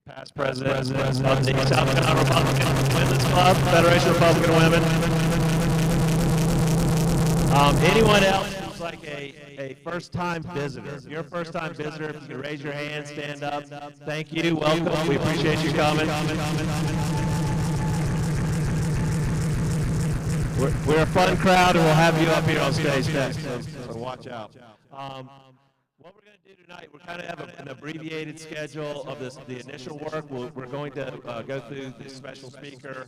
past president of the South Carolina Republican Women's Club, Federation of Republican Women. Anyone else who's like a first-time visitor? If you're a first-time visitor, if you can raise your hand, stand up. Thank you. Welcome. We appreciate you coming. We're a fun crowd, and we'll have you up here on stage next, so watch out. What we're going to do tonight, we're kind of have an abbreviated schedule of the initial work. We're going to go through the special speaker,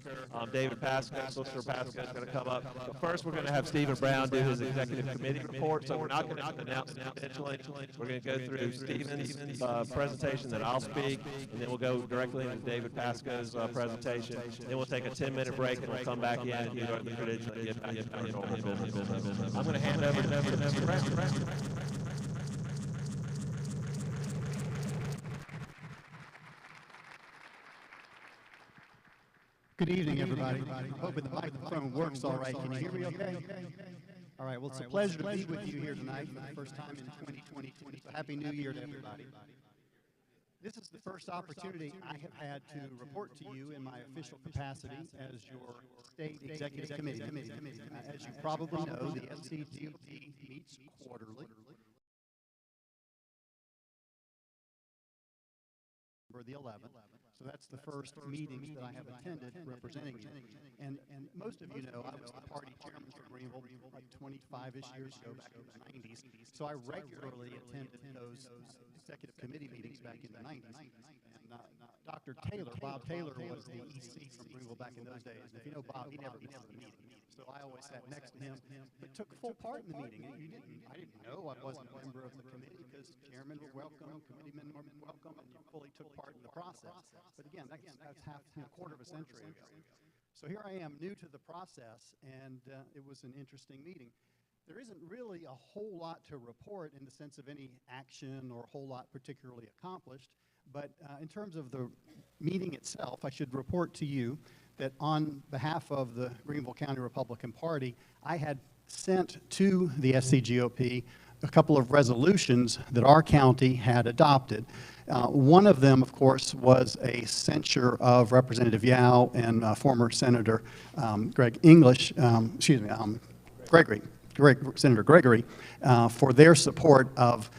David Pascoe, Solicitor Pascoe is going to come up. But first, we're going to have Stephen Brown do his executive committee report. So we're not going to announce it individually. We're going to go through Stephen's presentation, then I'll speak, and then we'll go directly into David Pascoe's presentation. Then we'll take a 10-minute break, and we'll come back in and do the credential and get back to our normal business. I'm going to hand over to Mr. Brown. Good evening, everybody. I'm hoping the microphone works all right. Can you hear me okay? All right, well, it's a pleasure to be with you here tonight for the first time in 2020. So Happy New Year to everybody. This is the first opportunity I have had to report to you in my official capacity as your state executive committee. As you probably know, the mySCGOP meets quarterly. For the 11th. So that's the first meeting that I have attended representing you. And most of you know I was the party chairman for Greenville like 25-ish years ago, back in the 90s. So I regularly attended those executive committee meetings back in the 90s. And Dr. Taylor, Bob Taylor, was the EC from Greenville back in those days. And if you know Bob, he never missed a meeting. So I always sat next to him, but took full part in the meeting. And I didn't know I wasn't a member of the committee because chairmen were welcome, committeemen were welcome, and you fully took part in the process. But again, that's a quarter of a century ago. So here I am, new to the process, and it was an interesting meeting. There isn't really a whole lot to report in the sense of any action or a whole lot particularly accomplished. But in terms of the meeting itself, I should report to you that on behalf of the Greenville County Republican Party, I had sent to the mySCGOP a couple of resolutions that our county had adopted. One of them, of course, was a censure of Representative Yao and former Senator Senator Gregory, for their support of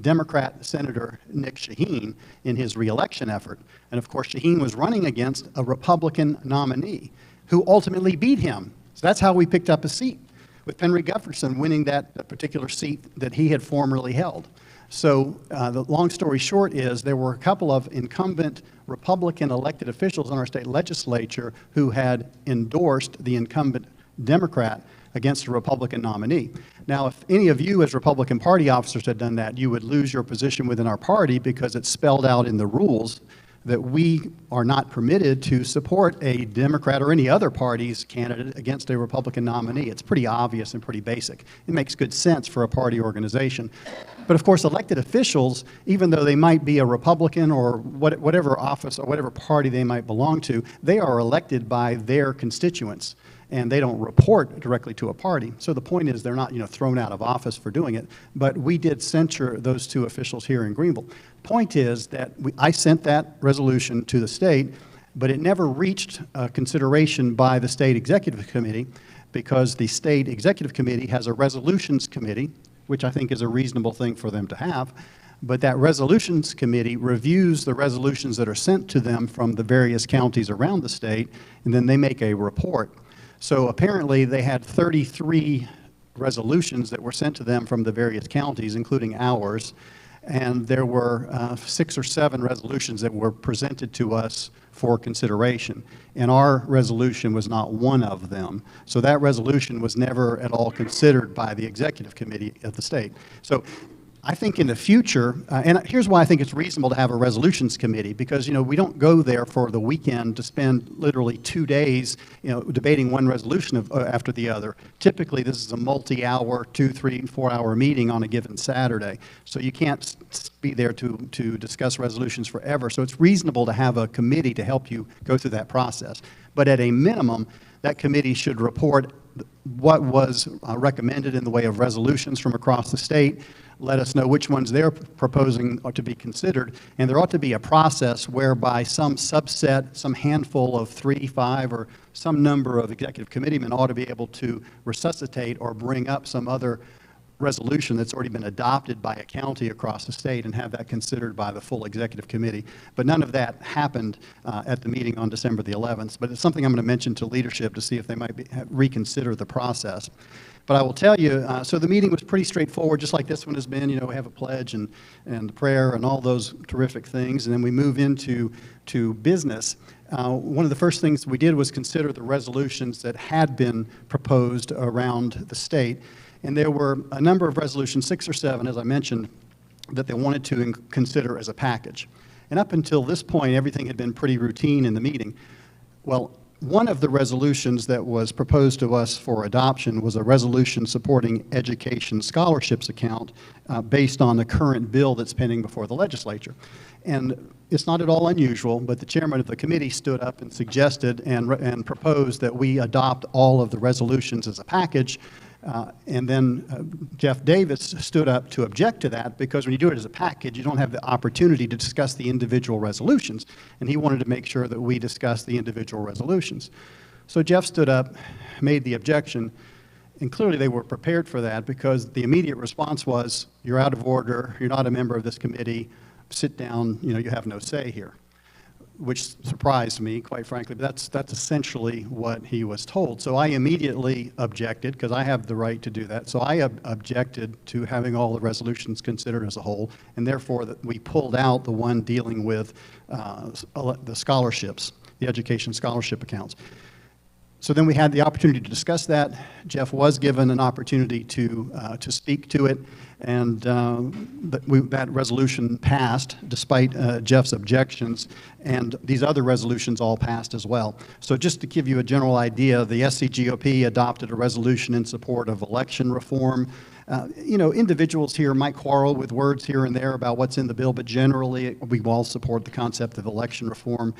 Democrat Senator Nick Shaheen in his reelection effort. And of course, Shaheen was running against a Republican nominee who ultimately beat him. So that's how we picked up a seat, with Henry Gufferson winning that particular seat that he had formerly held. So the long story short is there were a couple of incumbent Republican elected officials in our state legislature who had endorsed the incumbent Democrat against a Republican nominee. Now, if any of you as Republican Party officers had done that, you would lose your position within our party because it's spelled out in the rules that we are not permitted to support a Democrat or any other party's candidate against a Republican nominee. It's pretty obvious and pretty basic. It makes good sense for a party organization. But of course, elected officials, even though they might be a Republican or whatever office or whatever party they might belong to, they are elected by their constituents, and they don't report directly to a party. So the point is they're not, thrown out of office for doing it. But we did censure those two officials here in Greenville. Point is that I sent that resolution to the state, but it never reached consideration by the state executive committee because the state executive committee has a resolutions committee, which I think is a reasonable thing for them to have. But that resolutions committee reviews the resolutions that are sent to them from the various counties around the state, and then they make a report. So apparently they had 33 resolutions that were sent to them from the various counties, including ours, and there were 6 or 7 resolutions that were presented to us for consideration, and our resolution was not one of them. So that resolution was never at all considered by the executive committee of the state. So I think in the future, and here's why I think it's reasonable to have a resolutions committee, because we don't go there for the weekend to spend literally 2 days debating one resolution after the other. Typically this is a multi-hour, 2, 3, 4-hour meeting on a given Saturday. So you can't be there to discuss resolutions forever. So it's reasonable to have a committee to help you go through that process. But at a minimum, that committee should report what was recommended in the way of resolutions from across the state, let us know which ones they're proposing are to be considered. And there ought to be a process whereby some subset, some handful of 3, 5, or some number of executive committeemen ought to be able to resuscitate or bring up some other resolution that's already been adopted by a county across the state and have that considered by the full executive committee. But none of that happened at the meeting on December the 11th. But it's something I'm going to mention to leadership to see if they might reconsider the process. But I will tell you, so the meeting was pretty straightforward, just like this one has been. You know, we have a pledge and prayer and all those terrific things, and then we move into business. One of the first things we did was consider the resolutions that had been proposed around the state. And there were a number of resolutions, 6 or 7, as I mentioned, that they wanted to consider as a package. And up until this point, everything had been pretty routine in the meeting. Well, one of the resolutions that was proposed to us for adoption was a resolution supporting education scholarships account based on the current bill that's pending before the legislature. And it's not at all unusual, but the chairman of the committee stood up and suggested and proposed that we adopt all of the resolutions as a package. And then Jeff Davis stood up to object to that, because when you do it as a package, you don't have the opportunity to discuss the individual resolutions. And he wanted to make sure that we discuss the individual resolutions. So Jeff stood up, made the objection, and clearly they were prepared for that, because the immediate response was, you're out of order, you're not a member of this committee, sit down, you know, you have no say here. Which surprised me, quite frankly, but that's essentially what he was told. So I immediately objected, because I have the right to do that. So I objected to having all the resolutions considered as a whole, and therefore that we pulled out the one dealing with the scholarships, the education scholarship accounts. So then we had the opportunity to discuss that. Jeff was given an opportunity to speak to it, and that resolution passed despite Jeff's objections, and these other resolutions all passed as well. So just to give you a general idea, the SCGOP adopted a resolution in support of election reform. You know, individuals here might quarrel with words here and there about what's in the bill, but generally we all support the concept of election reform.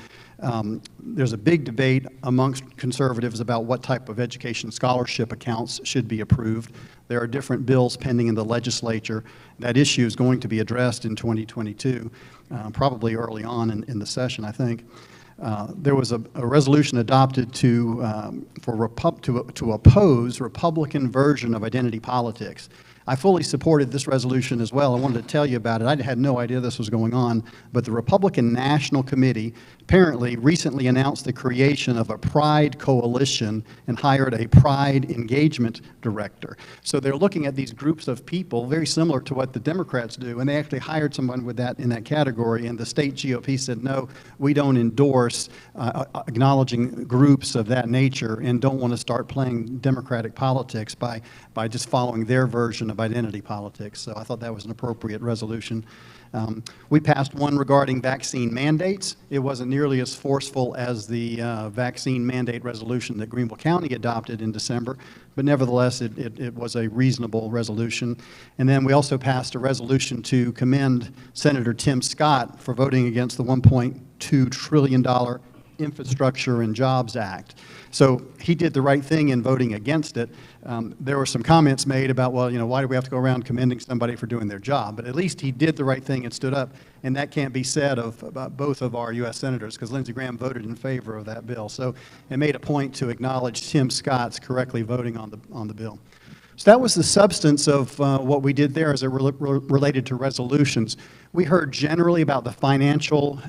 There's a big debate amongst conservatives about what type of education scholarship accounts should be approved. There are different bills pending in the legislature. That issue is going to be addressed in 2022, probably early on in the session, I think. There was a resolution adopted to oppose Republican version of identity politics. I fully supported this resolution as well. I wanted to tell you about it. I had no idea this was going on, but the Republican National Committee apparently recently announced the creation of a Pride coalition and hired a Pride engagement director. So they're looking at these groups of people, very similar to what the Democrats do, and they actually hired someone with that in that category, and the state GOP said, no, we don't endorse acknowledging groups of that nature, and don't want to start playing Democratic politics by just following their version of identity politics. So I thought that was an appropriate resolution. We passed one regarding vaccine mandates. It wasn't nearly as forceful as the vaccine mandate resolution that Greenville County adopted in December, but nevertheless, it was a reasonable resolution. And then we also passed a resolution to commend Senator Tim Scott for voting against the $1.2 trillion Infrastructure and Jobs Act. So he did the right thing in voting against it. There were some comments made about, well, you know, why do we have to go around commending somebody for doing their job? But at least he did the right thing and stood up, and that can't be said about both of our U.S. senators, because Lindsey Graham voted in favor of that bill. So it made a point to acknowledge Tim Scott's correctly voting on the bill. So that was the substance of what we did there as it related to resolutions. We heard generally about the financial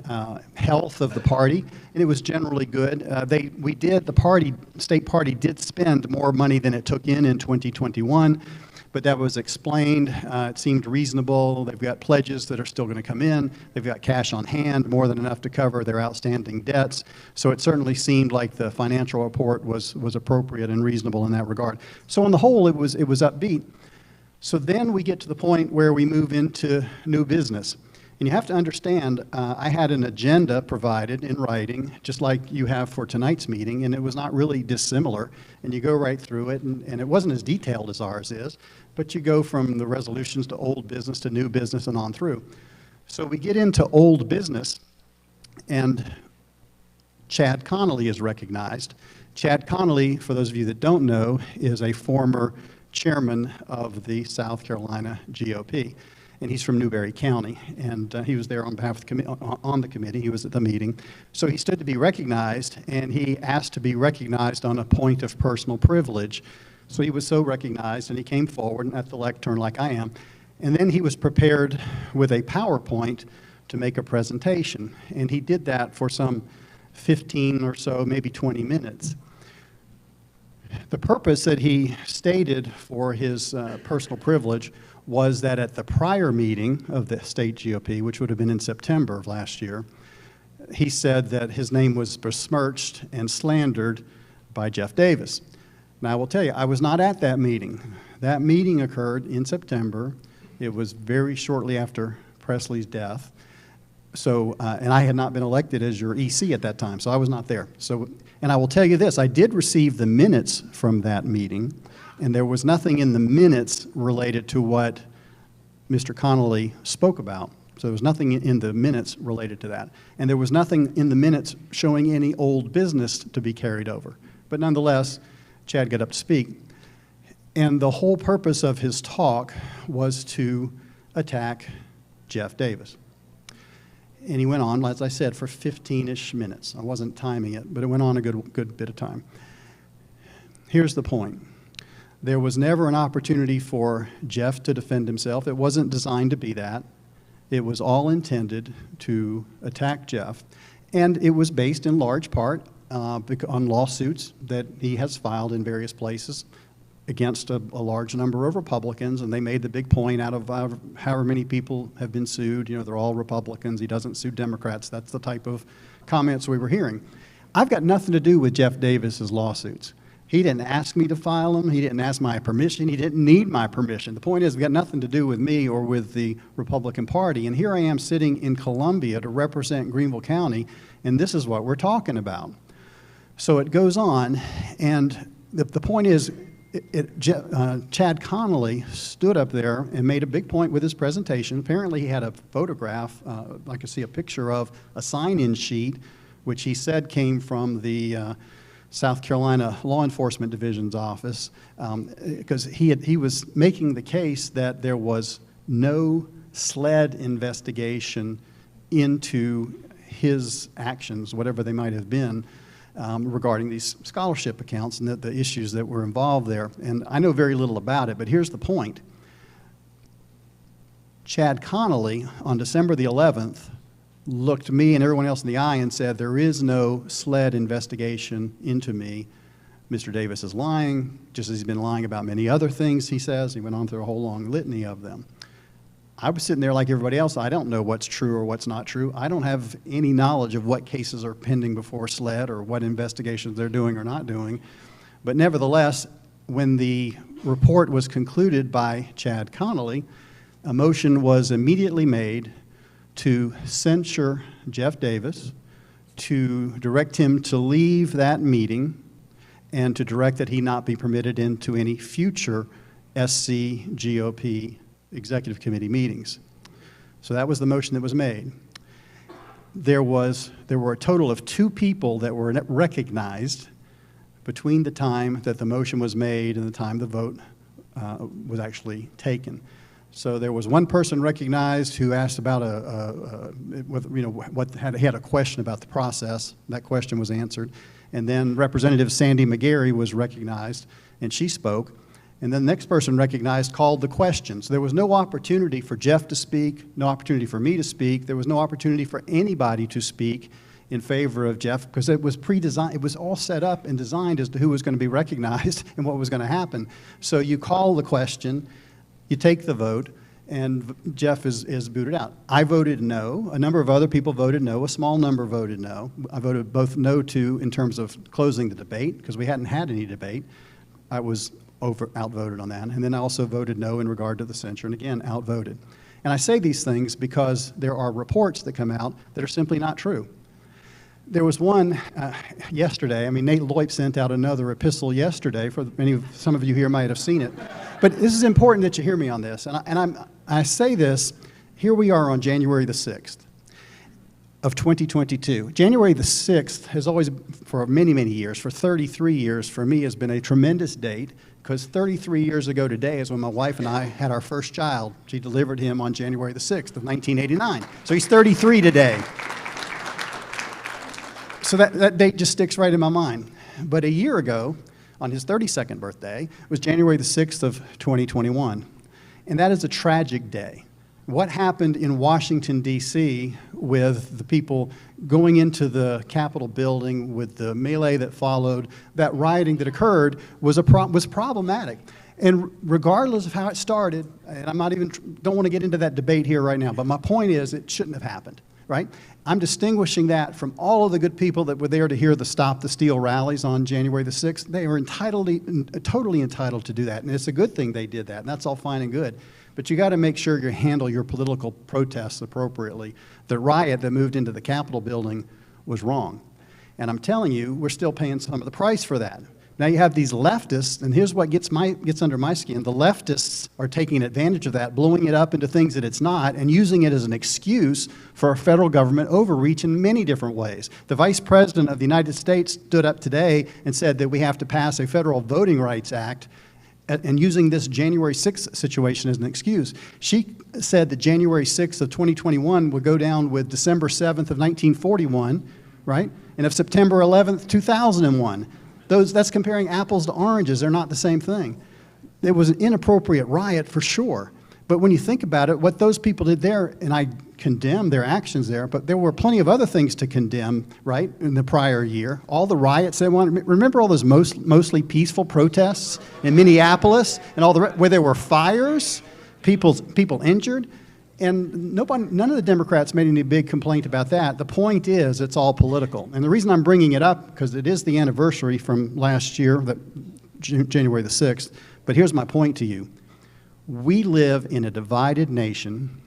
health of the party, and it was generally good. The state party did spend more money than it took in 2021, but that was explained. It seemed reasonable. They've got pledges that are still going to come in. They've got cash on hand, more than enough to cover their outstanding debts. So it certainly seemed like the financial report was appropriate and reasonable in that regard. So on the whole, it was upbeat. So then we get to the point where we move into new business. And you have to understand, I had an agenda provided in writing, just like you have for tonight's meeting, and it was not really dissimilar. And you go right through it, and it wasn't as detailed as ours is, but you go from the resolutions to old business to new business and on through. So we get into old business, and Chad Connolly is recognized. Chad Connolly, for those of you that don't know, is a former chairman of the South Carolina GOP. And he's from Newberry County, and he was there on behalf of the committee. He was at the meeting. So he stood to be recognized, and he asked to be recognized on a point of personal privilege. So he was so recognized, and he came forward at the lectern like I am. And then he was prepared with a PowerPoint to make a presentation. And he did that for some 15 or so, maybe 20 minutes. The purpose that he stated for his personal privilege was that at the prior meeting of the state GOP, which would have been in September of last year, he said that his name was besmirched and slandered by Jeff Davis. Now, I will tell you, I was not at that meeting. That meeting occurred in September. It was very shortly after Presley's death. So, and I had not been elected as your EC at that time, so I was not there. So, and I will tell you this, I did receive the minutes from that meeting, and there was nothing in the minutes related to what Mr. Connolly spoke about. So there was nothing in the minutes related to that. And there was nothing in the minutes showing any old business to be carried over. But nonetheless, Chad got up to speak. And the whole purpose of his talk was to attack Jeff Davis. And he went on, as I said, for 15-ish minutes. I wasn't timing it, but it went on a good bit of time. Here's the point. There was never an opportunity for Jeff to defend himself. It wasn't designed to be that. It was all intended to attack Jeff. And it was based in large part on lawsuits that he has filed in various places against a large number of Republicans, and they made the big point out of however many people have been sued. You know, they're all Republicans. He doesn't sue Democrats. That's the type of comments we were hearing. I've got nothing to do with Jeff Davis's lawsuits. He didn't ask me to file them. He didn't ask my permission. He didn't need my permission. The point is, it's got nothing to do with me or with the Republican Party. And here I am sitting in Columbia to represent Greenville County, and this is what we're talking about. So it goes on, and the point is, Chad Connolly stood up there and made a big point with his presentation. Apparently he had a photograph, I could see a picture of a sign-in sheet, which he said came from the South Carolina Law Enforcement Division's office, because he was making the case that there was no SLED investigation into his actions, whatever they might have been, regarding these scholarship accounts and the issues that were involved there. And I know very little about it, but here's the point. Chad Connolly, on December the 11th, looked me and everyone else in the eye and said, there is no SLED investigation into me. Mr. Davis is lying, just as he's been lying about many other things, he says. He went on through a whole long litany of them. I was sitting there like everybody else. I don't know what's true or what's not true. I don't have any knowledge of what cases are pending before SLED or what investigations they're doing or not doing. But nevertheless, when the report was concluded by Chad Connolly, a motion was immediately made to censure Jeff Davis, to direct him to leave that meeting, and to direct that he not be permitted into any future SCGOP Executive Committee meetings. So that was the motion that was made. There were a total of 2 people that were recognized between the time that the motion was made and the time the vote was actually taken. So there was one person recognized who asked about he had a question about the process. That question was answered. And then Representative Sandy McGarry was recognized, and she spoke. And then the next person recognized called the question. So there was no opportunity for Jeff to speak, no opportunity for me to speak. There was no opportunity for anybody to speak in favor of Jeff, because it was pre-designed. It was all set up and designed as to who was going to be recognized and what was going to happen. So you call the question, you take the vote, and Jeff is booted out. I voted no. A number of other people voted no. A small number voted no. I voted both no in terms of closing the debate, because we hadn't had any debate. I was outvoted on that. And then I also voted no in regard to the censure, and again, outvoted. And I say these things because there are reports that come out that are simply not true. There was one yesterday. I mean, Nate Loip sent out another epistle yesterday. Some of you here might have seen it. But this is important that you hear me on this. And I say this, here we are on January the 6th of 2022. January the 6th has always, for many, many years, for 33 years, for me, has been a tremendous date because 33 years ago today is when my wife and I had our first child. She delivered him on January the 6th of 1989. So he's 33 today. So that date just sticks right in my mind. But a year ago, on his 32nd birthday, was January the 6th of 2021. And that is a tragic day. What happened in Washington, D.C. with the people going into the Capitol building, with the melee that followed, that rioting that occurred, was problematic. And regardless of how it started, and don't want to get into that debate here right now, but my point is it shouldn't have happened, right? I'm distinguishing that from all of the good people that were there to hear the Stop the Steal rallies on January the 6th. They were totally entitled to do that, and it's a good thing they did that, and that's all fine and good. But you got to make sure you handle your political protests appropriately. The riot that moved into the Capitol building was wrong. And I'm telling you, we're still paying some of the price for that. Now you have these leftists, and here's what gets under my skin. The leftists are taking advantage of that, blowing it up into things that it's not, and using it as an excuse for a federal government overreach in many different ways. The Vice President of the United States stood up today and said that we have to pass a federal voting rights act, and using this January 6th situation as an excuse. She said that January 6th of 2021 would go down with December 7th of 1941, right? And of September 11th, 2001. That's comparing apples to oranges. They're not the same thing. It was an inappropriate riot for sure. But when you think about it, what those people did there, and I condemn their actions there, but there were plenty of other things to condemn, right, in the prior year. All the riots they wanted. Remember all those mostly peaceful protests in Minneapolis and all where there were fires, people injured, and none of the Democrats made any big complaint about that. The point is, it's all political. And the reason I'm bringing it up, because it is the anniversary from last year, January the 6th, but here's my point to you. We live in a divided nation.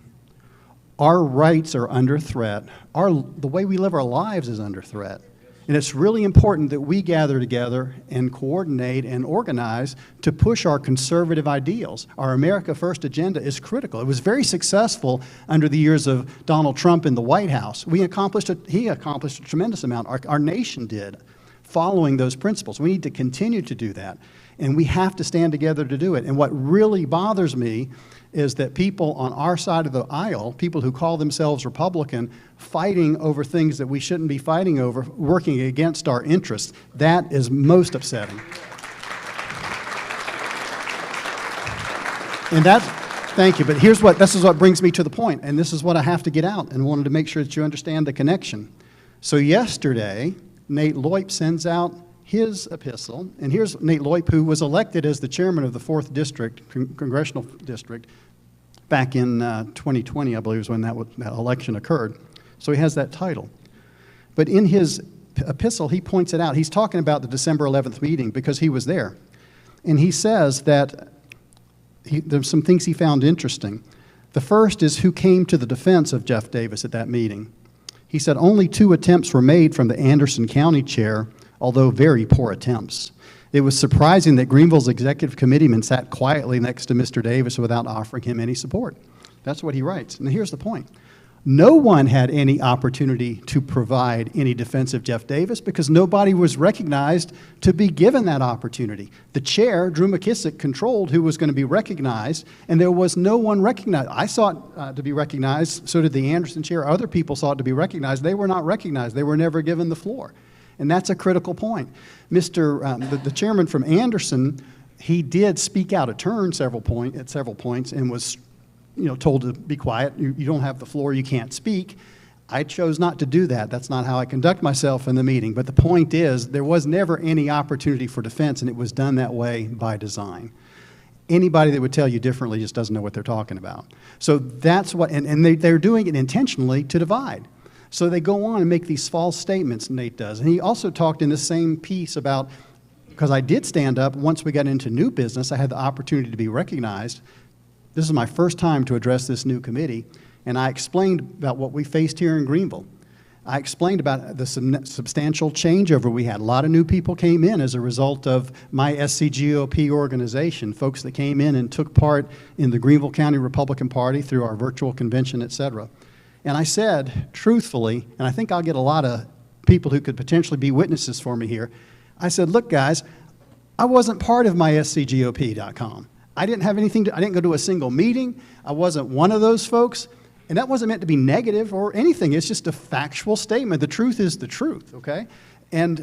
Our rights are under threat. The way we live our lives is under threat. And it's really important that we gather together and coordinate and organize to push our conservative ideals. Our America First agenda is critical. It was very successful under the years of Donald Trump in the White House. He accomplished a tremendous amount. Our nation did, following those principles. We need to continue to do that. And we have to stand together to do it. And what really bothers me is that people on our side of the aisle, people who call themselves Republican, fighting over things that we shouldn't be fighting over, working against our interests. That is most upsetting. And thank you, but this is what brings me to the point, and this is what I have to get out, and wanted to make sure that you understand the connection. So yesterday, Nate Loip sends out his epistle, and here's Nate Loip, who was elected as the chairman of the 4th District, Congressional District, back in 2020, I believe was when that election occurred. So he has that title. But in his epistle, he points it out. He's talking about the December 11th meeting because he was there. And he says that there's some things he found interesting. The first is who came to the defense of Jeff Davis at that meeting. He said only 2 attempts were made from the Anderson County chair, although very poor attempts. It was surprising that Greenville's executive committeeman sat quietly next to Mr. Davis without offering him any support. That's what he writes. And here's the point. No one had any opportunity to provide any defense of Jeff Davis because nobody was recognized to be given that opportunity. The chair, Drew McKissick, controlled who was going to be recognized, and there was no one recognized. I sought to be recognized, so did the Anderson chair. Other people sought to be recognized. They were not recognized. They were never given the floor. And that's a critical point. The chairman from Anderson, he did speak out of turn at several points and was told to be quiet. You don't have the floor, you can't speak. I chose not to do that. That's not how I conduct myself in the meeting. But the point is, there was never any opportunity for defense, and it was done that way by design. Anybody that would tell you differently just doesn't know what they're talking about. So that's what, and they're doing it intentionally to divide. So they go on and make these false statements, Nate does. And he also talked in the same piece about, because I did stand up, once we got into new business, I had the opportunity to be recognized. This is my first time to address this new committee, and I explained about what we faced here in Greenville. I explained about the substantial changeover we had. A lot of new people came in as a result of mySCGOP organization, folks that came in and took part in the Greenville County Republican Party through our virtual convention, et cetera. And I said, truthfully, and I think I'll get a lot of people who could potentially be witnesses for me here, I said, look, guys, I wasn't part of mySCGOP.com. I didn't have anything I didn't go to a single meeting. I wasn't one of those folks. And that wasn't meant to be negative or anything. It's just a factual statement. The truth is the truth, okay? And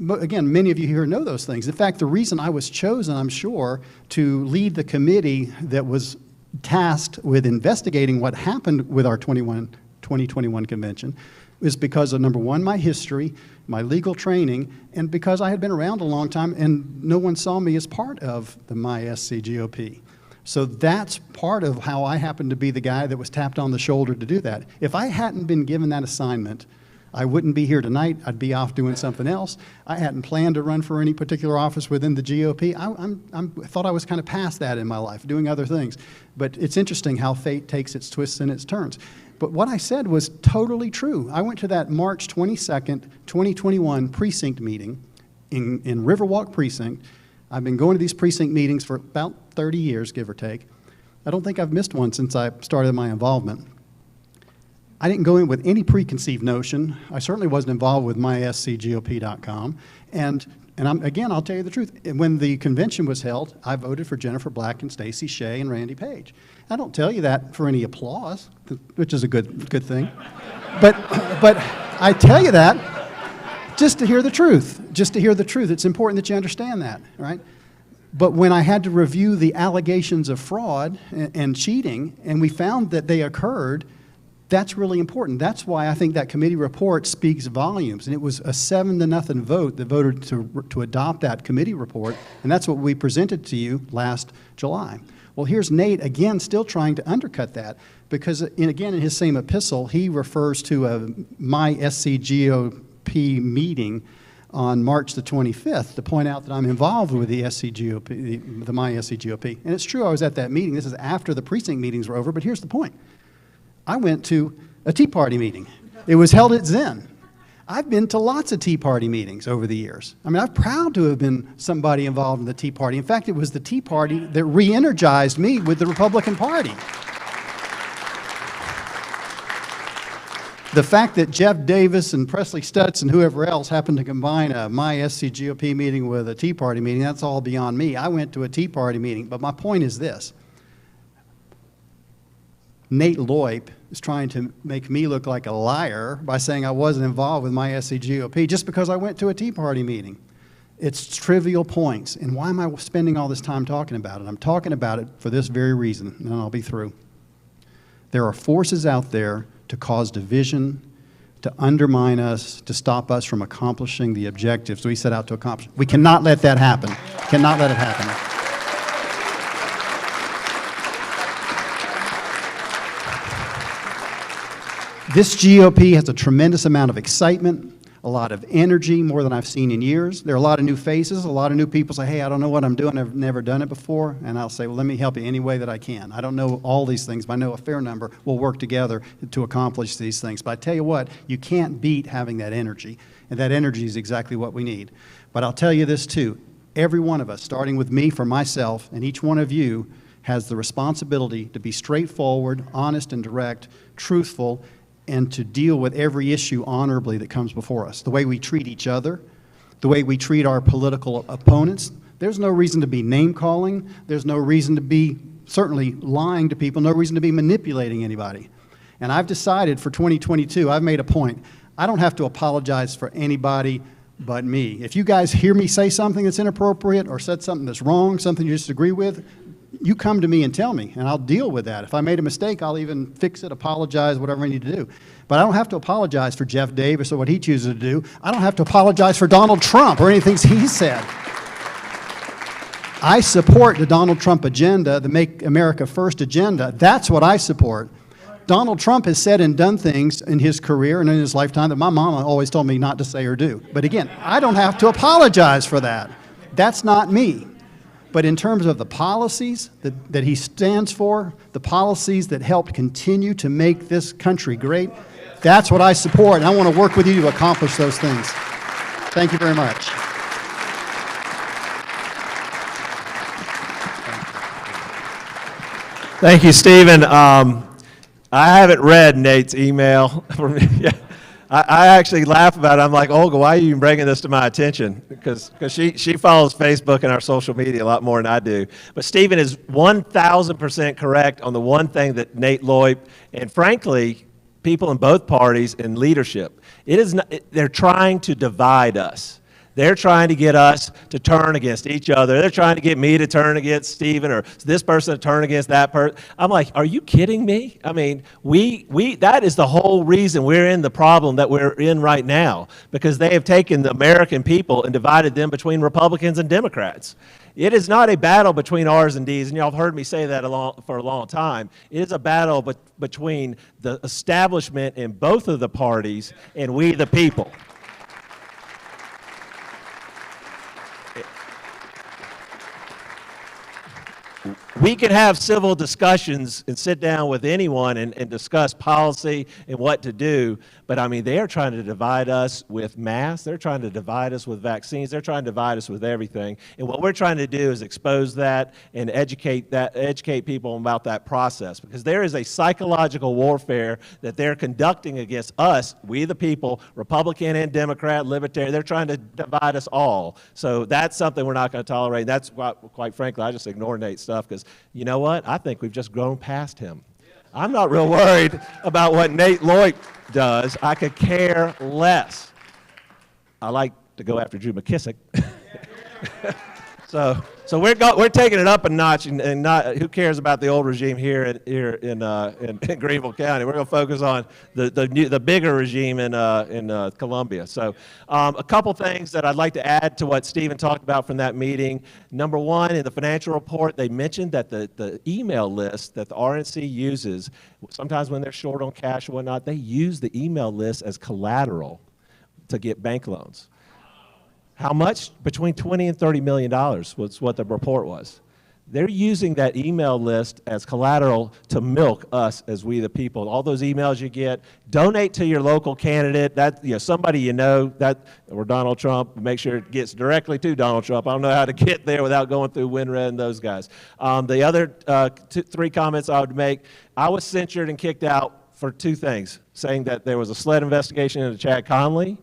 again, many of you here know those things. In fact, the reason I was chosen, I'm sure, to lead the committee that was tasked with investigating what happened with our 2021 convention is because of, number one, my history, my legal training, and because I had been around a long time and no one saw me as part of the mySCGOP. So that's part of how I happened to be the guy that was tapped on the shoulder to do that. If I hadn't been given that assignment, I wouldn't be here tonight. I'd be off doing something else. I hadn't planned to run for any particular office within the GOP. I thought I was kind of past that in my life, doing other things. But it's interesting how fate takes its twists and its turns. But what I said was totally true. I went to that March 22nd, 2021 precinct meeting in Riverwalk Precinct. I've been going to these precinct meetings for about 30 years, give or take. I don't think I've missed one since I started my involvement. I didn't go in with any preconceived notion. I certainly wasn't involved with mySCGOP.com. And again, I'll tell you the truth. When the convention was held, I voted for Jennifer Black and Stacey Shea and Randy Page. I don't tell you that for any applause, which is a good thing. But I tell you that just to hear the truth. Just to hear the truth. It's important that you understand that, right? But when I had to review the allegations of fraud and cheating, and we found that they occurred, that's really important. That's why I think that committee report speaks volumes. And it was a 7-0 vote that voted to adopt that committee report, and that's what we presented to you last July. Well, here's Nate, again, still trying to undercut that, because, again, in his same epistle, he refers to a mySCGOP meeting on March the 25th to point out that I'm involved with the SCGOP, the mySCGOP. And it's true, I was at that meeting. This is after the precinct meetings were over, but here's the point. I went to a Tea Party meeting. It was held at Zen. I've been to lots of Tea Party meetings over the years. I mean, I'm proud to have been somebody involved in the Tea Party. In fact, it was the Tea Party that re-energized me with the Republican Party. The fact that Jeff Davis and Presley Stutz and whoever else happened to combine a mySCGOP meeting with a Tea Party meeting, that's all beyond me. I went to a Tea Party meeting, but my point is this. Nate Loip is trying to make me look like a liar by saying I wasn't involved with mySCGOP just because I went to a Tea Party meeting. It's trivial points. And why am I spending all this time talking about it? I'm talking about it for this very reason, and I'll be through. There are forces out there to cause division, to undermine us, to stop us from accomplishing the objectives we set out to accomplish. We cannot let that happen. Cannot let it happen. This GOP has a tremendous amount of excitement, a lot of energy, more than I've seen in years. There are a lot of new faces, a lot of new people say, hey, I don't know what I'm doing, I've never done it before. And I'll say, well, let me help you any way that I can. I don't know all these things, but I know a fair number. We'll work together to accomplish these things. But I tell you what, you can't beat having that energy. And that energy is exactly what we need. But I'll tell you this too, every one of us, starting with me for myself, and each one of you has the responsibility to be straightforward, honest and direct, truthful, and to deal with every issue honorably that comes before us. The way we treat each other, the way we treat our political opponents. There's no reason to be name-calling. There's no reason to be certainly lying to people, no reason to be manipulating anybody. And I've decided for 2022, I've made a point. I don't have to apologize for anybody but me. If you guys hear me say something that's inappropriate or said something that's wrong, something you disagree with, you come to me and tell me, and I'll deal with that. If I made a mistake, I'll even fix it, apologize, whatever I need to do. But I don't have to apologize for Jeff Davis or what he chooses to do. I don't have to apologize for Donald Trump or anything he said. I support the Donald Trump agenda, the Make America First agenda. That's what I support. Donald Trump has said and done things in his career and in his lifetime that my mama always told me not to say or do. But again, I don't have to apologize for that. That's not me. But in terms of the policies that he stands for, the policies that helped continue to make this country great, that's what I support, and I want to work with you to accomplish those things. Thank you very much. Thank you, Stephen. I haven't read Nate's email. I actually laugh about it. I'm like, Olga, why are you bringing this to my attention? Because she follows Facebook and our social media a lot more than I do. But Stephen is 1,000% correct on the one thing that Nate Loip and frankly, people in both parties and leadership, it is not, they're trying to divide us. They're trying to get us to turn against each other. They're trying to get me to turn against Stephen or this person to turn against that person. I'm like, are you kidding me? I mean, that is the whole reason we're in the problem that we're in right now, because they have taken the American people and divided them between Republicans and Democrats. It is not a battle between R's and D's, and y'all have heard me say that for a long time. It is a battle between the establishment in both of the parties and we the people. We can have civil discussions and sit down with anyone and discuss policy and what to do, but I mean, they are trying to divide us with masks. They're trying to divide us with vaccines. They're trying to divide us with everything. And what we're trying to do is expose that and educate people about that process, because there is a psychological warfare that they're conducting against us, we the people, Republican and Democrat, Libertarian. They're trying to divide us all. So that's something we're not going to tolerate. That's why, quite frankly, I just ignore Nate's stuff, because you know what? I think we've just grown past him. I'm not real worried about what Nate Loip does. I could care less. I like to go after Drew McKissick. So we're taking it up a notch, and not, who cares about the old regime here in Greenville County? We're going to focus on the bigger regime in Columbia. So a couple things that I'd like to add to what Stephen talked about from that meeting. Number one, in the financial report, they mentioned that the email list that the RNC uses, sometimes when they're short on cash or whatnot, they use the email list as collateral to get bank loans. How much? Between $20 and $30 million was what the report was. They're using that email list as collateral to milk us as we the people. All those emails you get, donate to your local candidate, somebody you know, or Donald Trump, make sure it gets directly to Donald Trump. I don't know how to get there without going through WinRed and those guys. The other three comments I would make, I was censured and kicked out for two things, saying that there was a SLED investigation into Chad Conley.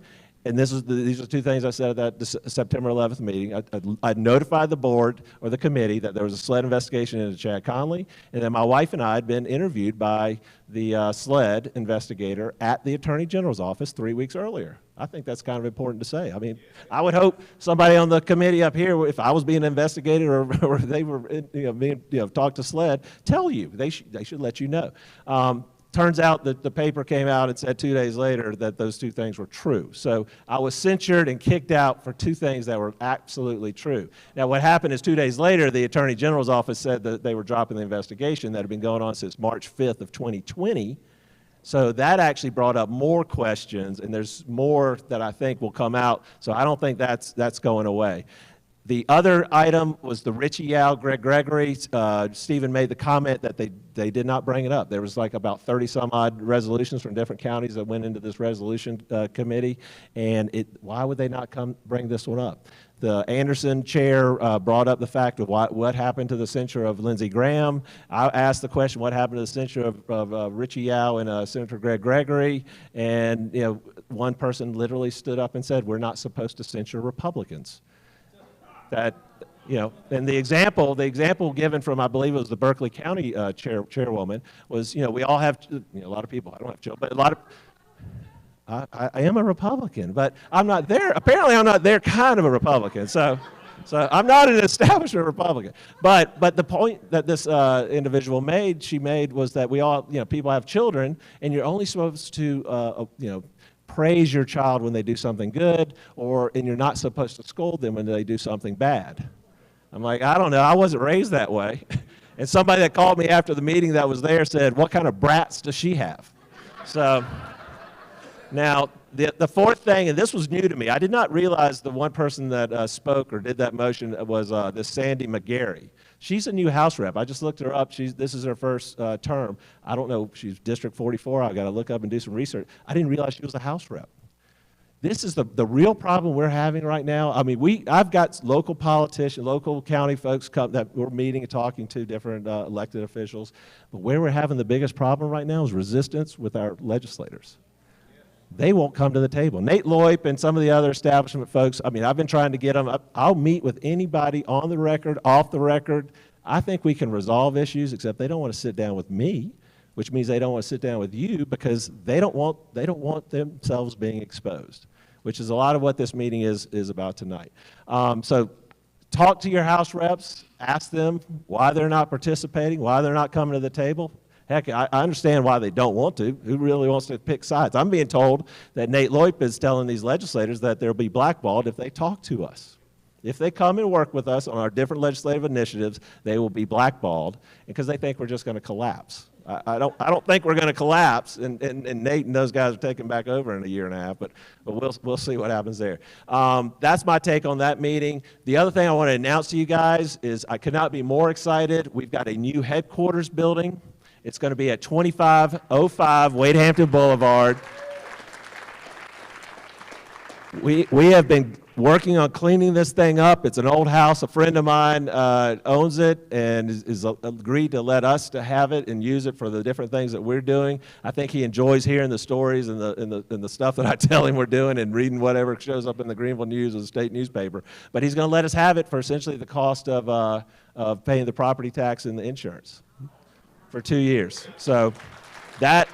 And these are two things I said at that September 11th meeting. I notified the board or the committee that there was a SLED investigation into Chad Conley, and then my wife and I had been interviewed by the SLED investigator at the Attorney General's office 3 weeks earlier. I think that's kind of important to say. I mean, I would hope somebody on the committee up here, if I was being investigated or they were being talked to SLED, tell you. They should let you know. Turns out that the paper came out and said 2 days later that those two things were true. So I was censured and kicked out for two things that were absolutely true. Now what happened is 2 days later, the Attorney General's office said that they were dropping the investigation that had been going on since March 5th of 2020. So that actually brought up more questions, and there's more that I think will come out. So I don't think that's going away. The other item was the Richie Yao, Greg Gregory. Stephen made the comment that they did not bring it up. There was like about 30 some odd resolutions from different counties that went into this resolution committee, and why would they not bring this one up? The Anderson chair brought up the fact of what happened to the censure of Lindsey Graham. I asked the question, what happened to the censure of Richie Yao and Senator Greg Gregory? And one person literally stood up and said, we're not supposed to censure Republicans. And the example given from, I believe it was the Berkeley County chairwoman was, we all have, a lot of people, I don't have children, but a lot of, I am a Republican, but I'm not there. Apparently I'm not there kind of a Republican. So I'm not an establishment Republican. But the point that this individual made was that we all, people have children, and you're only supposed to, praise your child when they do something good, and you're not supposed to scold them when they do something bad. I'm like, I don't know, I wasn't raised that way. And somebody that called me after the meeting that was there said, what kind of brats does she have? So now, the fourth thing, and this was new to me, I did not realize the one person that spoke or did that motion was this Sandy McGarry. She's a new House rep. I just looked her up. This is her first term. I don't know, she's District 44. I got to look up and do some research. I didn't realize she was a House rep. This is the real problem we're having right now. I mean, I've got local politicians, local county folks that we're meeting and talking to, different elected officials. But where we're having the biggest problem right now is resistance with our legislators. they won't come to the table. Nate Loip and some of the other establishment folks, I mean, I've been trying to get them. I'll meet with anybody on the record, off the record. I think we can resolve issues, except they don't want to sit down with me, which means they don't want to sit down with you because they don't want themselves being exposed, which is a lot of what this meeting is about tonight. So talk to your House reps, ask them why they're not participating, why they're not coming to the table. Heck, I understand why they don't want to. Who really wants to pick sides? I'm being told that Nate Loip is telling these legislators that they'll be blackballed if they talk to us. If they come and work with us on our different legislative initiatives, they will be blackballed because they think we're just going to collapse. I don't think we're going to collapse, and Nate and those guys are taking back over in a year and a half, but we'll see what happens there. That's my take on that meeting. The other thing I want to announce to you guys is I could not be more excited. We've got a new headquarters building. It's going to be at 2505 Wade Hampton Boulevard. We have been working on cleaning this thing up. It's an old house. A friend of mine owns it and is agreed to let us to have it and use it for the different things that we're doing. I think he enjoys hearing the stories and the stuff that I tell him we're doing and reading whatever shows up in the Greenville News or the state newspaper. But he's going to let us have it for essentially the cost of paying the property tax and the insurance for 2 years. So that,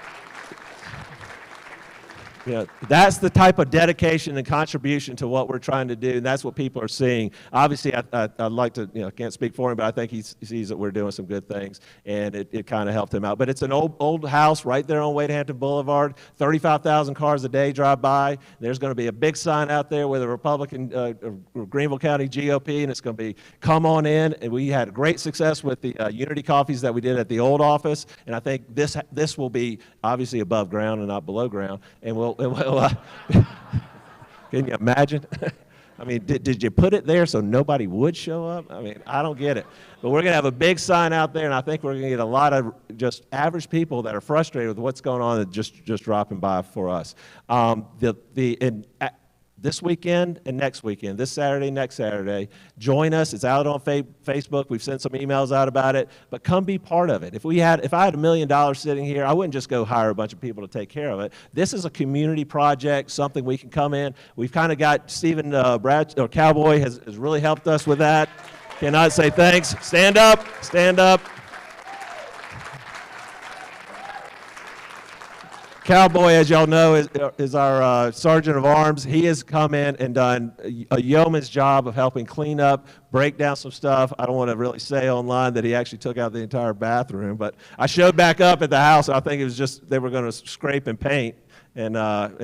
you know, that's the type of dedication and contribution to what we're trying to do, and that's what people are seeing. Obviously, I'd like to, you know, can't speak for him, but I think he sees that we're doing some good things, and it kind of helped him out. But it's an old house right there on Wade Hampton Boulevard. 35,000 cars a day drive by. There's going to be a big sign out there with a Republican Greenville County GOP, and it's going to be, come on in. And we had great success with the Unity coffees that we did at the old office, and I think this will be obviously above ground and not below ground, and we'll can you imagine? I mean, did you put it there so nobody would show up? I mean, I don't get it. But we're going to have a big sign out there, and I think we're going to get a lot of just average people that are frustrated with what's going on and just dropping by for us. This weekend and next weekend, this Saturday, next Saturday, join us. It's out on Facebook. We've sent some emails out about it, but come be part of it. If I had $1 million sitting here, I wouldn't just go hire a bunch of people to take care of it. This is a community project, something we can come in. We've kind of got Stephen Cowboy has really helped us with that. Cannot say thanks. Stand up, stand up. Cowboy, as y'all know, is our sergeant of arms. He has come in and done a yeoman's job of helping clean up, break down some stuff. I don't want to really say online that he actually took out the entire bathroom, but I showed back up at the house. I think it was just they were going to scrape and paint, and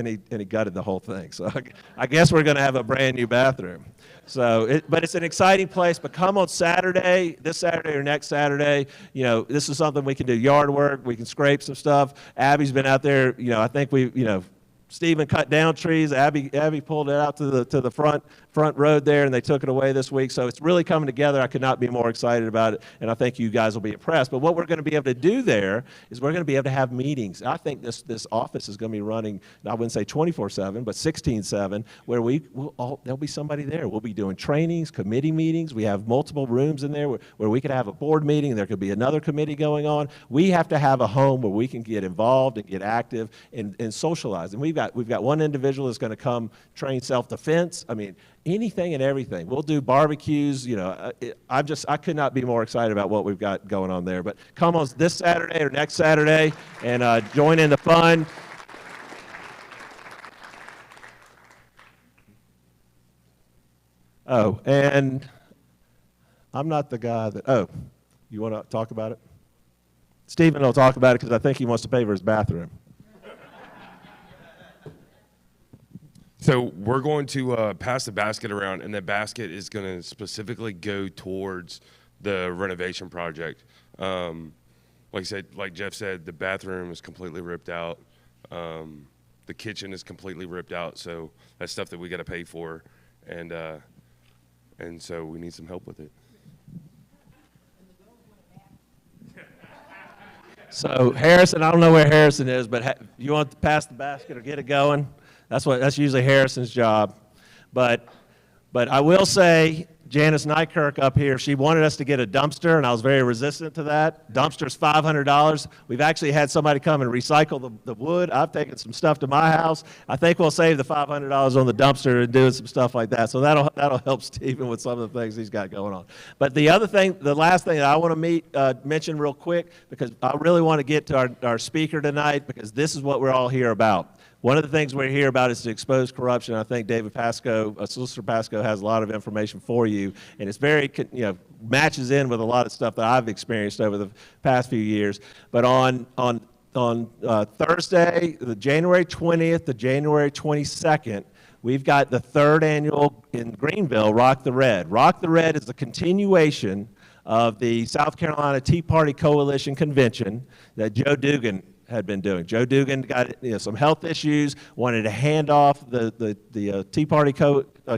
he gutted the whole thing. So I guess we're going to have a brand new bathroom. So, but it's an exciting place. But come on Saturday, this Saturday or next Saturday, you know, this is something we can do yard work. We can scrape some stuff. Abby's been out there. You know, I think Stephen cut down trees. Abby pulled it out to the front road there, and they took it away this week. So it's really coming together. I could not be more excited about it, and I think you guys will be impressed. But what we're going to be able to do there is we're going to be able to have meetings. I think this office is going to be running, I wouldn't say 24/7, but 16/7, where there'll be somebody there. We'll be doing trainings, committee meetings. We have multiple rooms in there where we could have a board meeting. There could be another committee going on. We have to have a home where we can get involved and get active and socialize. And we've got one individual that's going to come train self-defense. I mean, anything and everything. We'll do barbecues. You know, I could not be more excited about what we've got going on there. But come on this Saturday or next Saturday and join in the fun. Oh, and I'm not the guy that, you want to talk about it? Stephen will talk about it because I think he wants to pay for his bathroom. So we're going to pass the basket around, and the basket is going to specifically go towards the renovation project. Like Jeff said, the bathroom is completely ripped out. The kitchen is completely ripped out. So that's stuff that we got to pay for, and so we need some help with it. So Harrison, I don't know where Harrison is, but you want to pass the basket or get it going? That's usually Harrison's job. But I will say, Janice Nykirk up here, she wanted us to get a dumpster, and I was very resistant to that. Dumpster's $500. We've actually had somebody come and recycle the wood. I've taken some stuff to my house. I think we'll save the $500 on the dumpster and doing some stuff like that. So that'll help Stephen with some of the things he's got going on. But the other thing, the last thing that I want to mention real quick, because I really want to get to our speaker tonight, because this is what we're all here about. One of the things we're here about is to expose corruption. I think David Pascoe, Solicitor Pascoe, has a lot of information for you, and it's very, matches in with a lot of stuff that I've experienced over the past few years. But on Thursday, the January 20th to January 22nd, we've got the third annual in Greenville, Rock the Red. Rock the Red is a continuation of the South Carolina Tea Party Coalition Convention that Joe Dugan had been doing. Joe Dugan got some health issues, wanted to hand off the Tea Party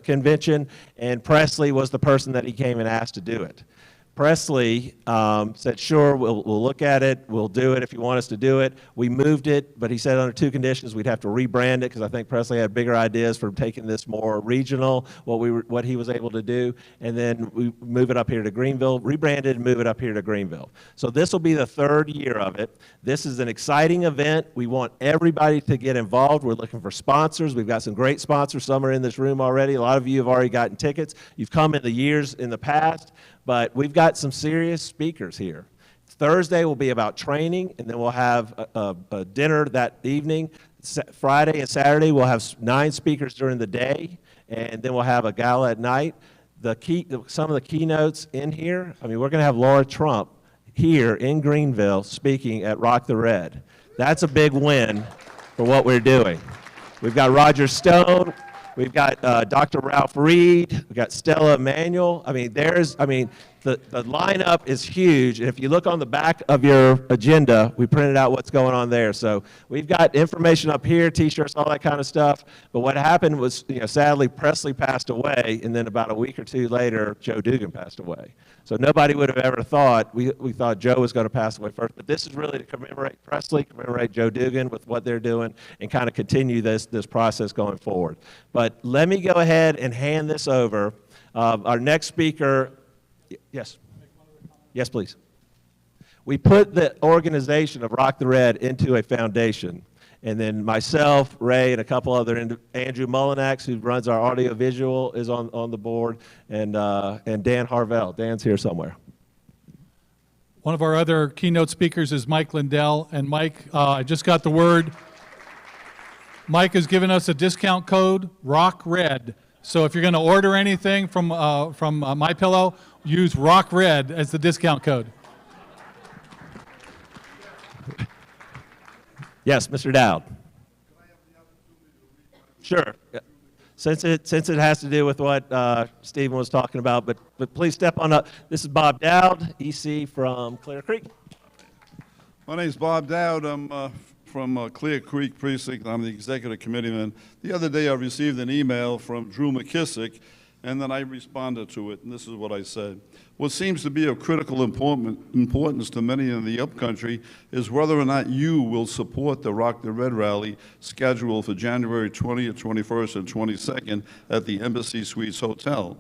convention, and Presley was the person that he came and asked to do it. Presley said, sure, we'll look at it, we'll do it if you want us to do it. We moved it, but he said under two conditions: we'd have to rebrand it, because I think Presley had bigger ideas for taking this more regional, what he was able to do, and then we move it up here to Greenville, rebrand it and move it up here to Greenville. So this will be the third year of it. This is an exciting event. We want everybody to get involved. We're looking for sponsors. We've got some great sponsors. Some are in this room already. A lot of you have already gotten tickets. You've come in the years in the past. But we've got some serious speakers here. Thursday will be about training, and then we'll have a dinner that evening. Friday and Saturday, we'll have 9 speakers during the day, and then we'll have a gala at night. Some of the keynotes in here, we're going to have Laura Trump here in Greenville speaking at Rock the Red. That's a big win for what we're doing. We've got Roger Stone. We've got Dr. Ralph Reed. We've got Stella Emanuel. The lineup is huge. And if you look on the back of your agenda, we printed out what's going on there. So we've got information up here, T-shirts, all that kind of stuff. But what happened was, sadly, Presley passed away, and then about a week or two later, Joe Dugan passed away. So nobody would have ever thought, we thought Joe was going to pass away first. But this is really to commemorate Presley, commemorate Joe Dugan with what they're doing, and kind of continue this process going forward. But let me go ahead and hand this over. Our next speaker. Yes. Yes, please. We put the organization of Rock the Red into a foundation, and then myself, Ray, and a couple other, Andrew Mullinax, who runs our audiovisual, is on the board, and Dan Harvell. Dan's here somewhere. One of our other keynote speakers is Mike Lindell, and Mike, I just got the word. Mike has given us a discount code, Rock Red. So if you're going to order anything from MyPillow, use Rock Red as the discount code. Yes, Mr. Dowd. Sure. Since it has to do with what Stephen was talking about, but please step on up. This is Bob Dowd, EC from Clear Creek. My name is Bob Dowd. I'm from Clear Creek Precinct. I'm the executive committeeman. The other day I received an email from Drew McKissick, and then I responded to it, and this is what I said. What seems to be of critical importance to many in the upcountry is whether or not you will support the Rock the Red rally scheduled for January 20th, 21st, and 22nd at the Embassy Suites Hotel.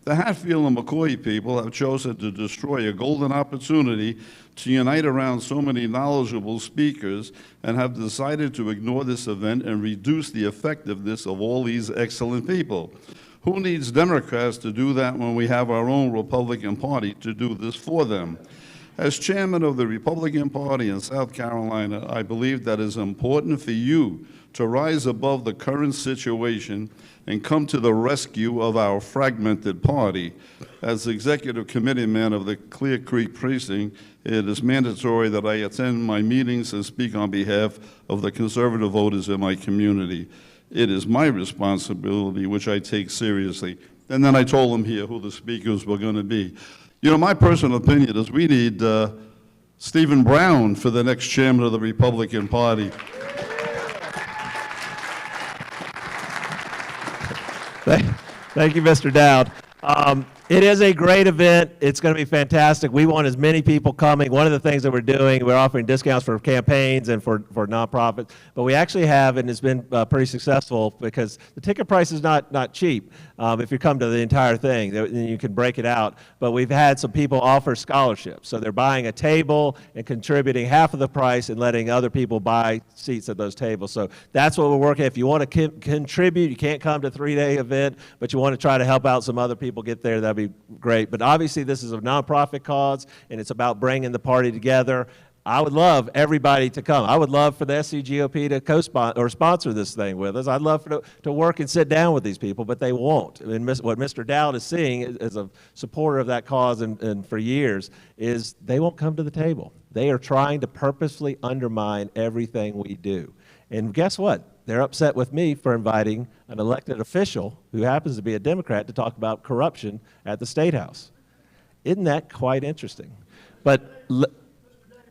The Hatfield and McCoy people have chosen to destroy a golden opportunity to unite around so many knowledgeable speakers and have decided to ignore this event and reduce the effectiveness of all these excellent people. Who needs Democrats to do that when we have our own Republican Party to do this for them? As chairman of the Republican Party in South Carolina, I believe that it is important for you to rise above the current situation and come to the rescue of our fragmented party. As executive committee man of the Clear Creek Precinct, it is mandatory that I attend my meetings and speak on behalf of the conservative voters in my community. It is my responsibility, which I take seriously. And then I told them here who the speakers were going to be. My personal opinion is we need Stephen Brown for the next chairman of the Republican Party. Thank you, Mr. Dowd. It is a great event. It's going to be fantastic. We want as many people coming. One of the things that we're doing, we're offering discounts for campaigns and for nonprofits. But we actually have, and it's been pretty successful because the ticket price is not cheap. If you come to the entire thing, then you can break it out. But we've had some people offer scholarships. So they're buying a table and contributing half of the price and letting other people buy seats at those tables. So that's what we're working. If you want to contribute, you can't come to a 3-day event, but you want to try to help out some other people get there, that'd be great. But obviously this is a nonprofit cause and it's about bringing the party together. I would love everybody to come. I would love for the SCGOP to co-sponsor or sponsor this thing with us. I'd love to work and sit down with these people, but they won't. And what Mr. Dowd is seeing as a supporter of that cause and for years is they won't come to the table. They are trying to purposefully undermine everything we do. And guess what? They're upset with me for inviting an elected official who happens to be a Democrat to talk about corruption at the State House. Isn't that quite interesting? But,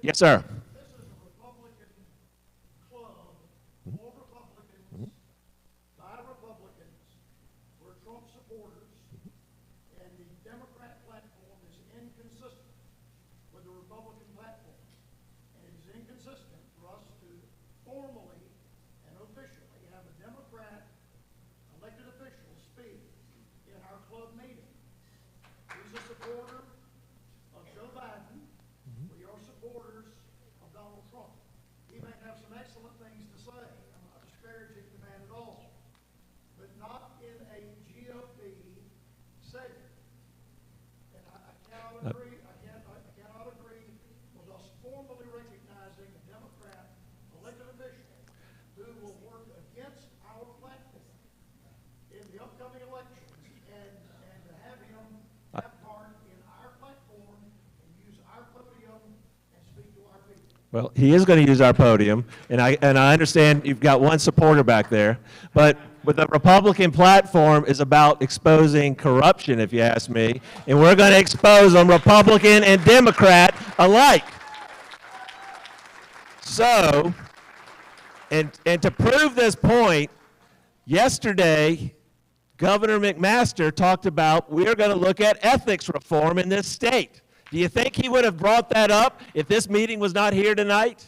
yes, sir. This is a Republican club, all Republicans, by Republicans, we're Trump supporters, and the Democrat platform is inconsistent with the Republican platform. And it is inconsistent for us to formally and officially have a Democrat elected official speak in our club meeting. He's a supporter of Joe Biden. We are supporters of Donald Trump. He may have some excellent things to say. I'm not disparaging the man at all, but not in a GOP setting. And I cannot agree. I cannot agree with us formally recognizing a Democrat elected official who will work against our platform in the upcoming elections, and to have him have part in our platform and use our podium and speak to our people. Well, he is going to use our podium, and I understand you've got one supporter back there, but the Republican platform is about exposing corruption, if you ask me, and we're going to expose them, Republican and Democrat alike. So, and to prove this point, yesterday, Governor McMaster talked about we're going to look at ethics reform in this state. Do you think he would have brought that up if this meeting was not here tonight?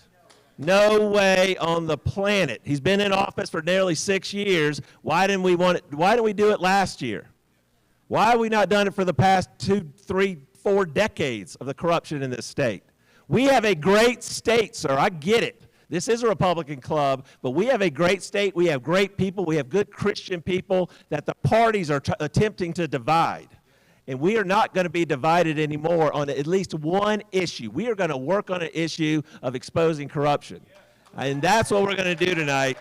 No way on the planet. He's been in office for nearly 6 years. Why didn't we do it last year? Why have we not done it for the past 2, 3, 4 decades of the corruption in this state? We have a great state, sir. I get it. This is a Republican club, but we have a great state. We have great people. We have good Christian people that the parties are attempting to divide. And we are not going to be divided anymore on at least one issue. We are going to work on an issue of exposing corruption. And that's what we're going to do tonight.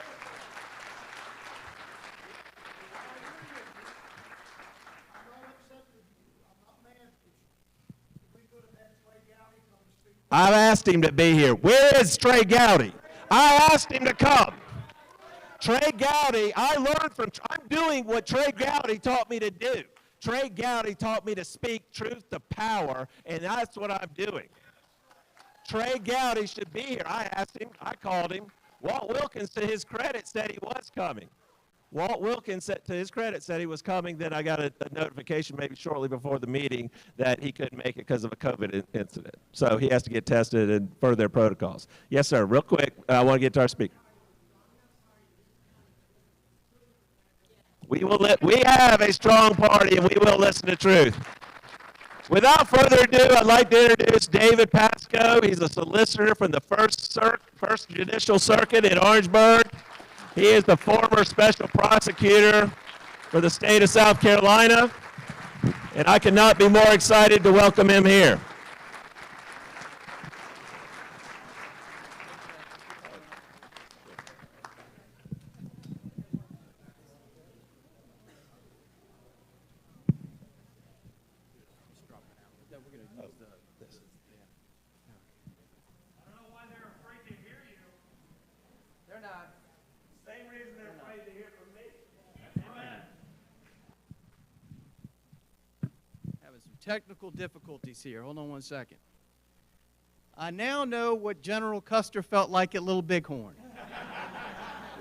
I've asked him to be here. Where is Trey Gowdy? I asked him to come. Trey Gowdy, I'm doing what Trey Gowdy taught me to do. Trey Gowdy taught me to speak truth to power, and that's what I'm doing. Trey Gowdy should be here. I asked him, I called him. Walt Wilkins, to his credit, said he was coming. Walt Wilkins, to his credit, said he was coming. Then I got a notification maybe shortly before the meeting that he couldn't make it because of a COVID incident. So he has to get tested and further their protocols. Yes, sir. Real quick, I want to get to our speaker. We have a strong party, and we will listen to truth. Without further ado, I'd like to introduce David Pascoe. He's a solicitor from the First Judicial Circuit in Orangeburg. He is the former special prosecutor for the state of South Carolina, and I cannot be more excited to welcome him here. Technical difficulties here. Hold on one second. I now know what General Custer felt like at Little Bighorn.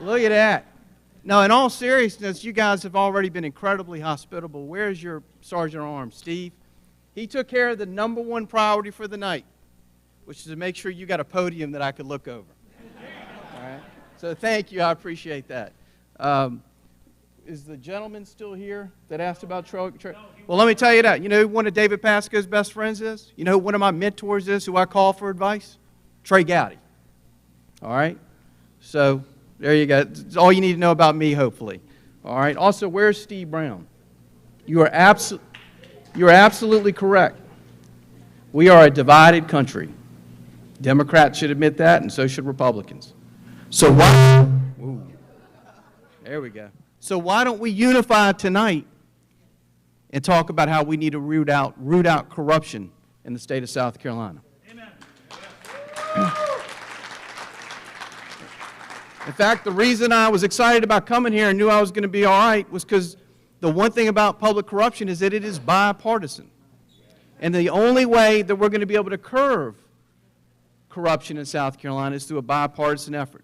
Look at that. No, in all seriousness, you guys have already been incredibly hospitable. Where's your Sergeant at Arms, Steve? He took care of the #1 priority for the night, which is to make sure you got a podium that I could look over. All right? So thank you. I appreciate that. Is the gentleman still here that asked about Well, let me tell you that. You know who one of David Pascoe's best friends is? You know who one of my mentors is, who I call for advice? Trey Gowdy. All right? So there you go. It's all you need to know about me, hopefully. All right? Also, where's Steve Brown? You are absolutely correct. We are a divided country. Democrats should admit that, and so should Republicans. So why? Ooh, there we go. So why don't we unify tonight and talk about how we need to root out corruption in the state of South Carolina? Amen. In fact, the reason I was excited about coming here and knew I was going to be all right was because the one thing about public corruption is that it is bipartisan. And the only way that we're going to be able to curb corruption in South Carolina is through a bipartisan effort,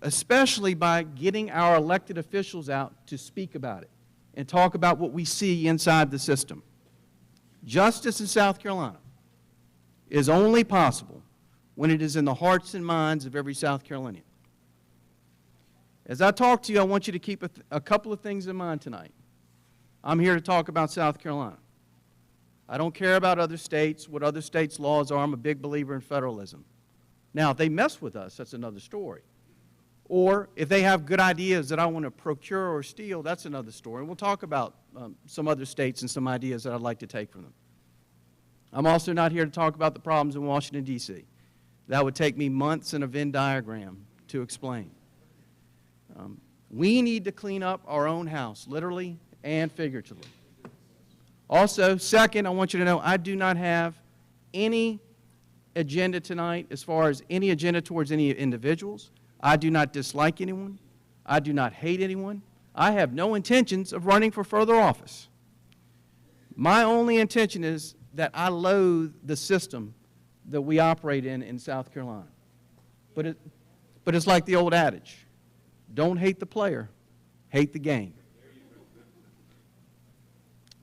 especially by getting our elected officials out to speak about it and talk about what we see inside the system. Justice in South Carolina is only possible when it is in the hearts and minds of every South Carolinian. As I talk to you, I want you to keep a couple of things in mind tonight. I'm here to talk about South Carolina. I don't care about other states, what other states' laws are. I'm a big believer in federalism. Now, if they mess with us, that's another story. Or if they have good ideas that I want to procure or steal, that's another story. We'll talk about some other states and some ideas that I'd like to take from them. I'm also not here to talk about the problems in Washington, D.C. That would take me months in a Venn diagram to explain. We need to clean up our own house, literally and figuratively. Also, second, I want you to know I do not have any agenda tonight as far as any agenda towards any individuals. I do not dislike anyone. I do not hate anyone. I have no intentions of running for further office. My only intention is that I loathe the system that we operate in South Carolina. But it's like the old adage, don't hate the player, hate the game.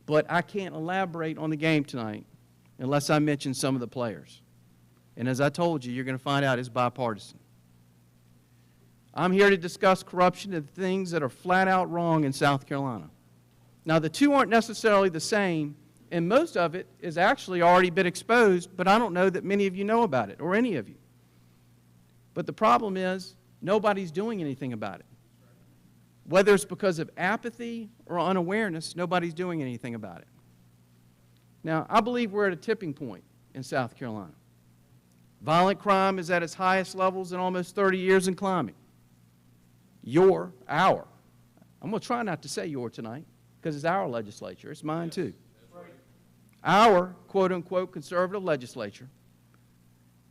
But I can't elaborate on the game tonight unless I mention some of the players. And as I told you, you're going to find out it's bipartisan. I'm here to discuss corruption and things that are flat out wrong in South Carolina. Now, the two aren't necessarily the same, and most of it has actually already been exposed, but I don't know that many of you know about it, or any of you. But the problem is, nobody's doing anything about it. Whether it's because of apathy or unawareness, nobody's doing anything about it. Now, I believe we're at a tipping point in South Carolina. Violent crime is at its highest levels in almost 30 years and climbing. I'm going to try not to say your tonight, because it's our legislature. It's mine too. Our, quote-unquote, conservative legislature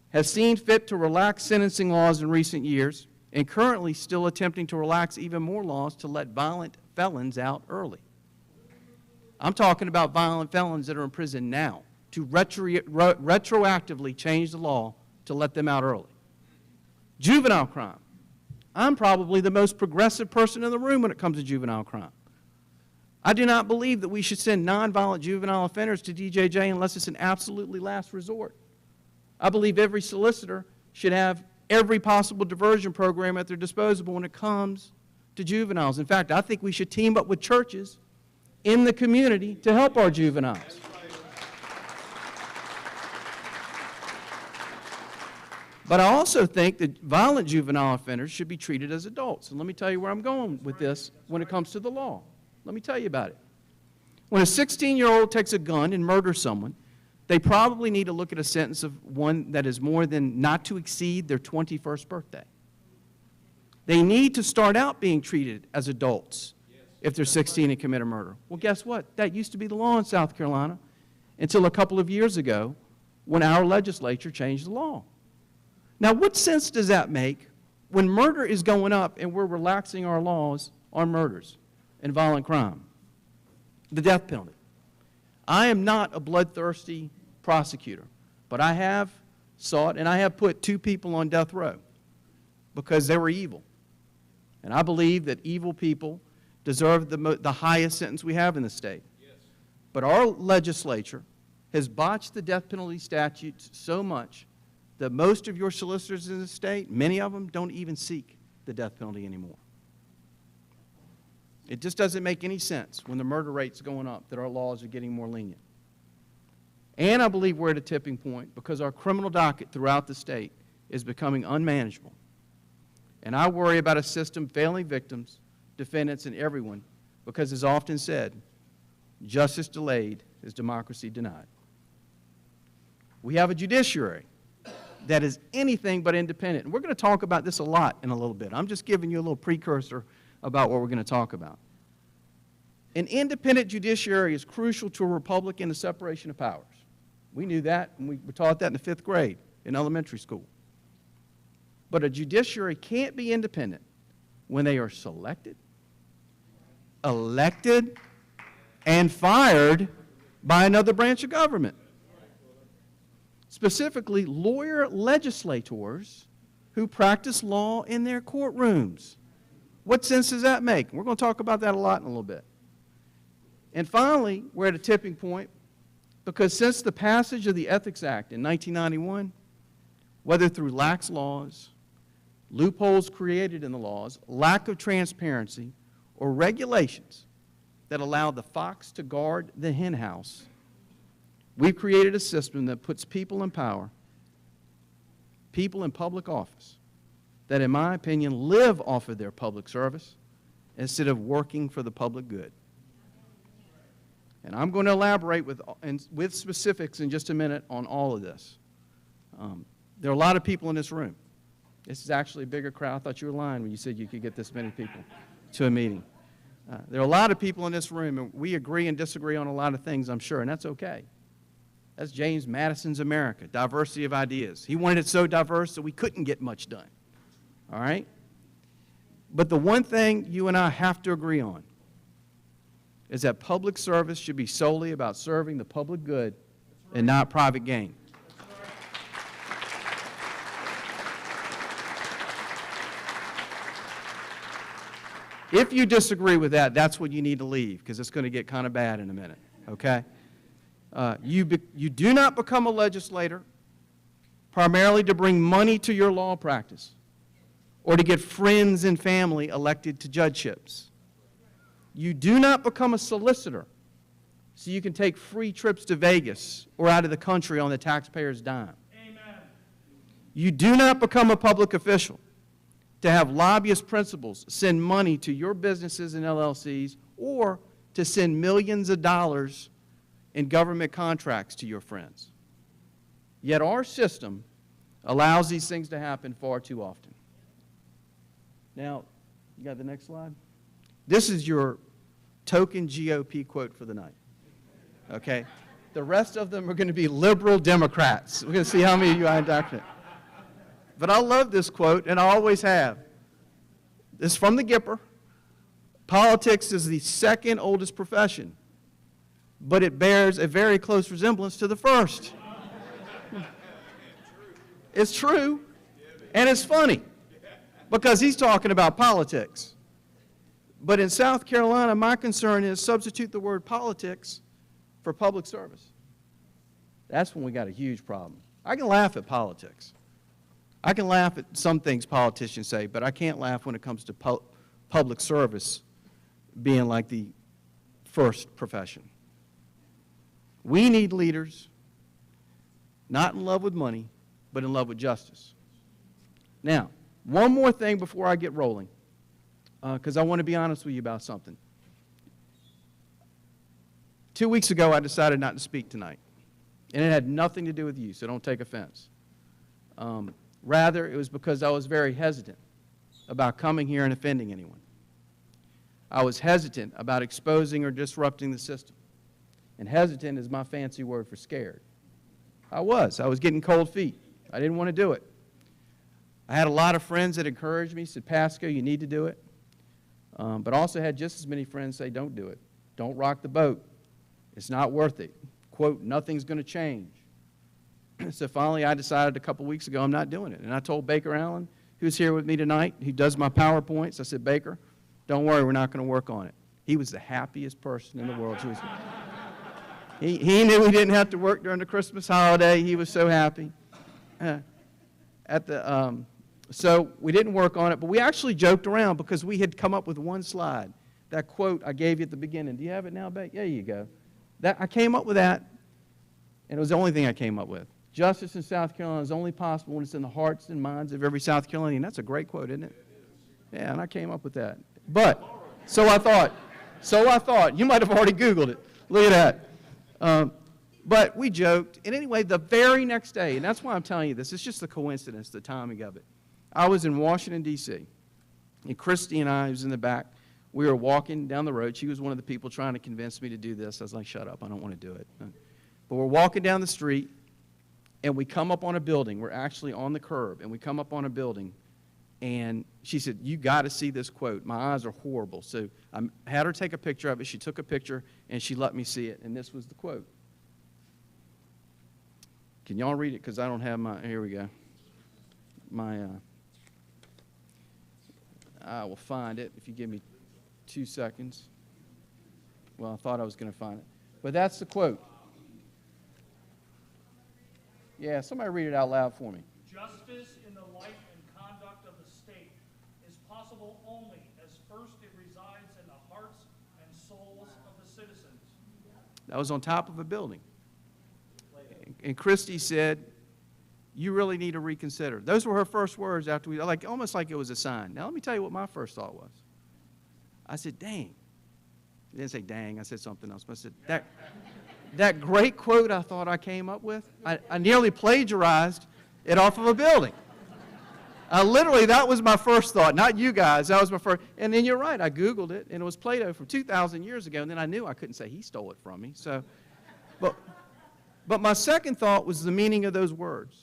has seen fit to relax sentencing laws in recent years, and currently still attempting to relax even more laws to let violent felons out early. I'm talking about violent felons that are in prison now, to retroactively change the law to let them out early. Juvenile crime. I'm probably the most progressive person in the room when it comes to juvenile crime. I do not believe that we should send nonviolent juvenile offenders to DJJ unless it's an absolutely last resort. I believe every solicitor should have every possible diversion program at their disposal when it comes to juveniles. In fact, I think we should team up with churches in the community to help our juveniles. But I also think that violent juvenile offenders should be treated as adults. And let me tell you where I'm going with this when it comes to the law. Let me tell you about it. When a 16-year-old takes a gun and murders someone, they probably need to look at a sentence of one that is more than not to exceed their 21st birthday. They need to start out being treated as adults if they're 16 and commit a murder. Well, guess what? That used to be the law in South Carolina until a couple of years ago when our legislature changed the law. Now, what sense does that make when murder is going up and we're relaxing our laws on murders and violent crime? The death penalty. I am not a bloodthirsty prosecutor, but I have sought and I have put 2 people on death row because they were evil. And I believe that evil people deserve the highest sentence we have in the state. But our legislature has botched the death penalty statutes so much that most of your solicitors in the state, many of them, don't even seek the death penalty anymore. It just doesn't make any sense when the murder rate's going up that our laws are getting more lenient. And I believe we're at a tipping point because our criminal docket throughout the state is becoming unmanageable. And I worry about a system failing victims, defendants, and everyone because, as often said, justice delayed is democracy denied. We have a judiciary that is anything but independent. And we're going to talk about this a lot in a little bit. I'm just giving you a little precursor about what we're going to talk about. An independent judiciary is crucial to a republic and the separation of powers. We knew that, and we were taught that in the 5th grade in elementary school. But a judiciary can't be independent when they are selected, elected, and fired by another branch of government. Specifically, lawyer legislators who practice law in their courtrooms. What sense does that make? We're going to talk about that a lot in a little bit. And finally, we're at a tipping point because since the passage of the Ethics Act in 1991, whether through lax laws, loopholes created in the laws, lack of transparency, or regulations that allow the fox to guard the hen house, we've created a system that puts people in power, people in public office, that in my opinion live off of their public service instead of working for the public good. And I'm going to elaborate with specifics in just a minute on all of this. There are a lot of people in this room. This is actually a bigger crowd. I thought you were lying when you said you could get this many people to a meeting. There are a lot of people in this room, and we agree and disagree on a lot of things, I'm sure, and that's okay. That's James Madison's America, diversity of ideas. He wanted it so diverse that we couldn't get much done. All right? But the one thing you and I have to agree on is that public service should be solely about serving the public good and not private gain. If you disagree with that, that's when you need to leave because it's going to get kind of bad in a minute, okay? You do not become a legislator primarily to bring money to your law practice or to get friends and family elected to judgeships. You do not become a solicitor so you can take free trips to Vegas or out of the country on the taxpayer's dime. Amen. You do not become a public official to have lobbyist principals send money to your businesses and LLCs or to send millions of dollars in government contracts to your friends. Yet our system allows these things to happen far too often. Now, you got the next slide? This is your token GOP quote for the night, okay? The rest of them are going to be liberal Democrats. We're going to see how many of you are indoctrinated. But I love this quote, and I always have. This is from the Gipper. Politics is the second oldest profession, but it bears a very close resemblance to the first. It's true, and it's funny, because he's talking about politics. But in South Carolina, my concern is substitute the word politics for public service. That's when we got a huge problem. I can laugh at politics. I can laugh at some things politicians say, but I can't laugh when it comes to public service being like the first profession. We need leaders not in love with money, but in love with justice. Now, one more thing before I get rolling, because I want to be honest with you about something. 2 weeks ago, I decided not to speak tonight, and it had nothing to do with you, so don't take offense. Rather, it was because I was very hesitant about coming here and offending anyone. I was hesitant about exposing or disrupting the system. And hesitant is my fancy word for scared. I was getting cold feet. I didn't want to do it. I had a lot of friends that encouraged me, said, Pascoe, you need to do it. But also had just as many friends say, don't do it. Don't rock the boat. It's not worth it. Quote, nothing's going to change. So finally I decided a couple weeks ago I'm not doing it. And I told Baker Allen, who's here with me tonight, who does my PowerPoints. I said, Baker, don't worry, we're not going to work on it. He was the happiest person in the world. He knew he didn't have to work during the Christmas holiday. He was so happy. So we didn't work on it, but we actually joked around because we had come up with one slide. That quote I gave you at the beginning. Do you have it now, Baker? There you go. I came up with that, and it was the only thing I came up with. Justice in South Carolina is only possible when it's in the hearts and minds of every South Carolinian. That's a great quote, isn't it? Yeah, and I came up with that. But, so I thought. You might have already Googled it. Look at that. But we joked. And anyway, the very next day, and that's why I'm telling you this, it's just a coincidence, the timing of it. I was in Washington, D.C., and Christy and I was in the back. We were walking down the road. She was one of the people trying to convince me to do this. I was like, shut up, I don't want to do it. But we're walking down the street, and we come up on a building. We're actually on the curb, and we come up on a building. And she said, you got to see this quote. My eyes are horrible. So I had her take a picture of it. She took a picture, and she let me see it. And this was the quote. Can y'all read it? Because I don't have my, here we go. I will find it if you give me 2 seconds. Well, I thought I was going to find it. But that's the quote. Yeah, somebody read it out loud for me. Justice in the life and conduct of the state is possible only as first it resides in the hearts and souls of the citizens. That was on top of a building. And Christy said, you really need to reconsider. Those were her first words after we, almost like it was a sign. Now, let me tell you what my first thought was. I said, dang. I didn't say dang, I said something else. But I said, that great quote I thought I came up with, I nearly plagiarized it off of a building. Literally, that was my first thought, not you guys. That was my first. And then you're right, I Googled it, and it was Plato from 2,000 years ago, and then I knew I couldn't say he stole it from me. So, but my second thought was the meaning of those words.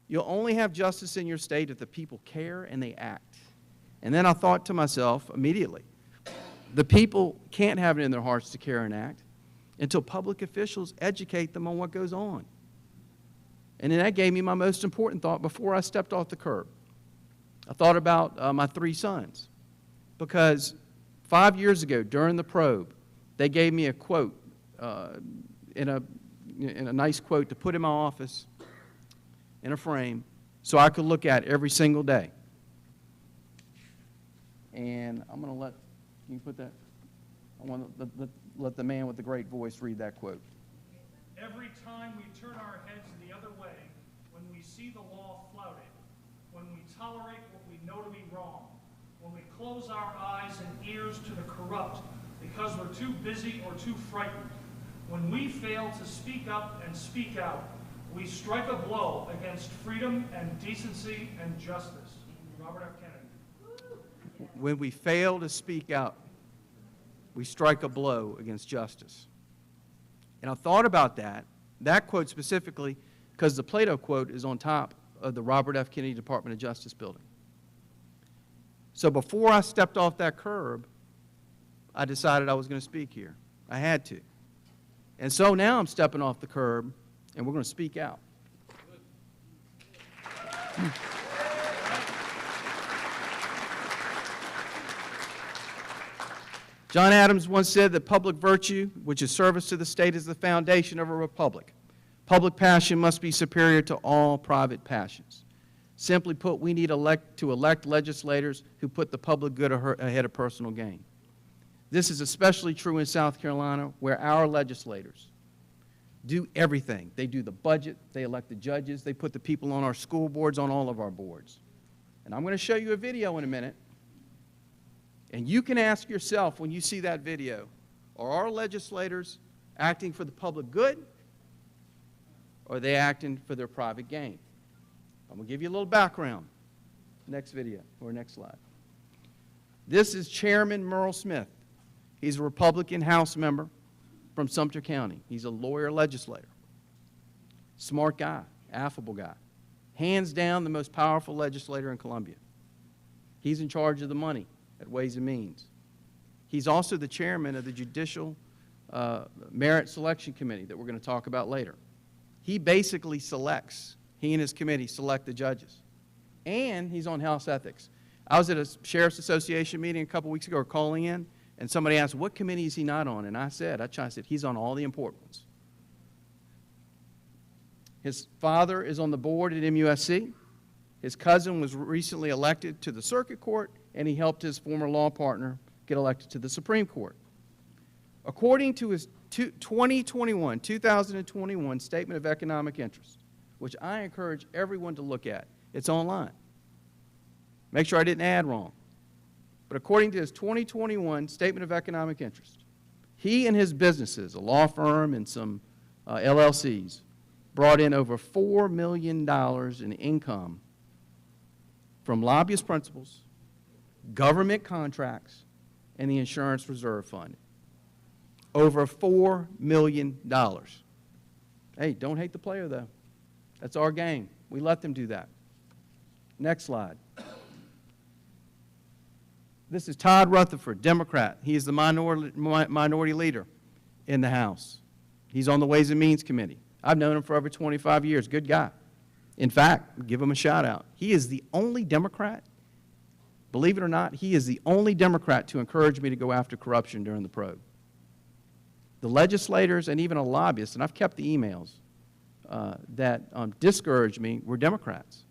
You'll only have justice in your state if the people care and they act. And then I thought to myself immediately, the people can't have it in their hearts to care and act until public officials educate them on what goes on. And then that gave me my most important thought before I stepped off the curb. I thought about my 3 sons. Because 5 years ago, during the probe, they gave me a quote, in a nice quote to put in my office in a frame so I could look at every single day. And I'm going to let, can you put that? I want to let the man with the great voice read that quote. Every time we turn our heads the other way, when we see the law flouted, when we tolerate what we know to be wrong, when we close our eyes and ears to the corrupt because we're too busy or too frightened, when we fail to speak up and speak out, we strike a blow against freedom and decency and justice. Robert F. Kennedy. When we fail to speak out, we strike a blow against justice. And I thought about that quote specifically, because the Plato quote is on top of the Robert F. Kennedy Department of Justice building. So before I stepped off that curb, I decided I was going to speak here. I had to. And so now I'm stepping off the curb, and we're going to speak out. John Adams once said that public virtue, which is service to the state, is the foundation of a republic. Public passion must be superior to all private passions. Simply put, we need to elect legislators who put the public good ahead of personal gain. This is especially true in South Carolina, where our legislators do everything. They do the budget, they elect the judges, they put the people on our school boards, on all of our boards. And I'm going to show you a video in a minute. And you can ask yourself when you see that video, are our legislators acting for the public good, or are they acting for their private gain? I'm going to give you a little background. Next video, or next slide. This is Chairman Merle Smith. He's a Republican House member from Sumter County. He's a lawyer legislator. Smart guy, affable guy. Hands down the most powerful legislator in Columbia. He's in charge of the money at Ways and Means. He's also the chairman of the Judicial Merit Selection Committee that we're going to talk about later. He basically selects, he and his committee select the judges. and he's on House Ethics. I was at a Sheriff's Association meeting a couple weeks ago, or calling in, and somebody asked, what committee is he not on? And I said, he's on all the important ones. His father is on the board at MUSC. His cousin was recently elected to the Circuit Court, and he helped his former law partner get elected to the Supreme Court. According to his 2021 Statement of Economic Interest, which I encourage everyone to look at, it's online. Make sure I didn't add wrong. But according to his 2021 Statement of Economic Interest, he and his businesses, a law firm and some LLCs, brought in over $4 million in income from lobbyist principals, government contracts, and the Insurance Reserve Fund. Over $4 million. Hey, don't hate the player, though. That's our game. We let them do that. Next slide. This is Todd Rutherford, Democrat. He is the minority leader in the House. He's on the Ways and Means Committee. I've known him for over 25 years. Good guy. In fact, give him a shout out. He is the only Democrat, believe it or not, he is the only Democrat to encourage me to go after corruption during the probe. The legislators and even a lobbyist, and I've kept the emails, that discouraged me were Democrats.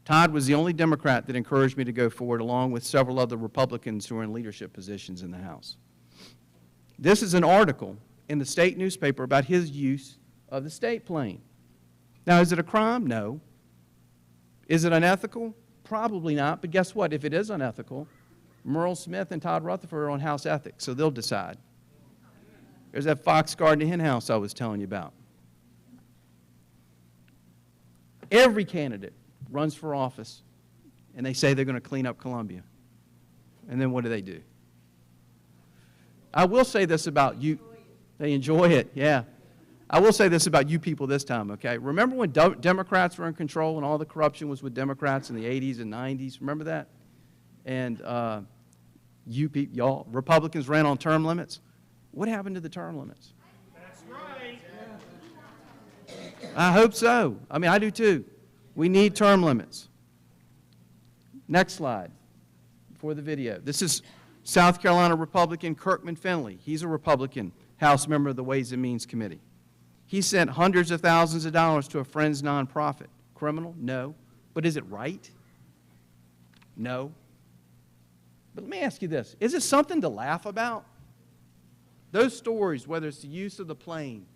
Todd was the only Democrat that encouraged me to go forward, along with several other Republicans who are in leadership positions in the House. This is an article in the state newspaper about his use of the state plane. Now, is it a crime? No. Is it unethical? Probably not, but guess what? If it is unethical, Merle Smith and Todd Rutherford are on House Ethics, so they'll decide. There's that Fox Garden hen house I was telling you about. Every candidate runs for office, and they say they're going to clean up Columbia. And then what do? I will say this about you. They enjoy it, yeah. I will say this about you people this time, okay? Remember when Democrats were in control and all the corruption was with Democrats in the 80s and 90s? Remember that? And y'all, Republicans ran on term limits. What happened to the term limits? That's right. I hope so. I mean, I do too. We need term limits. Next slide for the video. This is South Carolina Republican Kirkman Finley. He's a Republican House member of the Ways and Means Committee. He sent hundreds of thousands of dollars to a friend's nonprofit. Criminal? No. But is it right? No. But let me ask you this. Is it something to laugh about? Those stories, whether it's the use of the plane,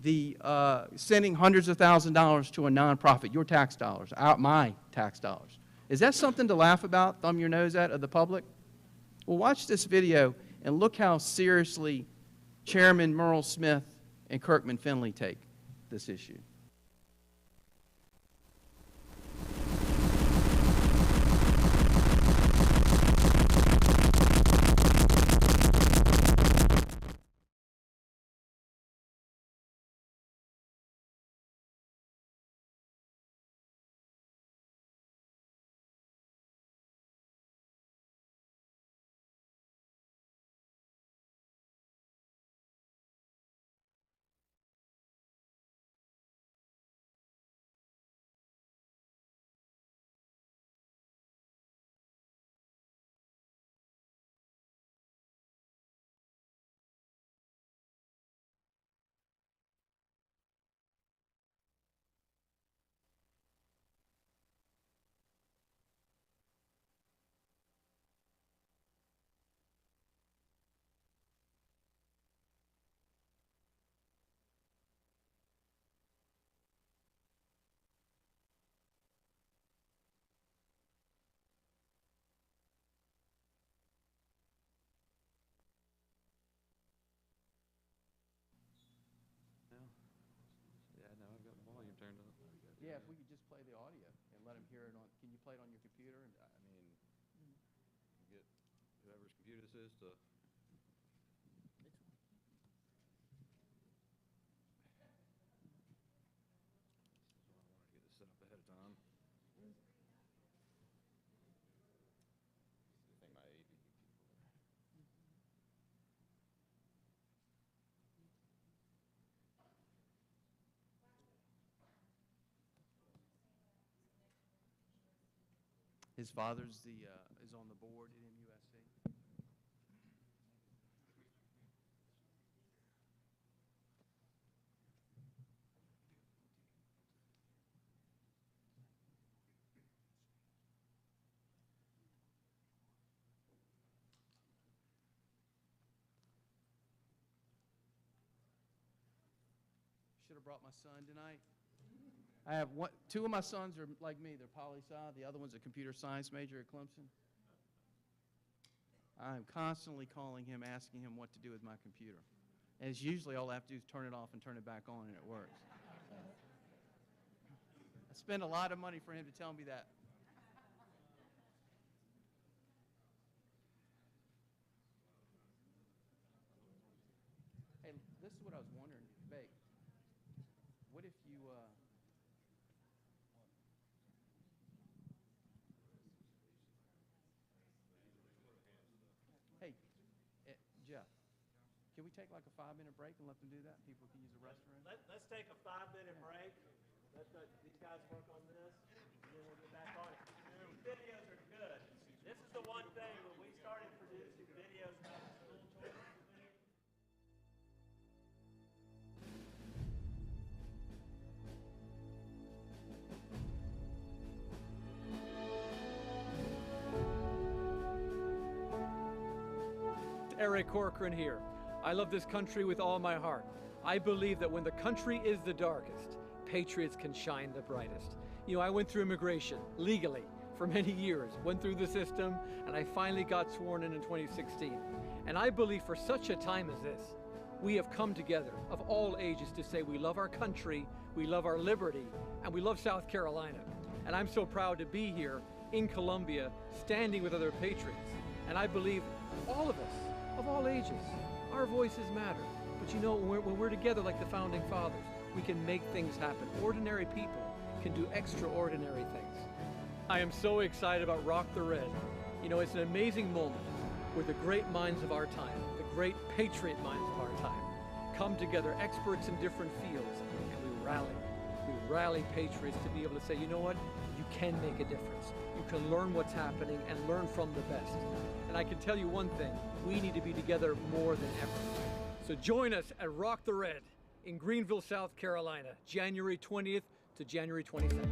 the sending hundreds of thousands of dollars to a nonprofit, your tax dollars, my tax dollars. Is that something to laugh about, thumb your nose at of the public? Well, watch this video and look how seriously Chairman Merle Smith and Kirkman Finley take this issue. Yeah, if we could just play the audio and let them hear it on, can you play it on your computer? I mean, get whoever's computer this is to. I wanted to get this set up ahead of time. I think my AV people. His father's is on the board at MUSC. Should have brought my son tonight. I have two of my sons are like me. They're poli-sci. The other one's a computer science major at Clemson. I'm constantly calling him, asking him what to do with my computer. And it's usually all I have to do is turn it off and turn it back on, and it works. I spend a lot of money for him to tell me that. Hey, this is what I was wondering, Bake. What if you, hey, Jeff, can we take like a 5-minute break and let them do that? People can use the restroom. Let's take a 5-minute break. Let these guys work on this, and then we'll get back on it. Videos are good. This is the one thing when we started producing videos about the school tours. Eric Corcoran here. I love this country with all my heart. I believe that when the country is the darkest, patriots can shine the brightest. You know, I went through immigration legally for many years, went through the system, and I finally got sworn in 2016. And I believe for such a time as this, we have come together of all ages to say we love our country, we love our liberty, and we love South Carolina. And I'm so proud to be here in Columbia, standing with other patriots. And I believe all of us, of all ages, our voices matter. But you know, when we're together like the Founding Fathers, we can make things happen. Ordinary people can do extraordinary things. I am so excited about Rock the Red. You know, it's an amazing moment where the great minds of our time, the great patriot minds of our time, come together, experts in different fields, and we rally. We rally patriots to be able to say, you know what, you can make a difference. You can learn what's happening and learn from the best. And I can tell you one thing, we need to be together more than ever. So join us at Rock the Red in Greenville, South Carolina, January 20th to January 22nd.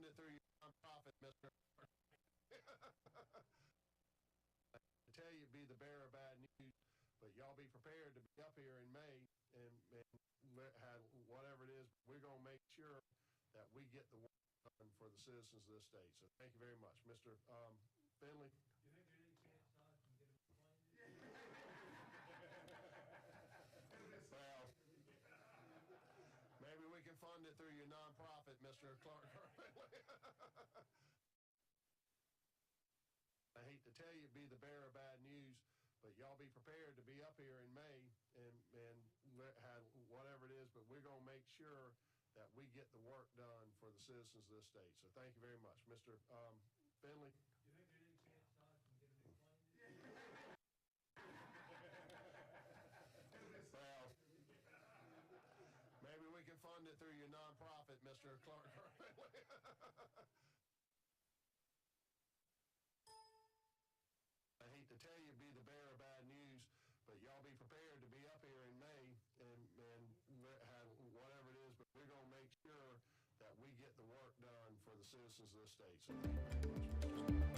it through your nonprofit, Mr. I tell you, be the bearer of bad news, but y'all be prepared to be up here in May and have whatever it is. We're going to make sure that we get the work done for the citizens of this state. So thank you very much, Mr. Finley. Do you think there's any chance I can get a plane? Well, maybe we can fund it through your nonprofit, Mr. Clark. I hate to tell you, be the bearer of bad news, but y'all be prepared to be up here in May and have whatever it is, but we're going to make sure that we get the work done for the citizens of this state. So thank you very much. Mr. Finley? Do you think there's any chance I can get a new plane? Well, maybe we can fund it through your nonprofit, Mr. Clark. I hate to tell you, be the bearer of bad news, but y'all be prepared to be up here in May and have whatever it is, but we're going to make sure that we get the work done for the citizens of this state. So thank you very much, Mr.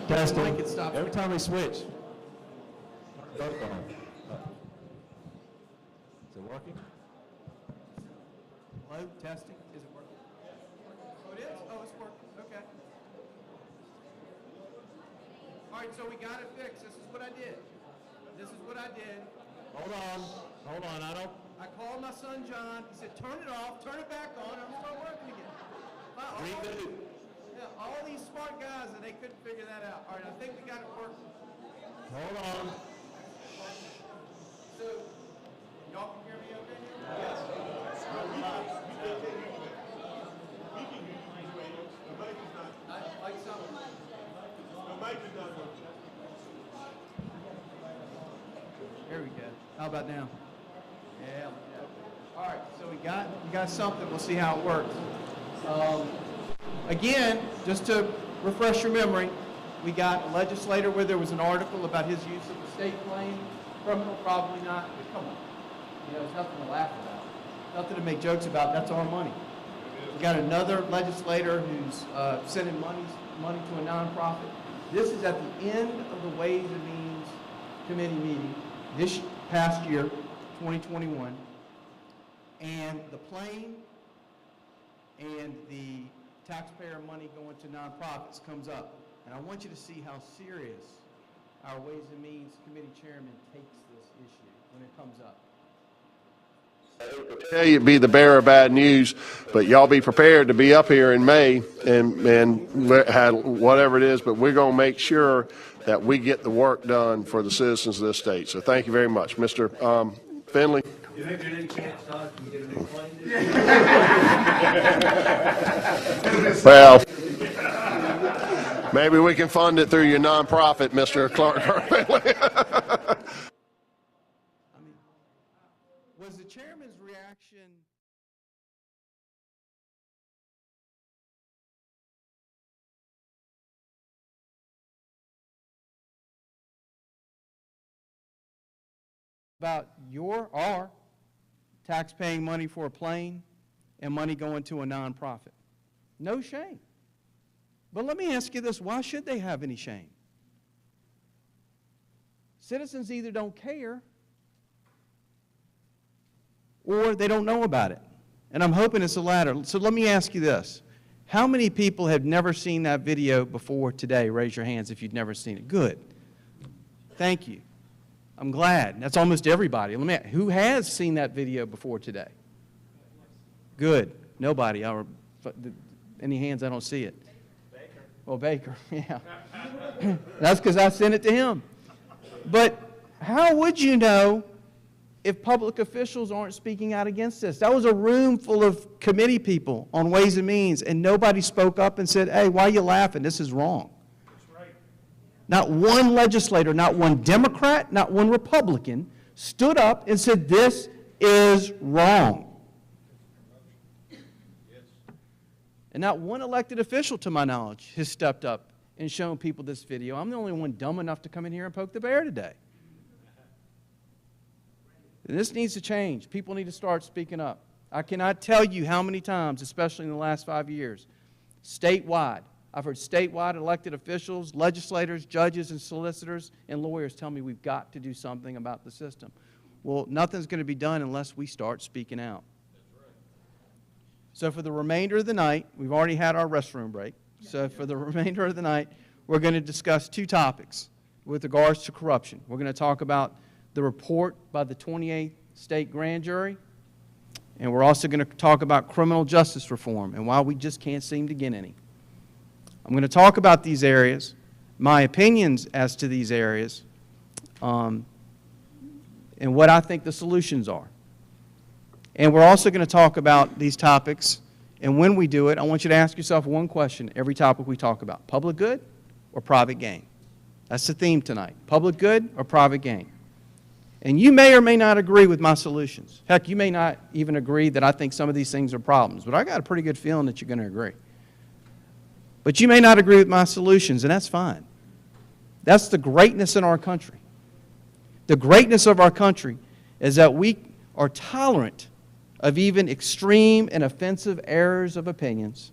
Testing. Mike, it stops. Every time we switch. Both on. Is it working? Hello, testing. Is it working? Oh, it is? Oh, it's working. Okay. All right, so we got it fixed. This is what I did. Hold on, I don't. I called my son John. He said, turn it off, turn it back on, and I'm start working again. Reboot. Yeah, all these smart guys, and they couldn't figure that out. All right, I think we got it working. Hold on. So, y'all can hear me okay now? Yes. Like something. There we go. How about now? Yeah. All right, so we got something. We'll see how it works. Again, just to refresh your memory, we got a legislator where there was an article about his use of the state claim. Criminal, probably not, but come on. You know, there's nothing to laugh about. Nothing to make jokes about. That's our money. We got another legislator who's sending money to a nonprofit. This is at the end of the Ways and Means Committee meeting this past year, 2021. And the plane and the taxpayer money going to nonprofits comes up. And I want you to see how serious our Ways and Means Committee chairman takes this issue when it comes up. Tell you be the bearer of bad news, but y'all be prepared to be up here in May and whatever it is, but we're going to make sure that we get the work done for the citizens of this state. So thank you very much. Mr. Finley. You think there's any chance Todd can get a new plane? Well, maybe we can fund it through your nonprofit, Mr. Clark. Was the chairman's reaction about our tax-paying money for a plane and money going to a nonprofit? No shame. But let me ask you this, why should they have any shame? Citizens either don't care or they don't know about it. And I'm hoping it's the latter. So let me ask you this. How many people have never seen that video before today? Raise your hands if you've never seen it. Good. Thank you. I'm glad. That's almost everybody. Who has seen that video before today? Good. Nobody. Any hands? I don't see it. Baker. Well, Baker, yeah. That's because I sent it to him. But how would you know if public officials aren't speaking out against this? That was a room full of committee people on Ways and Means, and nobody spoke up and said, hey, why are you laughing? This is wrong. Not one legislator, not one Democrat, not one Republican stood up and said, this is wrong. And not one elected official, to my knowledge, has stepped up and shown people this video. I'm the only one dumb enough to come in here and poke the bear today. And this needs to change. People need to start speaking up. I cannot tell you how many times, especially in the last 5 years, statewide, I've heard statewide elected officials, legislators, judges, and solicitors, and lawyers tell me we've got to do something about the system. Well, nothing's going to be done unless we start speaking out. That's right. So for the remainder of the night, we've already had our restroom break. So for the remainder of the night, we're going to discuss two topics with regards to corruption. We're going to talk about the report by the 28th state grand jury, and we're also going to talk about criminal justice reform and why we just can't seem to get any. I'm going to talk about these areas, my opinions as to these areas, and what I think the solutions are. And we're also going to talk about these topics, and when we do it, I want you to ask yourself one question every topic we talk about: public good or private gain? That's the theme tonight: public good or private gain. And you may or may not agree with my solutions. Heck, you may not even agree that I think some of these things are problems, but I got a pretty good feeling that you're going to agree. But you may not agree with my solutions, and that's fine. That's the greatness in our country. The greatness of our country is that we are tolerant of even extreme and offensive errors of opinions,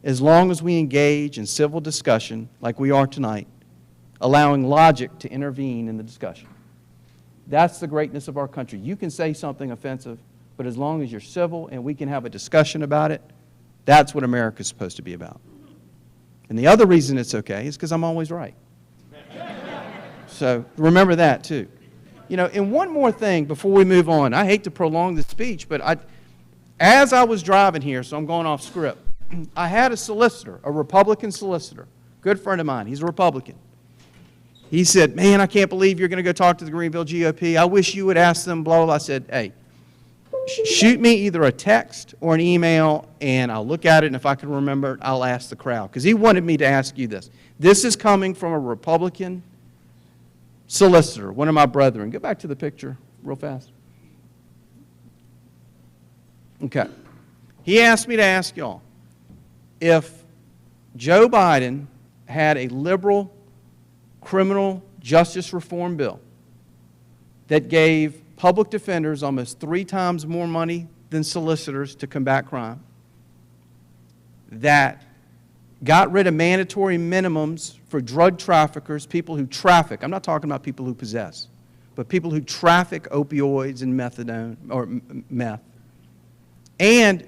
as long as we engage in civil discussion like we are tonight, allowing logic to intervene in the discussion. That's the greatness of our country. You can say something offensive, but as long as you're civil and we can have a discussion about it, that's what America's supposed to be about. And the other reason it's okay is because I'm always right. So remember that too. You know, and one more thing before we move on. I hate to prolong the speech, but as I was driving here, so I'm going off script, I had a solicitor, a Republican solicitor, good friend of mine. He's a Republican. He said, man, I can't believe you're going to go talk to the Greenville GOP. I wish you would ask them, blah, blah, blah. I said, hey, shoot me either a text or an email, and I'll look at it, and if I can remember it, I'll ask the crowd. Because he wanted me to ask you this. This is coming from a Republican solicitor, one of my brethren. Go back to the picture real fast. Okay. He asked me to ask y'all, if Joe Biden had a liberal criminal justice reform bill that gave public defenders almost 3 times more money than solicitors to combat crime, that got rid of mandatory minimums for drug traffickers, people who traffic, I'm not talking about people who possess, but people who traffic opioids and methadone, or meth, and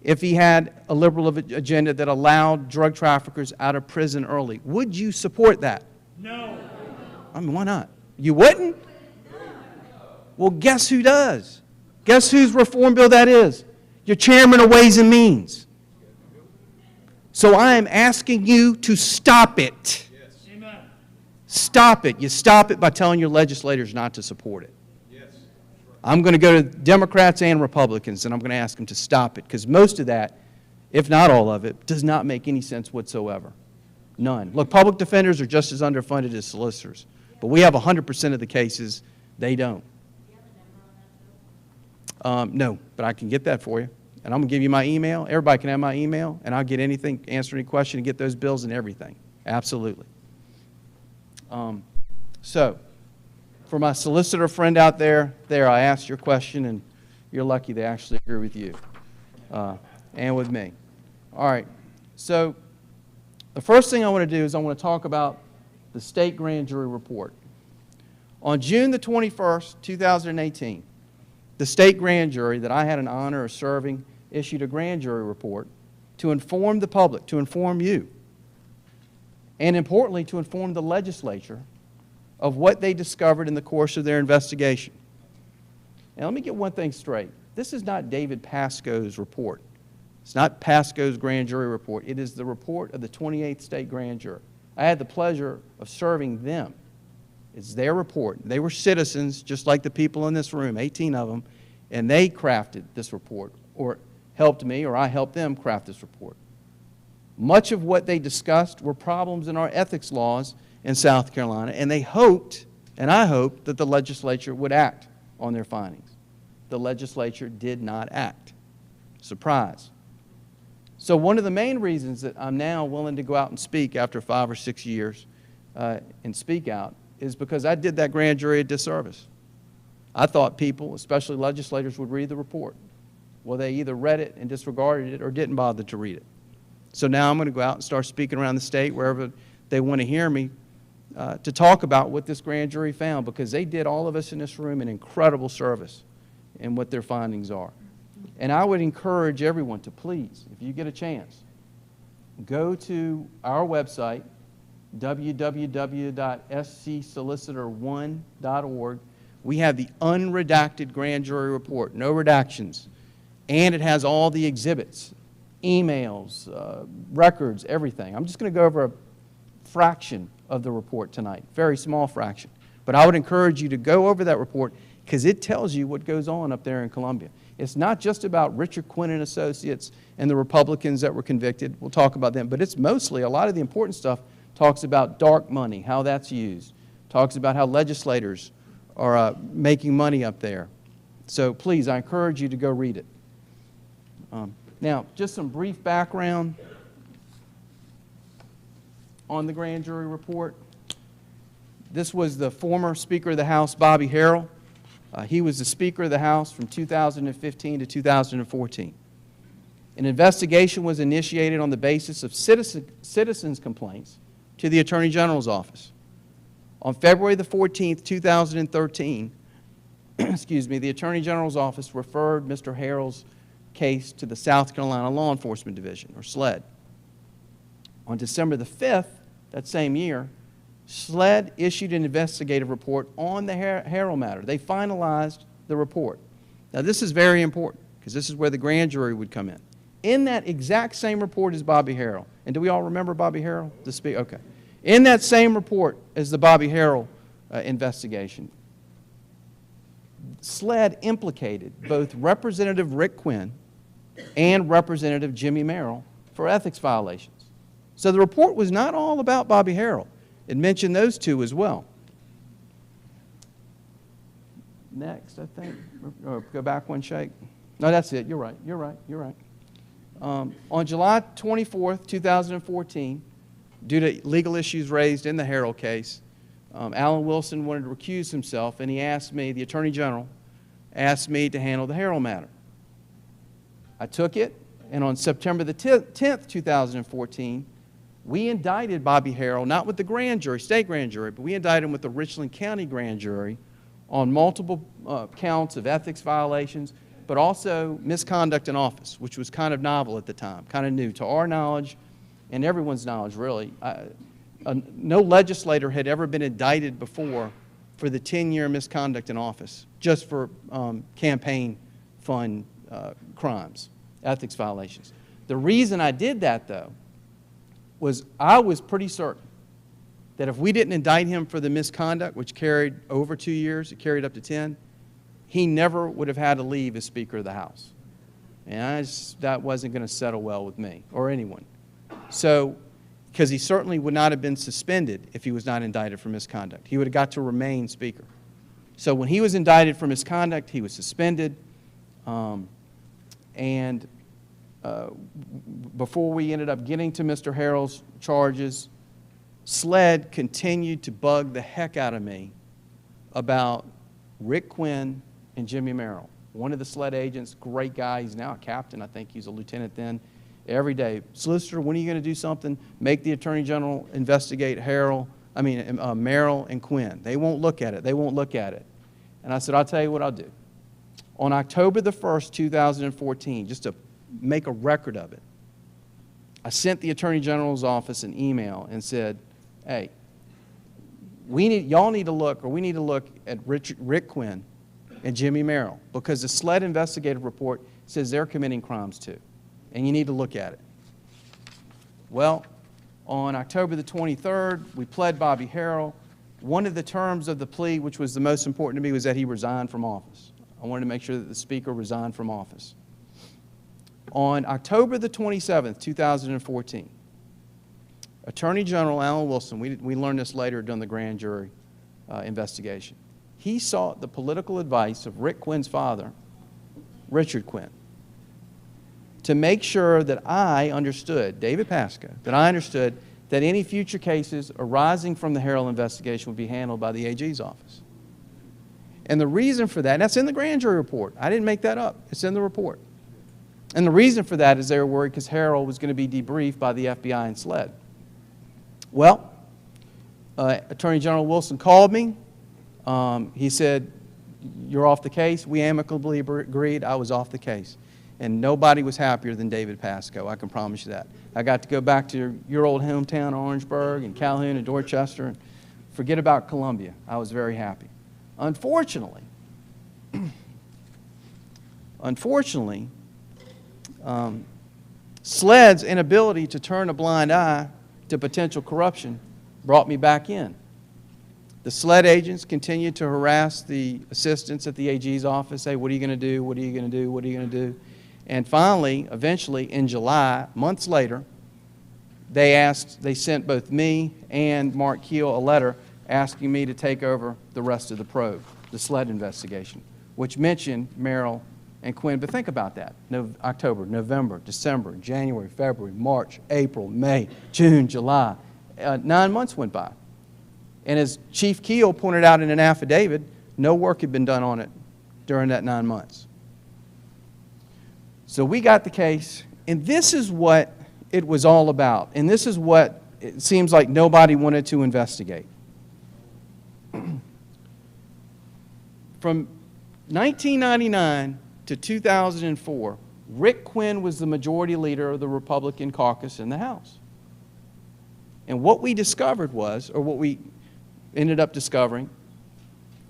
if he had a liberal agenda that allowed drug traffickers out of prison early, would you support that? No. I mean, why not? You wouldn't? Well, guess who does? Guess whose reform bill that is? Your chairman of Ways and Means. So I am asking you to stop it. Amen. Stop it. You stop it by telling your legislators not to support it. I'm going to go to Democrats and Republicans, and I'm going to ask them to stop it, because most of that, if not all of it, does not make any sense whatsoever. None. Look, public defenders are just as underfunded as solicitors, but we have 100% of the cases they don't. No, but I can get that for you, and I'm going to give you my email. Everybody can have my email, and I'll get anything, answer any question, and get those bills and everything. Absolutely. So, for my solicitor friend out there, I asked your question, and you're lucky they actually agree with you and with me. All right, so the first thing I want to do is I want to talk about the state grand jury report. On June the 21st, 2018, the state grand jury that I had an honor of serving issued a grand jury report to inform the public, to inform you, and importantly, to inform the legislature of what they discovered in the course of their investigation. Now, let me get one thing straight. This is not David Pascoe's report. It's not Pascoe's grand jury report. It is the report of the 28th state grand jury. I had the pleasure of serving them. It's their report. They were citizens, just like the people in this room, 18 of them, and they crafted this report, or helped me, or I helped them craft this report. Much of what they discussed were problems in our ethics laws in South Carolina, and they hoped, and I hoped, that the legislature would act on their findings. The legislature did not act. Surprise. So one of the main reasons that I'm now willing to go out and speak after 5 or 6 years and speak out is because I did that grand jury a disservice. I thought people, especially legislators, would read the report. Well, they either read it and disregarded it or didn't bother to read it. So now I'm going to go out and start speaking around the state wherever they want to hear me to talk about what this grand jury found, because they did all of us in this room an incredible service in what their findings are. And I would encourage everyone to please, if you get a chance, go to our website, www.scsolicitor1.org. We have the unredacted grand jury report, no redactions, and it has all the exhibits, emails, records, everything. I'm just going to go over a fraction of the report tonight, very small fraction. But I would encourage you to go over that report, because it tells you what goes on up there in Columbia. It's not just about Richard Quinn and Associates and the Republicans that were convicted. We'll talk about them. But it's mostly, a lot of the important stuff talks about dark money, how that's used. Talks about how legislators are making money up there. So please, I encourage you to go read it. Now, just some brief background on the grand jury report. This was the former Speaker of the House, Bobby Harrell. He was the Speaker of the House from 2015 to 2014. An investigation was initiated on the basis of citizens' complaints to the Attorney General's office. On February the 14th, 2013, excuse me, the Attorney General's office referred Mr. Harrell's case to the South Carolina Law Enforcement Division, or SLED. On December the 5th, that same year, SLED issued an investigative report on the Harrell matter. They finalized the report. Now, this is very important, because this is where the grand jury would come in. In that exact same report is Bobby Harrell. And do we all remember Bobby Harrell? Okay. In that same report as the Bobby Harrell investigation, SLED implicated both Representative Rick Quinn and Representative Jimmy Merrill for ethics violations. So the report was not all about Bobby Harrell. It mentioned those two as well. Next, I think, go back one shake. No, that's it. You're right. You're right. You're right. On July 24th, 2014, due to legal issues raised in the Harrell case, Alan Wilson wanted to recuse himself, and he asked me, the Attorney General, asked me to handle the Harrell matter. I took it, and on September the 10th, 2014, we indicted Bobby Harrell, not with the grand jury, state grand jury, but we indicted him with the Richland County grand jury on multiple counts of ethics violations, but also misconduct in office, which was kind of novel at the time, kind of new to our knowledge and everyone's knowledge, really. No legislator had ever been indicted before for the 10-year misconduct in office, just for campaign fund crimes, ethics violations. The reason I did that, though, was I was pretty certain that if we didn't indict him for the misconduct, which carried over 2 years, it carried up to 10, he never would have had to leave as Speaker of the House. And that wasn't going to settle well with me or anyone. So, because he certainly would not have been suspended if he was not indicted for misconduct. He would have got to remain Speaker. So when he was indicted for misconduct, he was suspended. Before we ended up getting to Mr. Harrell's charges, SLED continued to bug the heck out of me about Rick Quinn and Jimmy Merrill. One of the SLED agents, great guy, he's now a captain, I think he's a lieutenant then. Every day, solicitor, when are you going to do something? Make the Attorney General investigate Merrill and Quinn. They won't look at it. They won't look at it. And I said, I'll tell you what I'll do. On October the 1st, 2014, just to make a record of it, I sent the Attorney General's office an email and said, hey, we need to look at Rick Quinn and Jimmy Merrill, because the SLED investigative report says they're committing crimes too, and you need to look at it. Well, on October the 23rd, we pled Bobby Harrell. One of the terms of the plea, which was the most important to me, was that he resigned from office. I wanted to make sure that the Speaker resigned from office. On October the 27th, 2014, Attorney General Alan Wilson, we learned this later during the grand jury investigation, he sought the political advice of Rick Quinn's father, Richard Quinn, to make sure that I understood, David Pascoe, that I understood that any future cases arising from the Harrell investigation would be handled by the AG's office. And the reason for that, and that's in the grand jury report. I didn't make that up. It's in the report. And the reason for that is they were worried because Harrell was going to be debriefed by the FBI and SLED. Well, Attorney General Wilson called me. He said, you're off the case. We amicably agreed. I was off the case. And nobody was happier than David Pascoe, I can promise you that. I got to go back to your old hometown, Orangeburg, and Calhoun and Dorchester, and forget about Columbia. I was very happy. Unfortunately, SLED's inability to turn a blind eye to potential corruption brought me back in. The SLED agents continued to harass the assistants at the AG's office, say, what are you going to do, what are you going to do, what are you going to do? And finally, eventually, in July, months later, they sent both me and Mark Keel a letter asking me to take over the rest of the probe, the SLED investigation, which mentioned Merrill and Quinn. But think about that. October, November, December, January, February, March, April, May, June, July. 9 months went by. And as Chief Keel pointed out in an affidavit, no work had been done on it during that 9 months. So we got the case And this is what it was all about. And this is what it seems like nobody wanted to investigate. From 1999 to 2004, Rick Quinn was the majority leader of the Republican caucus in the House. And what we discovered was, or what we ended up discovering,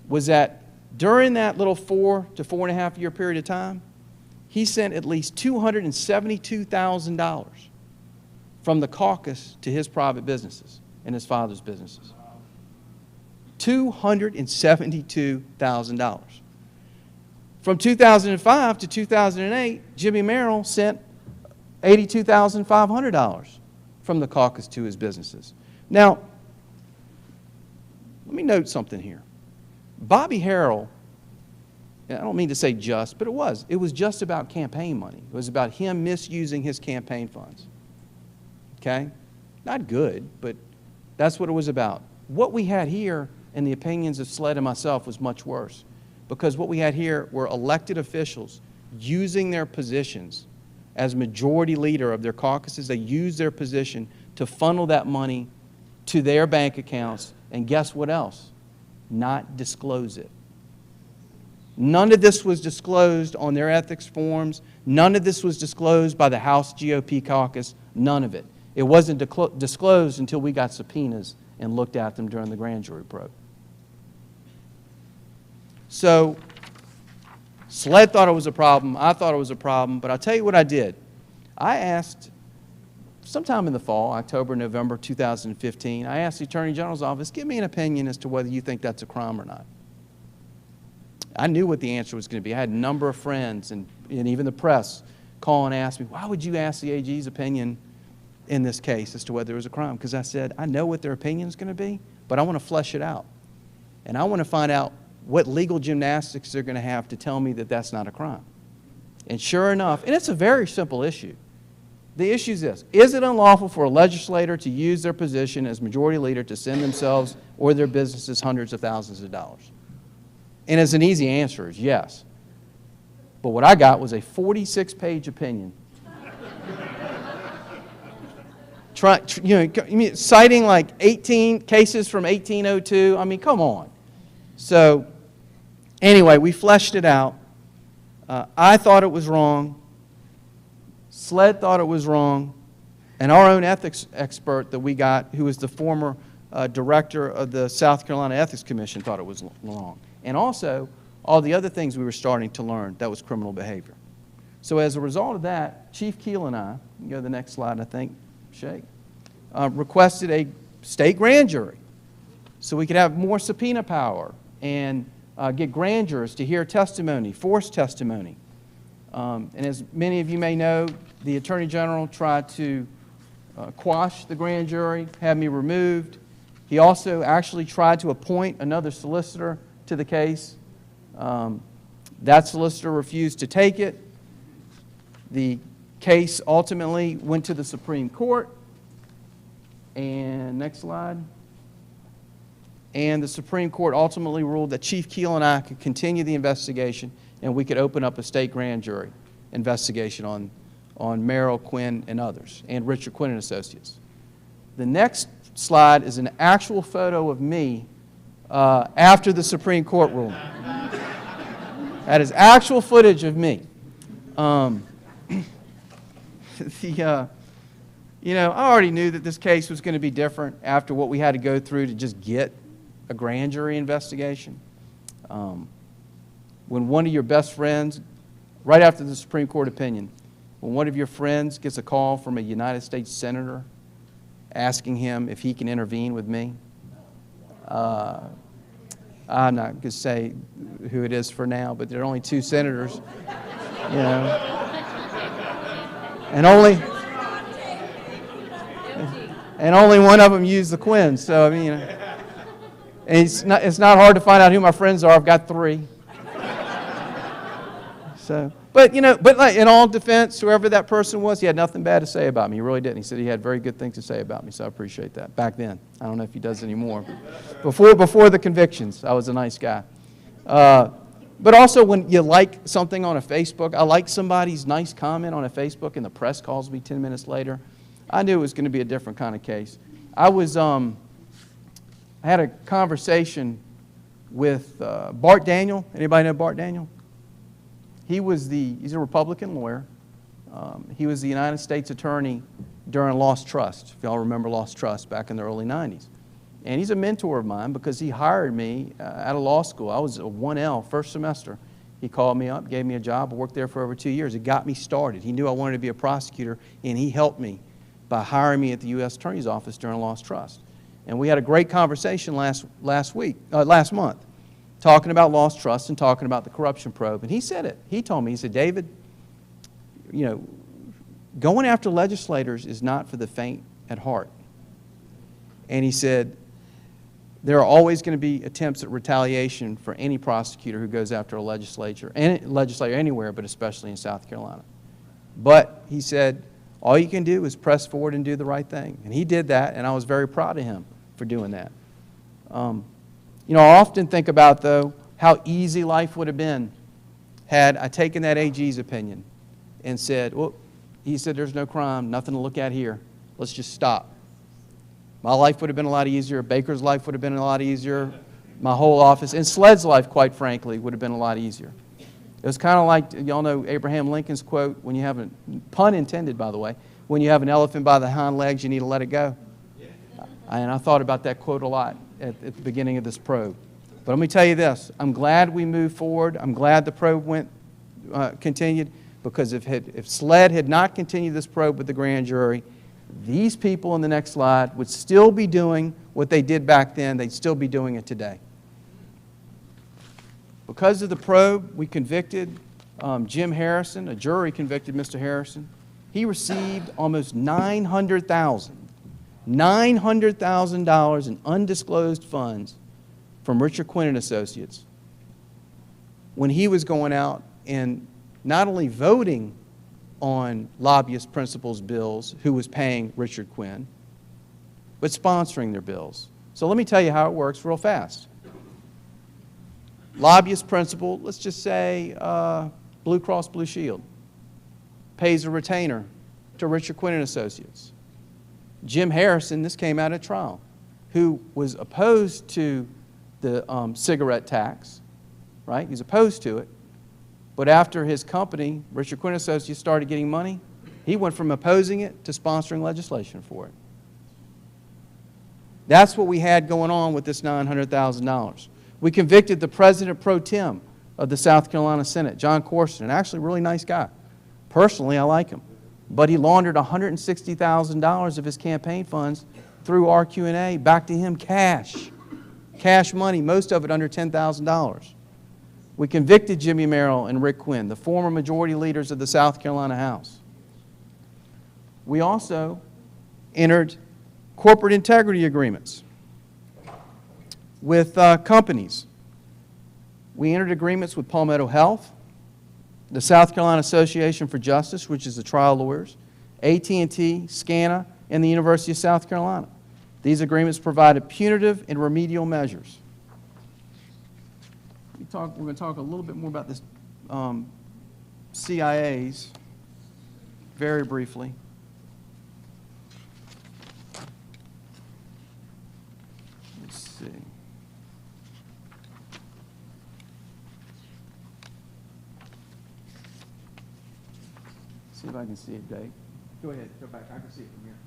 was that during that little 4 to 4.5 year period of time, he sent at least $272,000 from the caucus to his private businesses and his father's businesses. $272,000. From 2005 to 2008, Jimmy Merrill sent $82,500 from the caucus to his businesses. Now, let me note something here. Bobby Harrell, I don't mean to say just, but it was just about campaign money. It was about him misusing his campaign funds. Okay? Not good, but that's what it was about. What we had here, in the opinions of Sled and myself, was much worse. Because what we had here were elected officials using their positions as majority leader of their caucuses. They used their position to funnel that money to their bank accounts, and guess what else? Not disclose it. None of this was disclosed on their ethics forms. None of this was disclosed by the House GOP caucus. None of it. It wasn't disclosed until we got subpoenas and looked at them during the grand jury probe. So, Sled thought it was a problem. I thought it was a problem. But I'll tell you what I did. I asked, sometime in the fall, October, November 2015, I asked the Attorney General's office, give me an opinion as to whether you think that's a crime or not. I knew what the answer was going to be. I had a number of friends and even the press call and ask me, why would you ask the AG's opinion in this case as to whether it was a crime? Because I said, I know what their opinion is going to be, but I want to flesh it out. And I want to find out what legal gymnastics they're going to have to tell me that that's not a crime. And sure enough, and it's a very simple issue. The issue is this: is it unlawful for a legislator to use their position as majority leader to send themselves or their businesses hundreds of thousands of dollars? And as an easy answer is yes. But what I got was a 46-page opinion. Citing like 18 cases from 1802. I mean, come on. So anyway, we fleshed it out. I thought it was wrong. Sled thought it was wrong. And our own ethics expert that we got, who was the former director of the South Carolina Ethics Commission, thought it was wrong. And also, all the other things we were starting to learn, that was criminal behavior. So as a result of that, Chief Keel and I, you can go to the next slide, I think, Shake, requested a state grand jury so we could have more subpoena power and get grand jurors to hear testimony, forced testimony. And as many of you may know, the Attorney General tried to quash the grand jury, have me removed. He also actually tried to appoint another solicitor to the case. That solicitor refused to take it. The case ultimately went to the Supreme Court. And next slide. And the Supreme Court ultimately ruled that Chief Keel and I could continue the investigation and we could open up a state grand jury investigation on Merrill, Quinn, and others, and Richard Quinn and Associates. The next slide is an actual photo of me after the Supreme Court ruling. That is actual footage of me. You know, I already knew that this case was going to be different after what we had to go through to just get a grand jury investigation. When one of your best friends, right after the Supreme Court opinion, when one of your friends gets a call from a United States Senator asking him if he can intervene with me, I'm not going to say who it is for now, but there are only 2 senators, you know, and only one of them used the Quinn. So I mean, and it's not hard to find out who my friends are. I've got 3. So, but you know, like in all defense, whoever that person was, he had nothing bad to say about me. He really didn't. He said he had very good things to say about me. So I appreciate that. Back then, I don't know if he does anymore. Before the convictions, I was a nice guy. But also when you like something on a Facebook, I like somebody's nice comment on a Facebook and the press calls me 10 minutes later, I knew it was going to be a different kind of case. I had a conversation with Bart Daniel. Anybody know Bart Daniel? He's a Republican lawyer. He was the United States Attorney during Lost Trust, if y'all remember Lost Trust back in the early 90s. And he's a mentor of mine because he hired me out of law school. I was a 1L first semester. He called me up, gave me a job. I worked there for over 2 years. It got me started. He knew I wanted to be a prosecutor, and he helped me by hiring me at the U.S. Attorney's Office during Lost Trust. And we had a great conversation last month, talking about Lost Trust and talking about the corruption probe. And he said it. He told me, he said, David, you know, going after legislators is not for the faint at heart. And he said, there are always going to be attempts at retaliation for any prosecutor who goes after a legislator anywhere, but especially in South Carolina. But he said, all you can do is press forward and do the right thing. And he did that, and I was very proud of him for doing that. You know, I often think about, though, how easy life would have been had I taken that AG's opinion and said, well, he said there's no crime, nothing to look at here. Let's just stop. My life would have been a lot easier. Baker's life would have been a lot easier. My whole office, and Sled's life, quite frankly, would have been a lot easier. It was kind of like, y'all know Abraham Lincoln's quote, when you have a, pun intended, by the way, when you have an elephant by the hind legs, you need to let it go. And I thought about that quote a lot at the beginning of this probe. But let me tell you this, I'm glad we moved forward. I'm glad the probe continued, because if SLED had not continued this probe with the grand jury, these people on the next slide would still be doing what they did back then. They'd still be doing it today. Because of the probe, we convicted Jim Harrison. A jury convicted Mr. Harrison. He received almost $900,000 in undisclosed funds from Richard Quinn and Associates when he was going out and not only voting on lobbyist principals' bills, who was paying Richard Quinn, but sponsoring their bills. So let me tell you how it works real fast. Lobbyist principal, let's just say Blue Cross Blue Shield, pays a retainer to Richard Quinn and Associates. Jim Harrison, this came out at trial, who was opposed to the cigarette tax, right? He's opposed to it. But after his company, Richard Quinn Associates, started getting money, he went from opposing it to sponsoring legislation for it. That's what we had going on with this $900,000. We convicted the president pro tem of the South Carolina Senate, John Corson, an actually really nice guy. Personally, I like him. But he laundered $160,000 of his campaign funds through RQ&A back to him cash money, most of it under $10,000. We convicted Jimmy Merrill and Rick Quinn, the former majority leaders of the South Carolina House. We also entered corporate integrity agreements with companies. We entered agreements with Palmetto Health, the South Carolina Association for Justice, which is the trial lawyers, AT&T, SCANA, and the University of South Carolina. These agreements provided punitive and remedial measures. We're going to talk a little bit more about this CIAs very briefly. Let's see. See if I can see it, Dave. Go ahead, go back. I can see it from here.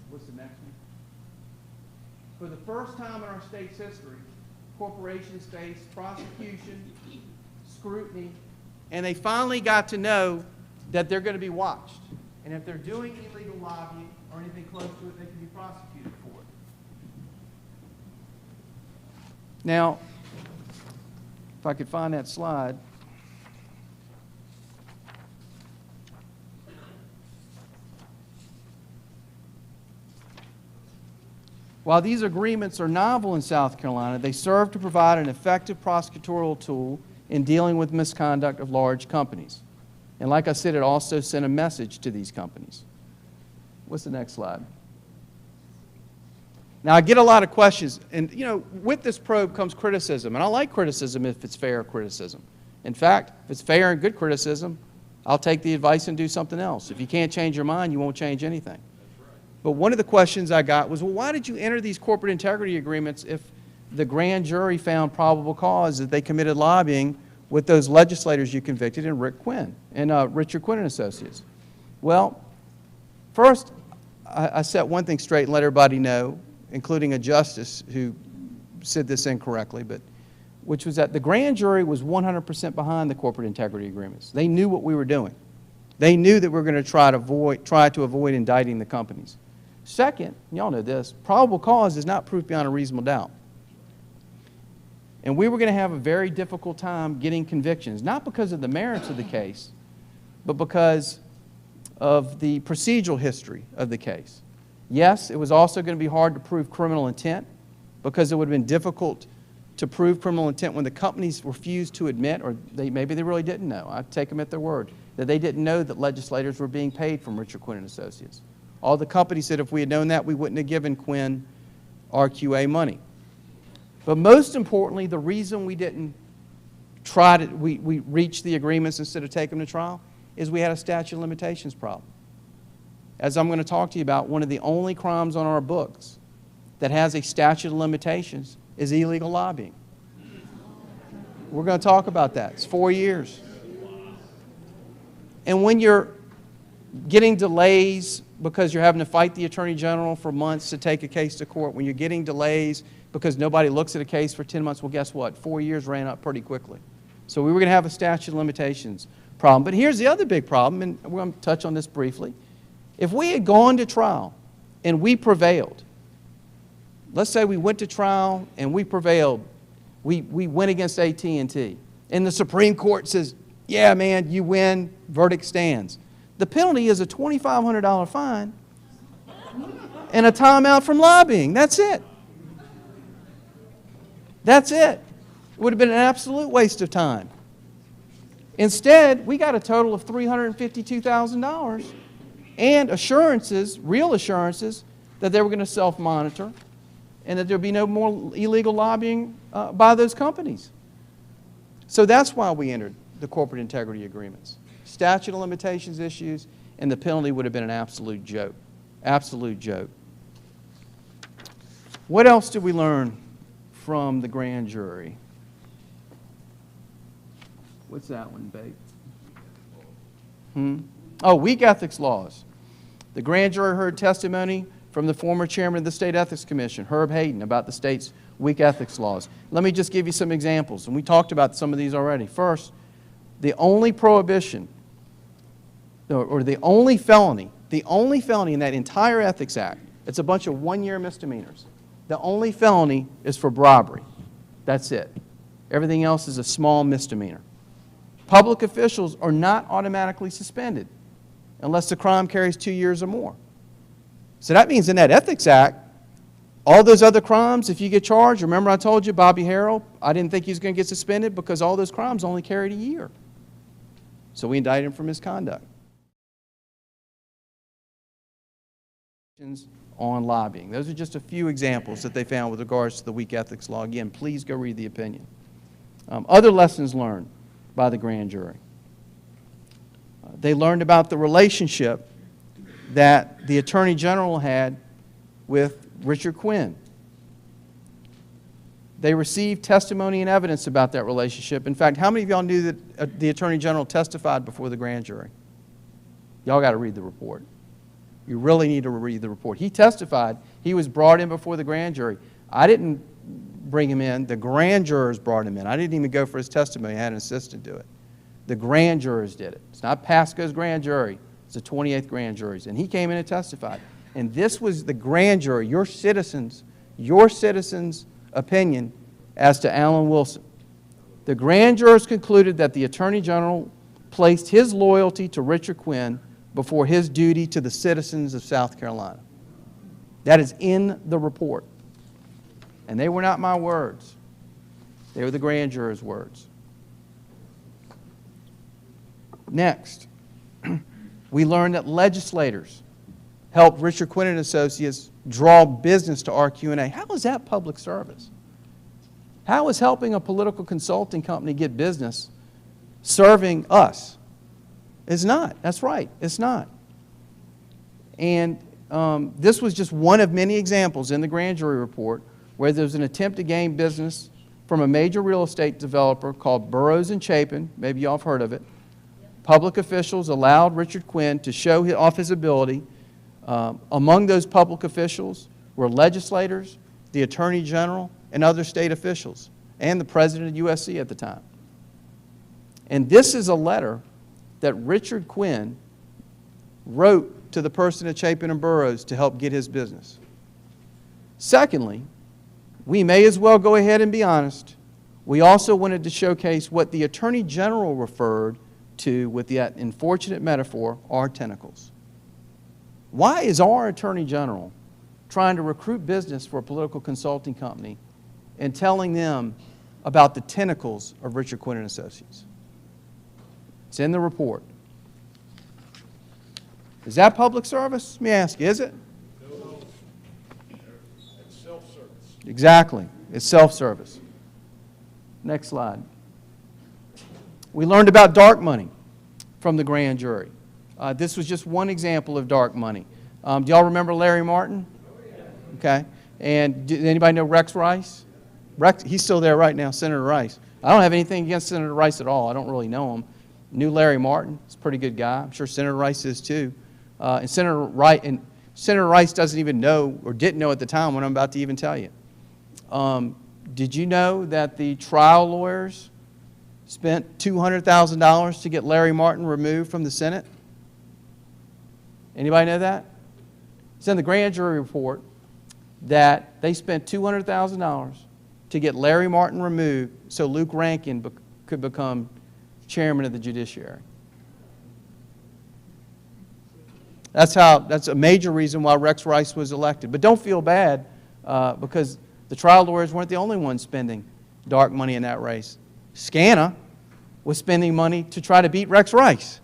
What's the next one? For the first time in our state's history, corporations face prosecution, scrutiny, and they finally got to know that they're going to be watched. And if they're doing illegal lobbying or anything close to it, they can be prosecuted for it. Now, if I could find that slide. While these agreements are novel in South Carolina, they serve to provide an effective prosecutorial tool in dealing with misconduct of large companies. And like I said, it also sent a message to these companies. What's the next slide? Now, I get a lot of questions, and you know, with this probe comes criticism, and I like criticism if it's fair criticism. In fact, if it's fair and good criticism, I'll take the advice and do something else. If you can't change your mind, you won't change anything. But one of the questions I got was, well, why did you enter these corporate integrity agreements if the grand jury found probable cause that they committed lobbying with those legislators you convicted and Rick Quinn and Richard Quinn and Associates? Well, first, I set one thing straight and let everybody know, including a justice who said this incorrectly, but which was that the grand jury was 100% behind the corporate integrity agreements. They knew what we were doing. They knew that we were going to try to avoid indicting the companies. Second, y'all know this, probable cause is not proof beyond a reasonable doubt. And we were going to have a very difficult time getting convictions, not because of the merits of the case, but because of the procedural history of the case. Yes, it was also going to be hard to prove criminal intent because it would have been difficult to prove criminal intent when the companies refused to admit, or maybe they really didn't know, I take them at their word, that they didn't know that legislators were being paid from Richard Quinn and Associates. All the companies said if we had known that, we wouldn't have given Quinn RQA money. But most importantly, the reason we didn't try to, we reached the agreements instead of taking them to trial is we had a statute of limitations problem. As I'm going to talk to you about, one of the only crimes on our books that has a statute of limitations is illegal lobbying. We're going to talk about that. It's 4 years. And when you're getting delays because you're having to fight the Attorney General for months to take a case to court, when you're getting delays because nobody looks at a case for 10 months, well, guess what? 4 years ran up pretty quickly. So we were going to have a statute of limitations problem. But here's the other big problem, and we're going to touch on this briefly. If we had gone to trial and we prevailed, let's say we went to trial and we prevailed, we went against AT&T, and the Supreme Court says, yeah, man, you win, verdict stands. The penalty is a $2,500 fine and a timeout from lobbying. That's it. That's it. It would have been an absolute waste of time. Instead, we got a total of $352,000 and assurances, real assurances, that they were going to self-monitor and that there would be no more illegal lobbying by those companies. So that's why we entered the corporate integrity agreements. Statute of limitations issues, and the penalty would have been an absolute joke. Absolute joke. What else did we learn from the grand jury? What's that one, babe? Oh, weak ethics laws. The grand jury heard testimony from the former chairman of the State Ethics Commission, Herb Hayden, about the state's weak ethics laws. Let me just give you some examples, and we talked about some of these already. First, the only prohibition, or the only felony in that entire Ethics Act, it's a bunch of one-year misdemeanors. The only felony is for bribery. That's it. Everything else is a small misdemeanor. Public officials are not automatically suspended unless the crime carries 2 years or more. So that means in that Ethics Act, all those other crimes, if you get charged, remember I told you Bobby Harrell, I didn't think he was going to get suspended because all those crimes only carried a year. So we indicted him for misconduct. On lobbying. Those are just a few examples that they found with regards to the weak ethics law. Again, please go read the opinion. Other lessons learned by the grand jury. They learned about the relationship that the Attorney General had with Richard Quinn. They received testimony and evidence about that relationship. In fact, how many of y'all knew that the Attorney General testified before the grand jury? Y'all got to read the report. You really need to read the report. He testified. He was brought in before the grand jury. I didn't bring him in. The grand jurors brought him in. I didn't even go for his testimony. I had an assistant do it. The grand jurors did it. It's not Pascoe's grand jury. It's the 28th grand juries. And he came in and testified. And this was the grand jury, your citizens' opinion as to Alan Wilson. The grand jurors concluded that the Attorney General placed his loyalty to Richard Quinn before his duty to the citizens of South Carolina. That is in the report. And they were not my words. They were the grand jurors' words. Next, we learned that legislators helped Richard Quinn and Associates draw business to RQ&A. How is that public service? How is helping a political consulting company get business serving us? It's not. That's right. It's not. And this was just one of many examples in the grand jury report where there was an attempt to gain business from a major real estate developer called Burroughs and Chapin. Maybe y'all have heard of it. Public officials allowed Richard Quinn to show off his ability. Among those public officials were legislators, the Attorney General, and other state officials, and the President of USC at the time. And this is a letter that Richard Quinn wrote to the person at Chapin and Burroughs to help get his business. Secondly, we may as well go ahead and be honest. We also wanted to showcase what the Attorney General referred to with that unfortunate metaphor, our tentacles. Why is our Attorney General trying to recruit business for a political consulting company and telling them about the tentacles of Richard Quinn and Associates? It's in the report. Is that public service? Let me ask you, is it? No. It's self-service. Exactly. It's self-service. Next slide. We learned about dark money from the grand jury. This was just one example of dark money. Do y'all remember Larry Martin? Okay. And does anybody know Rex Rice? Rex, he's still there right now, Senator Rice. I don't have anything against Senator Rice at all. I don't really know him. Knew Larry Martin. He's a pretty good guy. I'm sure Senator Rice is too. And Senator Rice doesn't even know or didn't know at the time what I'm about to even tell you. Did you know that the trial lawyers spent $200,000 to get Larry Martin removed from the Senate? Anybody know that? It's in the grand jury report that they spent $200,000 to get Larry Martin removed so Luke Rankin could become chairman of the judiciary. That's a major reason why Rex Rice was elected. But don't feel bad because the trial lawyers weren't the only ones spending dark money in that race. SCANA was spending money to try to beat Rex Rice.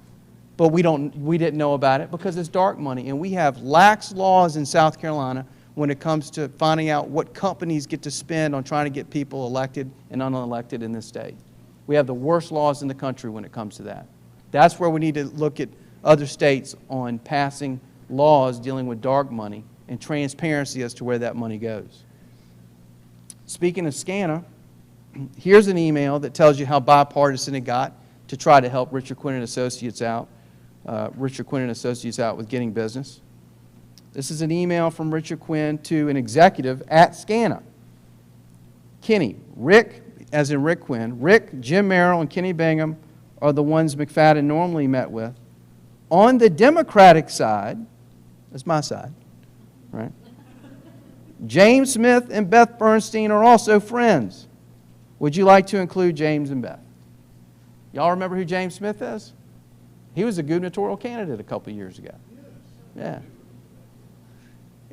But we didn't know about it because it's dark money. And we have lax laws in South Carolina when it comes to finding out what companies get to spend on trying to get people elected and unelected in this state. We have the worst laws in the country when it comes to that. That's where we need to look at other states on passing laws dealing with dark money and transparency as to where that money goes. Speaking of SCANA, here's an email that tells you how bipartisan it got to try to help Richard Quinn and Associates out. With getting business. This is an email from Richard Quinn to an executive at SCANA. Kenny, Rick, as in Rick Quinn, Rick, Jim Merrill, and Kenny Bingham are the ones McFadden normally met with. On the Democratic side, that's my side, right? James Smith and Beth Bernstein are also friends. Would you like to include James and Beth? Y'all remember who James Smith is? He was a gubernatorial candidate a couple years ago. Yeah.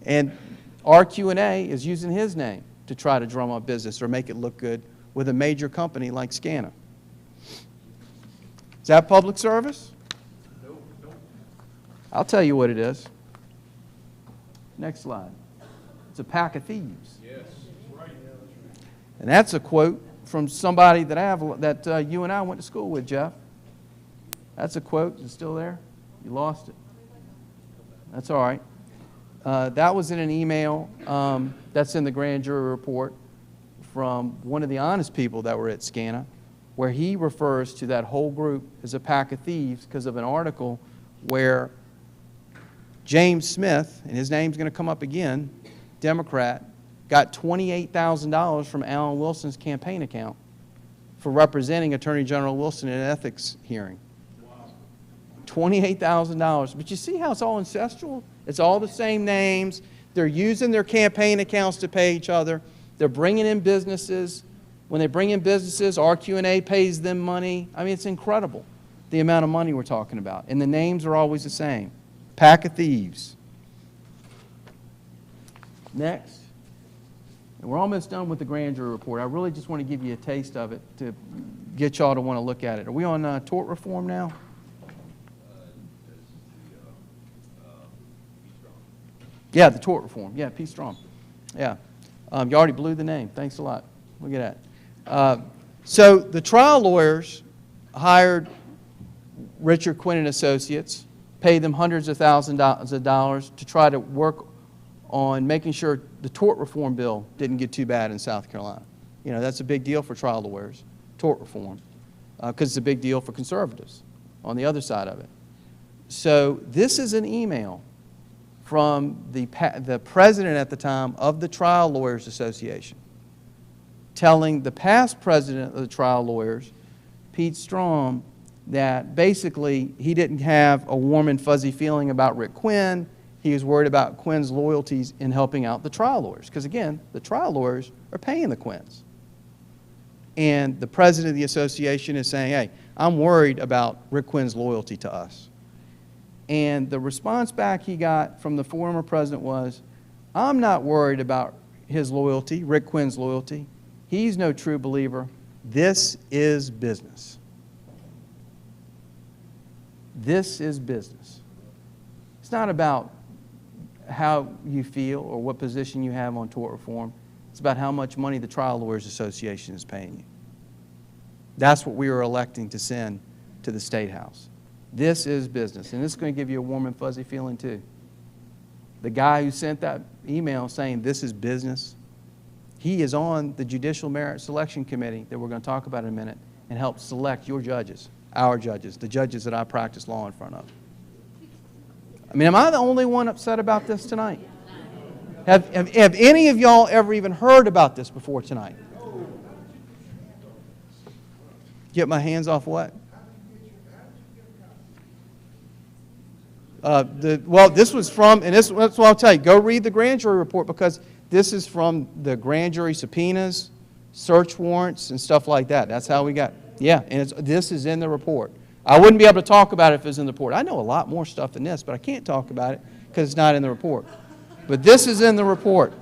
And RQ&A is using his name to try to drum up business or make it look good with a major company like SCANA. Is that public service? No. I'll tell you what it is. Next slide. It's a pack of thieves. Yes. Right. And that's a quote from somebody that you and I went to school with, Jeff. That's a quote. Is it still there? You lost it. That's all right. That was in an email that's in the grand jury report from one of the honest people that were at SCANA, where he refers to that whole group as a pack of thieves because of an article where James Smith, and his name's going to come up again, Democrat, got $28,000 from Alan Wilson's campaign account for representing Attorney General Wilson in an ethics hearing. $28,000. But you see how it's all ancestral? It's all the same names. They're using their campaign accounts to pay each other. They're bringing in businesses. When they bring in businesses, RQ&A pays them money. I mean, it's incredible, the amount of money we're talking about. And the names are always the same. Pack of thieves. Next. And we're almost done with the grand jury report. I really just want to give you a taste of it to get y'all to want to look at it. Are we on tort reform now? Yeah, the tort reform. Yeah, Pete Strom. Yeah. You already blew the name. Thanks a lot. Look at that. So the trial lawyers hired Richard Quinn and Associates, paid them hundreds of thousands of dollars to try to work on making sure the tort reform bill didn't get too bad in South Carolina. You know, that's a big deal for trial lawyers, tort reform, because it's a big deal for conservatives on the other side of it. So this is an email from the president at the time of the Trial Lawyers Association telling the past president of the trial lawyers, Pete Strom, that basically he didn't have a warm and fuzzy feeling about Rick Quinn. He was worried about Quinn's loyalties in helping out the trial lawyers. Because again, the trial lawyers are paying the Quinns. And the president of the association is saying, hey, I'm worried about Rick Quinn's loyalty to us. And the response back he got from the former president was, I'm not worried about his loyalty, Rick Quinn's loyalty. He's no true believer. This is business. This is business. It's not about how you feel or what position you have on tort reform. It's about how much money the Trial Lawyers Association is paying you. That's what we are electing to send to the State House. This is business, and this is going to give you a warm and fuzzy feeling too. The guy who sent that email saying this is business, he is on the Judicial Merit Selection Committee that we're going to talk about in a minute and help select your judges, our judges, the judges that I practice law in front of. I mean, am I the only one upset about this tonight? Have any of y'all ever even heard about this before tonight? Get my hands off what? Well, this was from, and that's what I'll tell you, go read the grand jury report because this is from the grand jury subpoenas, search warrants, and stuff like that. That's how we got, yeah, and this is in the report. I wouldn't be able to talk about it if it was in the report. I know a lot more stuff than this, but I can't talk about it because it's not in the report. But this is in the report.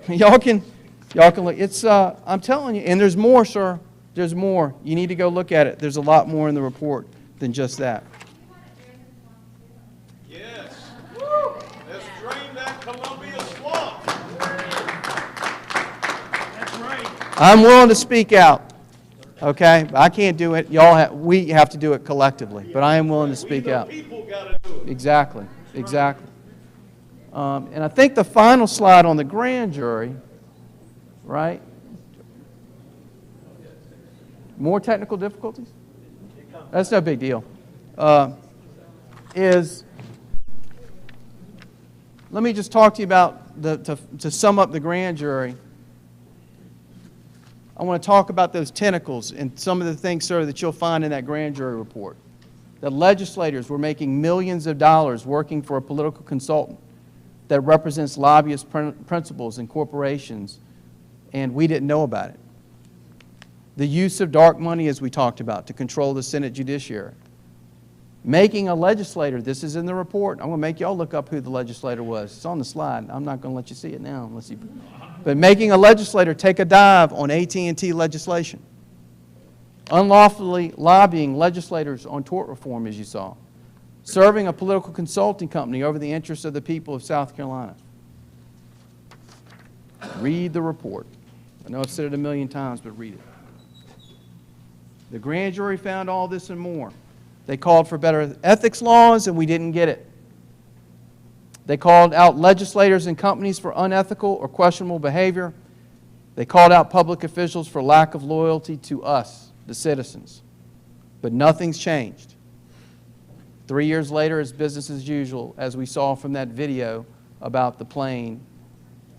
Y'all can look. It's, I'm telling you, and there's more, sir. There's more. You need to go look at it. There's a lot more in the report than just that. Yes. Let's drain that Columbia swamp. That's right. I'm willing to speak out. Okay? I can't do it. We have to do it collectively. But I am willing to speak out. People got to do it. Exactly. Exactly. And I think the final slide on the grand jury, right? More technical difficulties? That's no big deal. Let me just talk to you about, to sum up the grand jury, I want to talk about those tentacles and some of the things, sir, that you'll find in that grand jury report. That legislators were making millions of dollars working for a political consultant that represents lobbyist principles in corporations, and we didn't know about it. The use of dark money, as we talked about, to control the Senate judiciary. Making a legislator, this is in the report. I'm going to make y'all look up who the legislator was. It's on the slide. I'm not going to let you see it now. But making a legislator take a dive on AT&T legislation. Unlawfully lobbying legislators on tort reform, as you saw. Serving a political consulting company over the interests of the people of South Carolina. Read the report. I know I've said it a million times, but read it. The grand jury found all this and more. They called for better ethics laws, and we didn't get it. They called out legislators and companies for unethical or questionable behavior. They called out public officials for lack of loyalty to us, the citizens. But nothing's changed. 3 years later, it's business as usual, as we saw from that video about the plane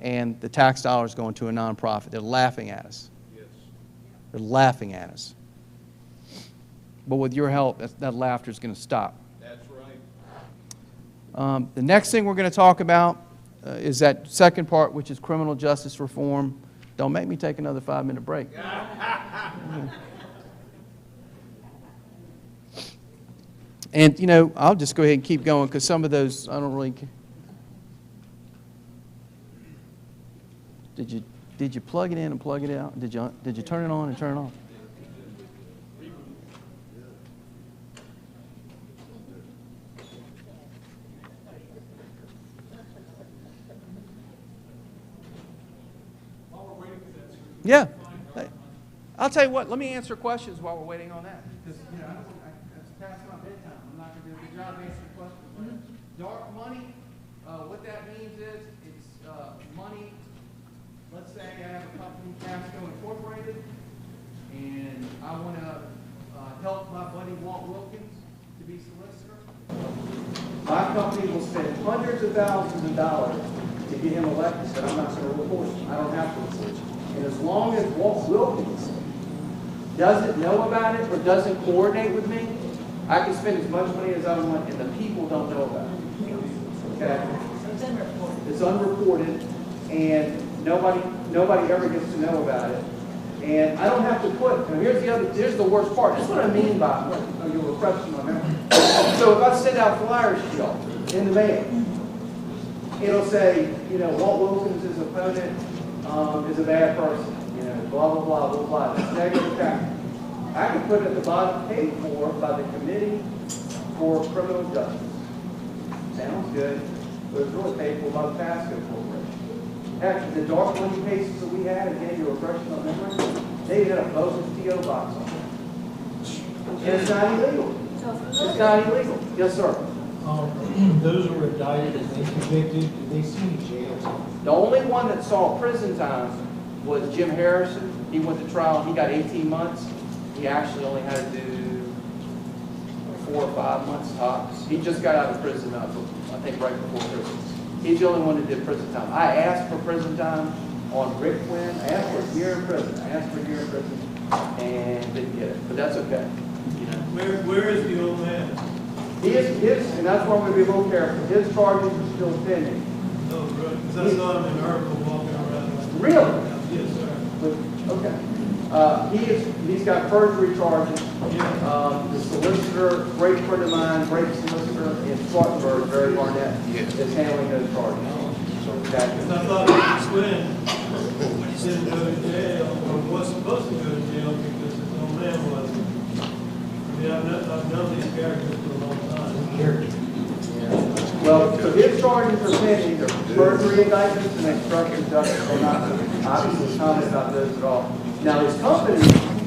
and the tax dollars going to a nonprofit. They're laughing at us. Yes. They're laughing at us. But with your help, that laughter is going to stop. That's right. The next thing we're going to talk about is that second part, which is criminal justice reform. Don't make me take another 5-minute break. And, you know, I'll just go ahead and keep going because some of those I don't really care. Did you plug it in and plug it out? Did you turn it on and turn it off? Yeah. I'll tell you what, let me answer questions while we're waiting on that. Because, it's past my bedtime. I'm not going to do a good job answering questions. Dark money, what that means is it's money. Let's say I have a company, Pascoe Incorporated, and I want to help my buddy Walt Wilkins to be solicitor. My company will spend hundreds of thousands of dollars to get him elected, but I'm not going to report him. I don't have to report him. And as long as Walt Wilkins doesn't know about it or doesn't coordinate with me, I can spend as much money as I want, and the people don't know about it. Okay? It's unreported, and nobody ever gets to know about it. And I don't have to put. Now here's the worst part. This is what I mean by you'll refresh my memory. So if I send out flyers to y'all in the mail, it'll say, Walt Wilkins' opponent is a bad person. Blah, blah, blah, blah, blah. That's negative tactic. I can put it at the bottom, paid for by the Committee for Criminal Justice. Sounds good, but it's really paid for by the Pascoe Corporation. Heck, the dark money cases that we had, again, you're refreshing my memory, they had a bogus P.O. box on it. And it's not illegal. It's not illegal. Yes, sir. Those who were indicted and they convicted, did they see any jail? The only one that saw prison time was Jim Harrison. He went to trial and he got 18 months. He actually only had to do 4 or 5 months tops. He just got out of prison, I think right before Christmas. He's the only one that did prison time. I asked for prison time on Rick Quinn. I asked for a year in prison. And didn't get it. But that's okay. Where is the old man? And that's why I'm going to be a little careful. His charges are still pending. Oh, right. Because I saw him in Urkel walking around. Really? Yes, sir. Okay. He's got perjury charges. The solicitor, great friend of mine, great solicitor in Spartanburg, Barry Barnett, is handling those charges. I thought Mr. Quinn didn't go to jail, or was supposed to go to jail because his old man wasn't. I mean, I've known these characters for a long time. Well, so his charges are pending. They're perjury indictments and obstruction of justice. They're not obviously comment about those at all. Now, his company,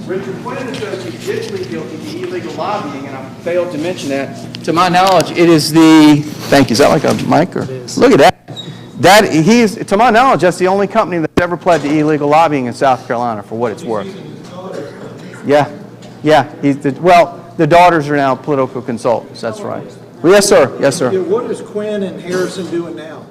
Richard Quinn and Associates, did plead guilty to illegal lobbying, and I failed to mention that. To my knowledge, it is the. Thank you. Is that like a mic or? Look at that. To my knowledge, that's the only company that's ever pled to illegal lobbying in South Carolina, for what it's worth. Yeah. The daughters are now political consultants. That's right. Well, yes, sir. Yes, sir. What is Quinn and Harrison doing now?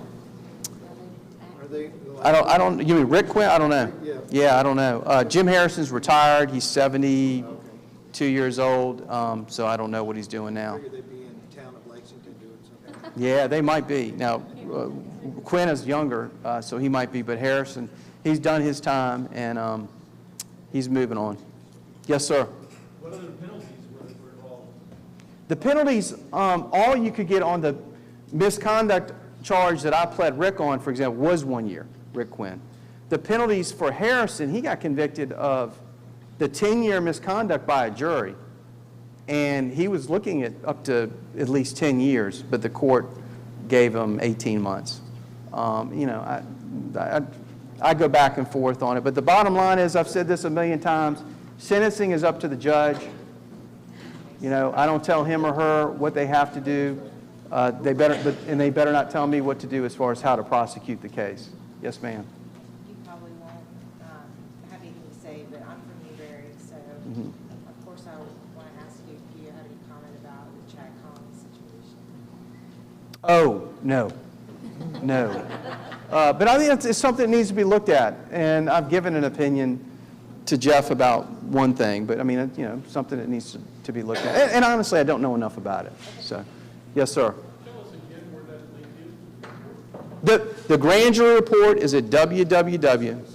Are they? I don't. You mean Rick Quinn? I don't know. Yeah, I don't know. Jim Harrison's retired. He's 72 years old. So I don't know what he's doing now. They'd be in the town of Lexington doing something. Yeah, they might be. Now, Quinn is younger, so he might be. But Harrison, he's done his time, and he's moving on. Yes, sir. What other penalties were involved? The penalties, all you could get on the misconduct charge that I pled Rick on, for example, was 1 year, Rick Quinn. The penalties for Harrison, he got convicted of the 10-year misconduct by a jury. And he was looking at up to at least 10 years, but the court gave him 18 months. I go back and forth on it. But the bottom line is, I've said this a million times, sentencing is up to the judge. I don't tell him or her what they have to do. They better not tell me what to do as far as how to prosecute the case. Yes, ma'am. You probably won't have anything to say, but I'm from Newberry, so of course I want to ask you if you have any comment about the Chad Collins situation. Oh, no. But I think it's something that needs to be looked at, and I've given an opinion to Jeff about one thing, but I mean, something that needs to be looked at. And honestly, I don't know enough about it. So, yes, sir. Tell us again where that link is. The grand jury report is at www.sc,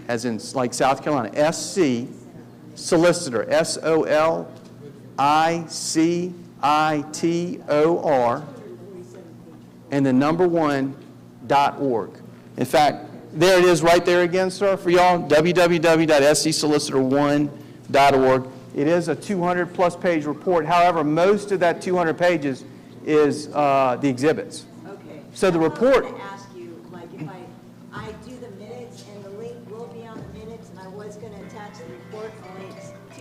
as in like South Carolina, SC, solicitor, SOLICITOR, and the number 1.org. In fact, there it is right there again, sir, for y'all, www.scsolicitor1.org. It is a 200-plus page report. However, most of that 200 pages is the exhibits. Okay. So the report. I wanted to ask you, like, if I do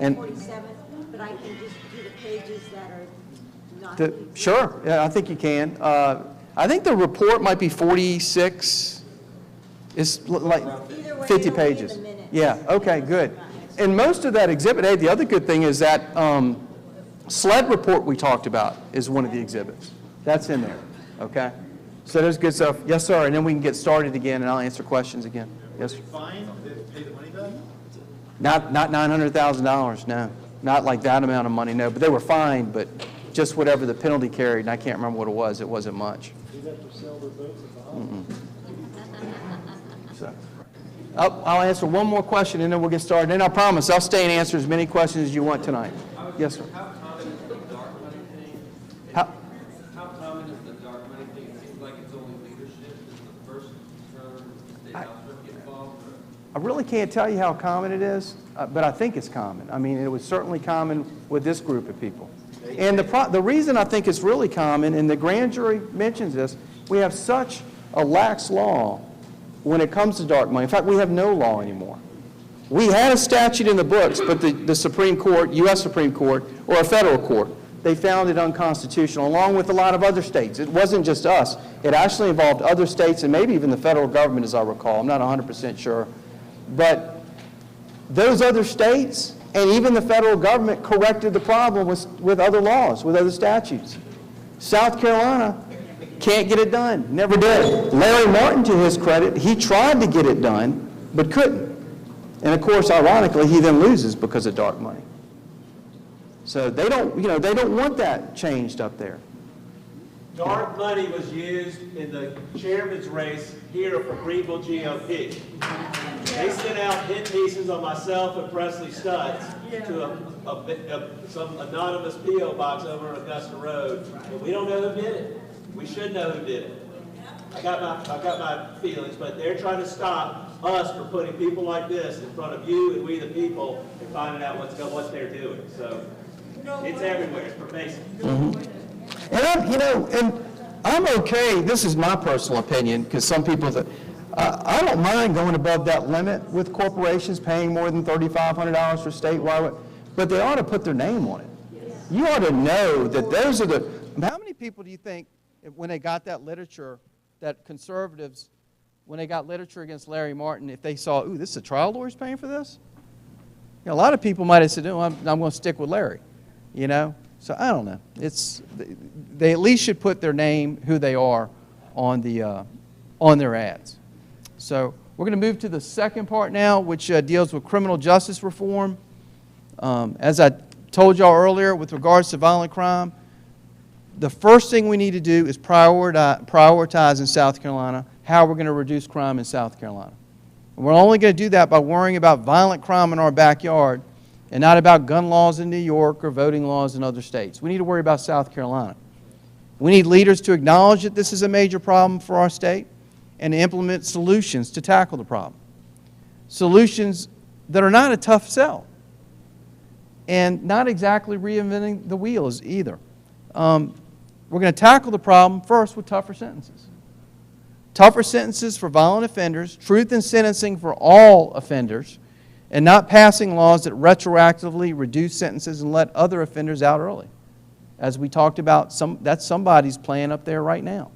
And 47th, but I can just do the pages that are not. Sure, yeah, I think you can. I think the report might be 46. It's like Either way, 50 it'll be in pages. the minutes. Yeah, okay, good. And most of that Exhibit A, the other good thing is that SLED report we talked about is one of the exhibits. That's in there, okay? So there's good stuff. Yes, sir, and then we can get started again, and I'll answer questions again. Yes, sir. Fine, did they pay the money back? Not $900,000, no. Not like that amount of money, no. But they were fined, but just whatever the penalty carried, and I can't remember what it was. It wasn't much. Did they have to sell their boats at the harbor? So, I'll answer one more question, and then we'll get started. And I promise I'll stay and answer as many questions as you want tonight. Yes, sir. How common is the dark money thing? How, How common is the dark money thing? It seems like it's only leadership. Does the first term state house rep get involved? I really can't tell you how common it is, but I think it's common. I mean, it was certainly common with this group of people. And the reason I think it's really common, and the grand jury mentions this, we have such a lax law when it comes to dark money. In fact, we have no law anymore. We had a statute in the books, but the Supreme Court, U.S. Supreme Court, or a federal court, they found it unconstitutional, along with a lot of other states. It wasn't just us. It actually involved other states and maybe even the federal government, as I recall. I'm not 100% sure. But those other states and even the federal government corrected the problem with other laws, with other statutes. South Carolina can't get it done, never did. Larry Martin, to his credit, he tried to get it done, but couldn't. And of course, ironically, he then loses because of dark money. So they don't want that changed up there. Dark money was used in the chairman's race here for Greenville GOP. They sent out hit pieces on myself and Presley Stutz to some anonymous P.O. box over on Augusta Road. And we don't know who did it. We should know who did it. I got my feelings, but they're trying to stop us from putting people like this in front of you and we the people and finding out what they're doing. So it's everywhere. It's pervasive. Mm-hmm. And I'm okay, this is my personal opinion, because some people think, I don't mind going above that limit with corporations paying more than $3,500 for statewide, but they ought to put their name on it. You ought to know that those are the, how many people do you think, when they got that literature, that conservatives, when they got literature against Larry Martin, if they saw, ooh, this is a trial lawyer's paying for this? You know, a lot of people might have said, no, I'm going to stick with Larry, you know? So I don't know. They at least should put their name, who they are, on their ads. So we're going to move to the second part now, which deals with criminal justice reform. As I told y'all earlier, with regards to violent crime, the first thing we need to do is prioritize in South Carolina how we're going to reduce crime in South Carolina. And we're only going to do that by worrying about violent crime in our backyard and not about gun laws in New York or voting laws in other states. We need to worry about South Carolina. We need leaders to acknowledge that this is a major problem for our state and to implement solutions to tackle the problem. Solutions that are not a tough sell and not exactly reinventing the wheels either. We're going to tackle the problem first with tougher sentences. Tougher sentences for violent offenders, truth in sentencing for all offenders, and not passing laws that retroactively reduce sentences and let other offenders out early. As we talked about, that's somebody's plan up there right now.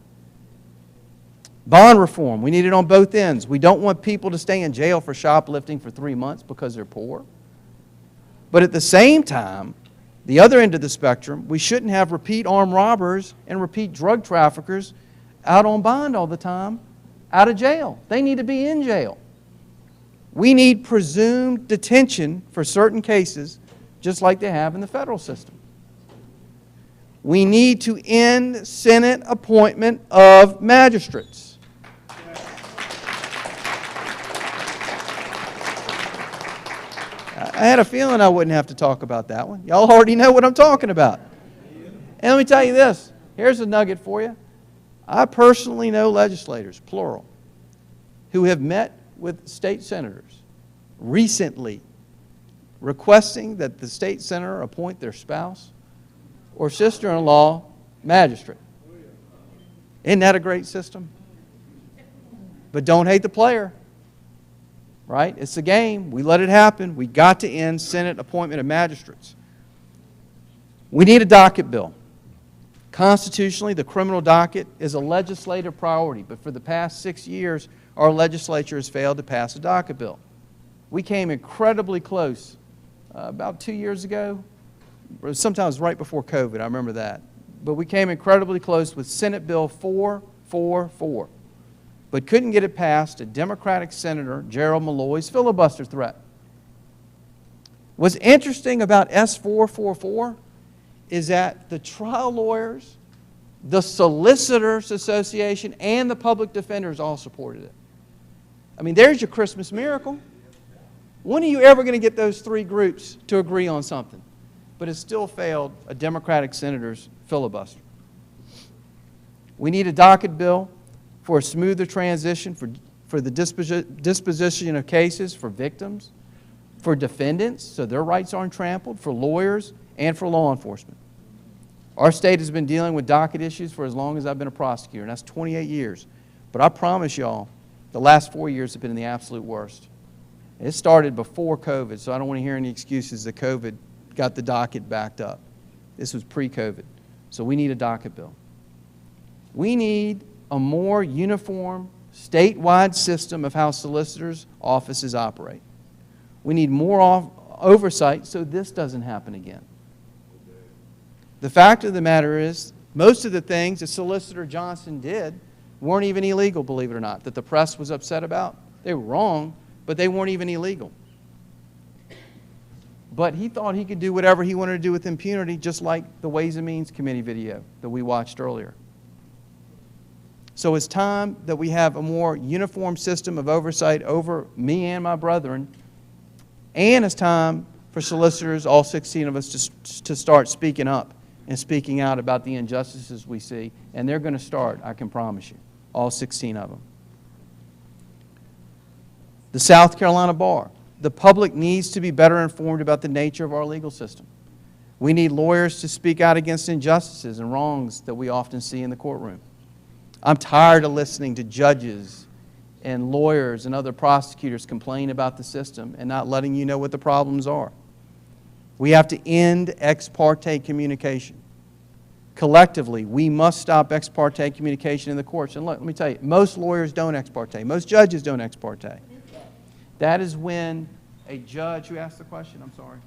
Bond reform, we need it on both ends. We don't want people to stay in jail for shoplifting for 3 months because they're poor. But at the same time, the other end of the spectrum, we shouldn't have repeat armed robbers and repeat drug traffickers out on bond all the time, out of jail. They need to be in jail. We need presumed detention for certain cases, just like they have in the federal system. We need to end Senate appointment of magistrates. I had a feeling I wouldn't have to talk about that one. Y'all already know what I'm talking about. And let me tell you this. Here's a nugget for you. I personally know legislators, plural, who have met with state senators recently requesting that the state senator appoint their spouse or sister-in-law magistrate. Isn't that a great system? But don't hate the player. right? It's a game. We let it happen. We got to end Senate appointment of magistrates. We need a docket bill. Constitutionally, the criminal docket is a legislative priority, but for the past 6 years, our legislature has failed to pass a docket bill. We came incredibly close about 2 years ago, or sometimes right before COVID, I remember that. But we came incredibly close with Senate Bill 444, but couldn't get it past a Democratic Senator, Gerald Malloy's filibuster threat. What's interesting about S444 is that the trial lawyers, the Solicitors Association, and the public defenders all supported it. I mean, there's your Christmas miracle. When are you ever going to get those three groups to agree on something? But it still failed a Democratic senator's filibuster. We need a docket bill for a smoother transition for the disposition of cases for victims, for defendants, so their rights aren't trampled, for lawyers, and for law enforcement. Our state has been dealing with docket issues for as long as I've been a prosecutor, and that's 28 years. But I promise y'all, the last 4 years have been the absolute worst. It started before COVID, so I don't want to hear any excuses that COVID got the docket backed up. This was pre-COVID. So we need a docket bill. We need a more uniform, statewide system of how solicitors' offices operate. We need more oversight so this doesn't happen again. The fact of the matter is, most of the things that Solicitor Johnson did weren't even illegal, believe it or not, that the press was upset about. They were wrong, but they weren't even illegal. But he thought he could do whatever he wanted to do with impunity, just like the Ways and Means Committee video that we watched earlier. So it's time that we have a more uniform system of oversight over me and my brethren, and it's time for solicitors, all 16 of us, to start speaking up and speaking out about the injustices we see. And they're going to start, I can promise you, all 16 of them. The South Carolina Bar. The public needs to be better informed about the nature of our legal system. We need lawyers to speak out against injustices and wrongs that we often see in the courtroom. I'm tired of listening to judges and lawyers and other prosecutors complain about the system and not letting you know what the problems are. We have to end ex parte communication. Collectively, we must stop ex parte communication in the courts. And look, let me tell you, most lawyers don't ex parte. Most judges don't ex parte. That is when a judge, who asked the question? I'm sorry.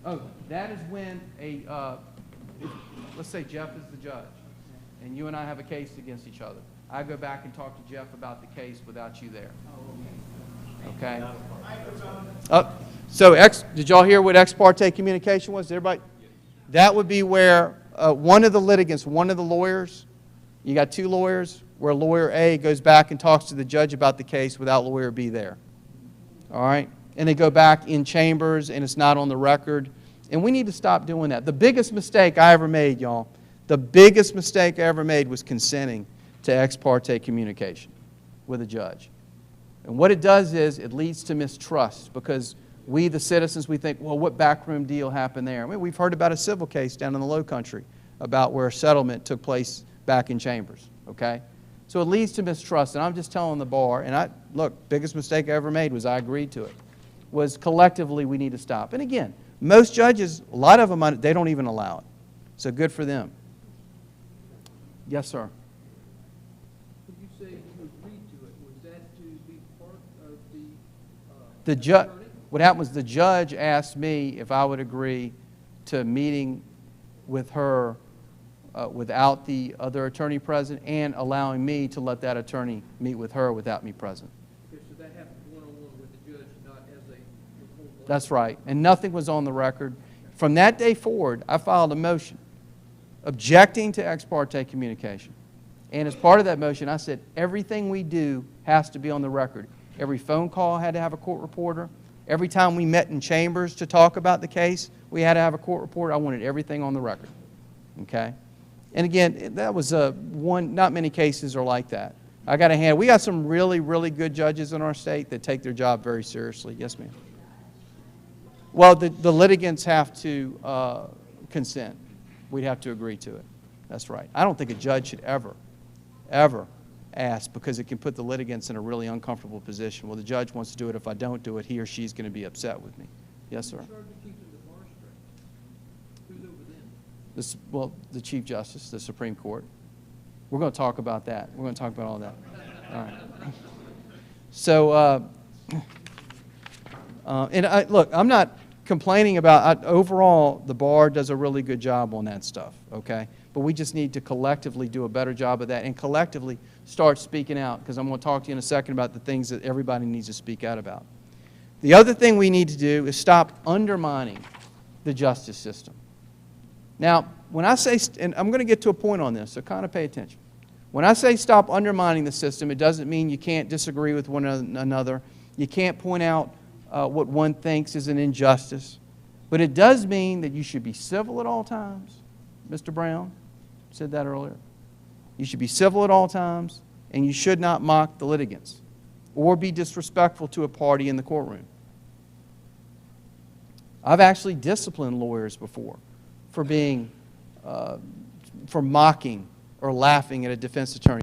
Oh, that is when let's say Jeff is the judge, and you and I have a case against each other. I go back and talk to Jeff about the case without you there. Okay? So did y'all hear what ex parte communication was? Did everybody? That would be where one of the litigants, one of the lawyers, you got two lawyers, where lawyer A goes back and talks to the judge about the case without lawyer B there. All right? And they go back in chambers and it's not on the record. And we need to stop doing that. The biggest mistake I ever made, y'all, the biggest mistake I ever made was consenting to ex parte communication with a judge. And what it does is it leads to mistrust, because we, the citizens, we think, well, what backroom deal happened there? I mean, we've heard about a civil case down in the Low Country about where a settlement took place back in chambers, okay? So it leads to mistrust, and I'm just telling the bar, and look, biggest mistake I ever made was I agreed to it, was collectively we need to stop. And again, most judges, a lot of them, they don't even allow it. So good for them. Yes, sir. When you say you agreed to it, was that to be part of the judge? What happened was the judge asked me if I would agree to meeting with her without the other attorney present, and allowing me to let that attorney meet with her without me present. Okay, so that happened one-on-one with the judge, not as a whole. That's right. And nothing was on the record. From that day forward, I filed a motion objecting to ex parte communication. And as part of that motion, I said everything we do has to be on the record. Every phone call had to have a court reporter. Every time we met in chambers to talk about the case, we had to have a court reporter. I wanted everything on the record. Okay? And again, that was not many cases are like that. I got a hand. We got some really, really good judges in our state that take their job very seriously. Yes, ma'am. Well, the litigants have to consent. We'd have to agree to it. That's right. I don't think a judge should ever asked, because it can put the litigants in a really uncomfortable position. Well, the judge wants to do it. If I don't do it, he or she's going to be upset with me. Yes, sir. Well, the Chief Justice, the Supreme Court. We're going to talk about that. We're going to talk about all that. All right. So, look, I'm not complaining about, overall, the bar does a really good job on that stuff, okay? But we just need to collectively do a better job of that and collectively start speaking out, because I'm going to talk to you in a second about the things that everybody needs to speak out about. The other thing we need to do is stop undermining the justice system. Now, when I say, and I'm going to get to a point on this, so kind of pay attention. When I say stop undermining the system, it doesn't mean you can't disagree with one another. You can't point out what one thinks is an injustice. But it does mean that you should be civil at all times. Mr. Brown said that earlier. You should be civil at all times, and you should not mock the litigants or be disrespectful to a party in the courtroom. I've actually disciplined lawyers before for being, for mocking or laughing at a defense attorney.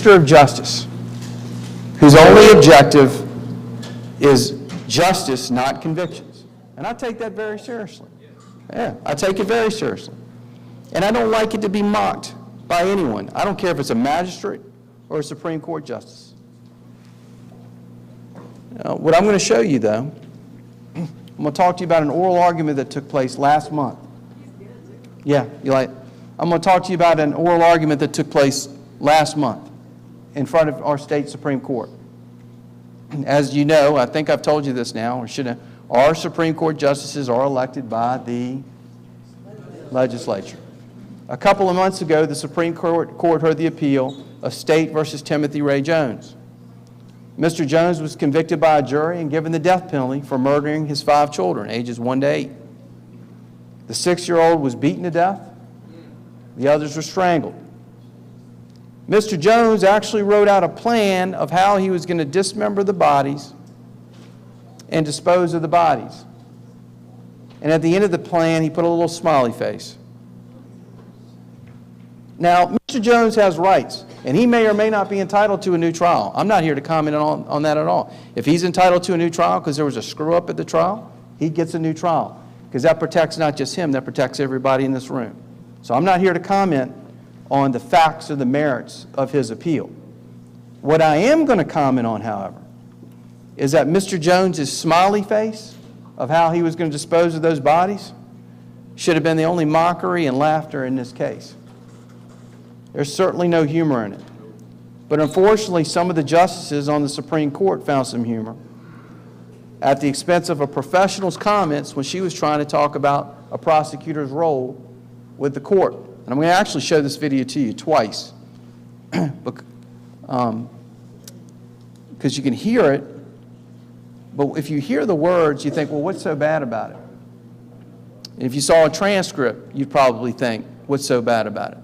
Of justice, whose only objective is justice, not convictions. And I take that very seriously. Yeah, I take it very seriously. And I don't like it to be mocked by anyone. I don't care if it's a magistrate or a Supreme Court justice. What I'm going to show you, though, I'm going to talk to you about an oral argument that took place last month. Yeah, I'm going to talk to you about an oral argument that took place last month in front of our state Supreme Court. As you know, I think I've told you this now, or should have, our Supreme Court justices are elected by the legislature. A couple of months ago, the Supreme Court heard the appeal of State versus Timothy Ray Jones. Mr. Jones was convicted by a jury and given the death penalty for murdering his 5 children, ages 1 to 8. The 6-year-old was beaten to death. The others were strangled. Mr. Jones actually wrote out a plan of how he was going to dismember the bodies and dispose of the bodies. And at the end of the plan, he put a little smiley face. Now, Mr. Jones has rights, and he may or may not be entitled to a new trial. I'm not here to comment on that at all. If he's entitled to a new trial because there was a screw-up at the trial, he gets a new trial, because that protects not just him, that protects everybody in this room. So I'm not here to comment on the facts or the merits of his appeal. What I am going to comment on, however, is that Mr. Jones's smiley face of how he was going to dispose of those bodies should have been the only mockery and laughter in this case. There's certainly no humor in it. But unfortunately, some of the justices on the Supreme Court found some humor at the expense of a professional's comments when she was trying to talk about a prosecutor's role with the court. And I'm going to actually show this video to you twice, because you can hear it, but if you hear the words, you think, well, what's so bad about it? And if you saw a transcript, you'd probably think, what's so bad about it?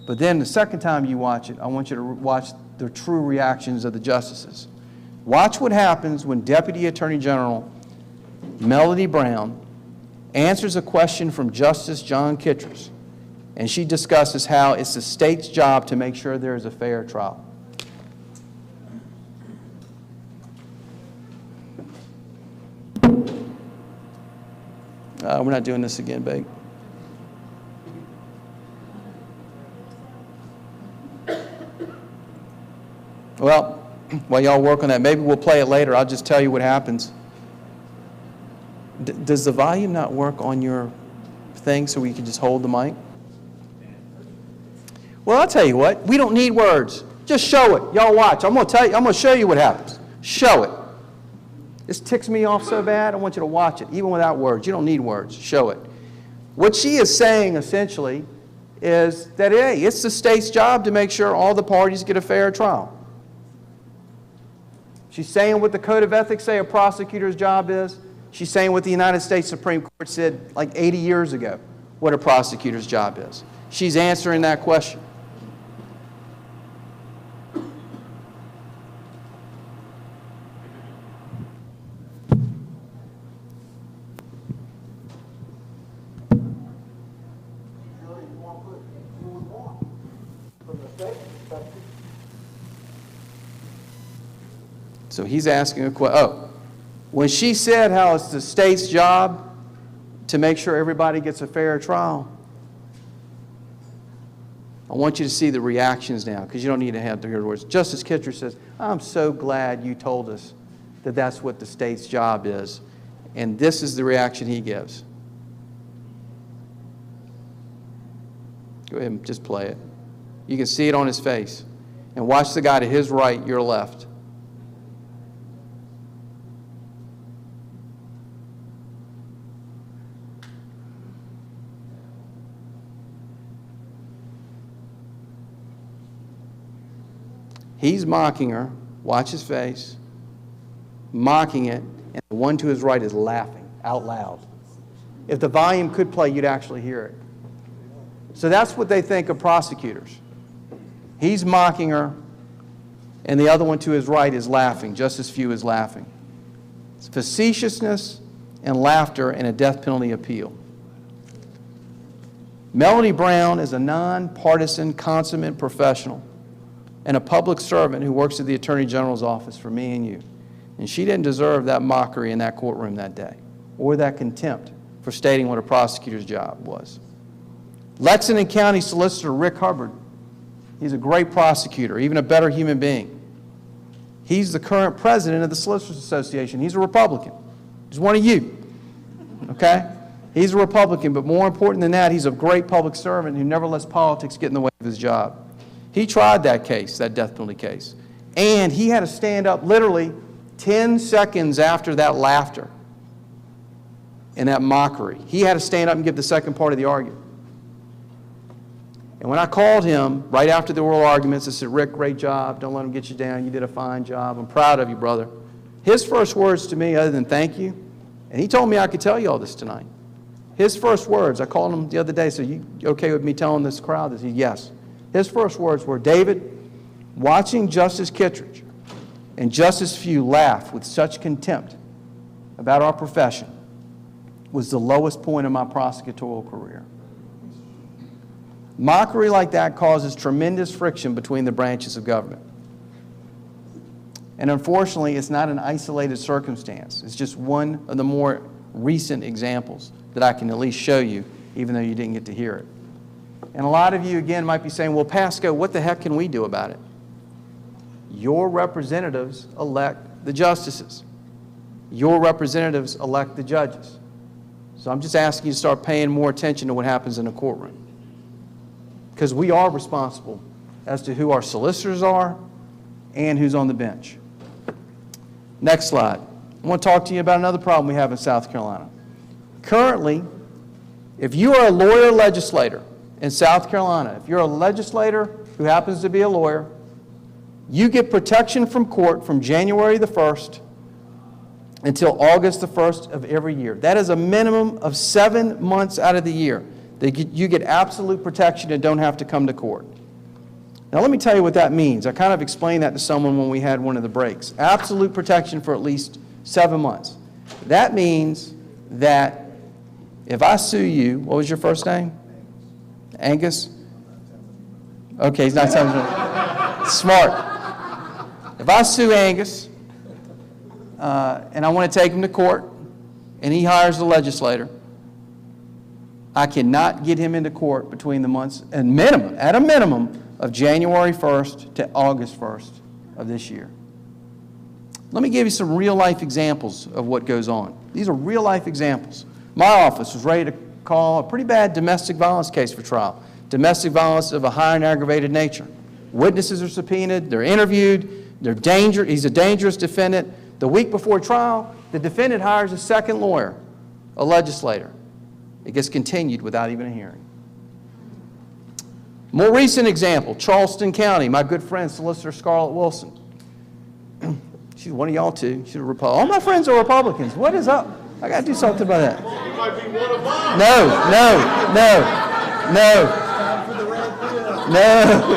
But then the second time you watch it, I want you to watch the true reactions of the justices. Watch what happens when Deputy Attorney General Melody Brown answers a question from Justice John Kittredge, and she discusses how it's the state's job to make sure there is a fair trial. We're not doing this again, babe. Well, while y'all work on that, maybe we'll play it later. I'll just tell you what happens. Does the volume not work on your thing so we can just hold the mic? Well, I'll tell you what. We don't need words. Just show it. Y'all watch. I'm going to show you what happens. Show it. This ticks me off so bad, I want you to watch it, even without words. You don't need words. Show it. What she is saying, essentially, is that, hey, it's the state's job to make sure all the parties get a fair trial. She's saying what the Code of Ethics say a prosecutor's job is. She's saying what the United States Supreme Court said like 80 years ago, what a prosecutor's job is. She's answering that question. So he's asking a question. Oh, when she said how it's the state's job to make sure everybody gets a fair trial, I want you to see the reactions now, because you don't need to have to hear the words. Justice Kittredge says, I'm so glad you told us that that's what the state's job is. And this is the reaction he gives. Go ahead and just play it. You can see it on his face. And watch the guy to his right, your left. He's mocking her. Watch his face. Mocking it. And the one to his right is laughing out loud. If the volume could play, you'd actually hear it. So that's what they think of prosecutors. He's mocking her, and the other one to his right is laughing. Justice Few is laughing. It's facetiousness and laughter in a death penalty appeal. Melody Brown is a nonpartisan, consummate professional and a public servant who works at the Attorney General's office for me and you. And she didn't deserve that mockery in that courtroom that day, or that contempt for stating what a prosecutor's job was. Lexington County Solicitor Rick Hubbard, he's a great prosecutor, even a better human being. He's the current president of the Solicitors Association. He's a Republican. He's one of you, okay? He's a Republican, but more important than that, he's a great public servant who never lets politics get in the way of his job. He tried that case, that death penalty case, and he had to stand up literally 10 seconds after that laughter and that mockery. He had to stand up and give the second part of the argument. And when I called him right after the oral arguments, I said, Rick, great job. Don't let him get you down. You did a fine job. I'm proud of you, brother. His first words to me, other than thank you, and he told me I could tell you all this tonight. His first words, I called him the other day, said, you okay with me telling this crowd this? He said, yes. His first words were, David, watching Justice Kittredge and Justice Few laugh with such contempt about our profession was the lowest point of my prosecutorial career. Mockery like that causes tremendous friction between the branches of government. And unfortunately, it's not an isolated circumstance. It's just one of the more recent examples that I can at least show you, even though you didn't get to hear it. And a lot of you, again, might be saying, well, Pascoe, what the heck can we do about it? Your representatives elect the justices. Your representatives elect the judges. So I'm just asking you to start paying more attention to what happens in a courtroom. Because we are responsible as to who our solicitors are and who's on the bench. Next slide. I want to talk to you about another problem we have in South Carolina. Currently, if you are a lawyer legislator in South Carolina, if you're a legislator who happens to be a lawyer, you get protection from court from January the 1st until August the 1st of every year. That is a minimum of 7 months out of the year. You get absolute protection and don't have to come to court. Now let me tell you what that means. I kind of explained that to someone when we had one of the breaks. Absolute protection for at least 7 months. That means that if I sue you, what was your first name? Angus? Okay, he's not telling me. Smart. If I sue Angus and I want to take him to court and he hires a legislator, I cannot get him into court between the months, at a minimum, of January 1st to August 1st of this year. Let me give you some real-life examples of what goes on. These are real-life examples. My office was ready to call a pretty bad domestic violence case for trial. Domestic violence of a high and aggravated nature. Witnesses are subpoenaed, they're interviewed, he's a dangerous defendant. The week before trial, the defendant hires a second lawyer, a legislator. It gets continued without even a hearing. More recent example, Charleston County, my good friend, Solicitor Scarlett Wilson. She's one of y'all two. She's a Republican. All my friends are Republicans. What is up? I got to do something about that. You might be one of mine. No. Yeah, we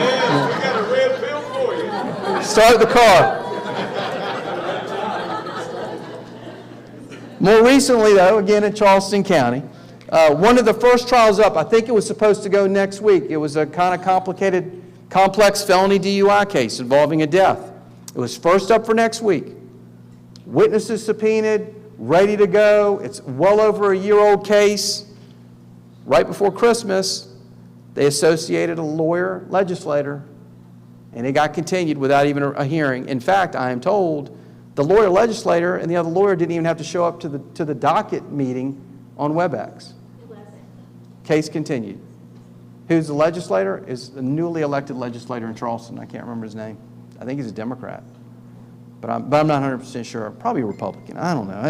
got a red pill for you. Start the car. More recently, though, again in Charleston County, one of the first trials up, I think it was supposed to go next week. It was a kind of complicated, complex felony DUI case involving a death. It was first up for next week. Witnesses subpoenaed, ready to go. It's well over a year-old case. Right before Christmas, they associated a lawyer, legislator, and it got continued without even a hearing. In fact, I am told the lawyer, legislator, and the other lawyer didn't even have to show up to the docket meeting on WebEx. Case continued. Who's the legislator? Is a newly elected legislator in Charleston. I can't remember his name. I think he's a Democrat. But I'm not 100% sure. Probably a Republican. I don't know.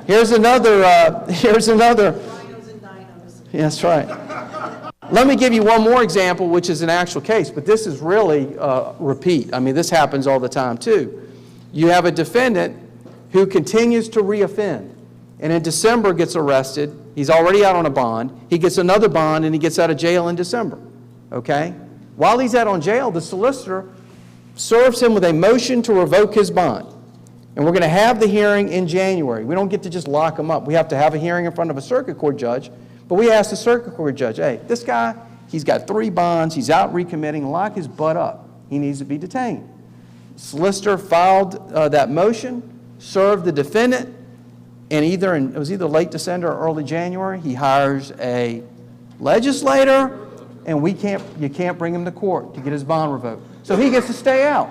Here's another. Yeah, that's right. Let me give you one more example, which is an actual case, but this is really repeat. I mean, this happens all the time, too. You have a defendant who continues to reoffend, and in December gets arrested. He's already out on a bond. He gets another bond, and he gets out of jail in December, okay? While he's out on jail, the solicitor serves him with a motion to revoke his bond. And we're going to have the hearing in January. We don't get to just lock him up. We have to have a hearing in front of a circuit court judge. But we asked the circuit court judge, hey, this guy, he's got 3 bonds. He's out recommitting. Lock his butt up. He needs to be detained. Solicitor filed that motion, served the defendant, and it was either late December or early January, he hires a legislator, and you can't bring him to court to get his bond revoked. So he gets to stay out.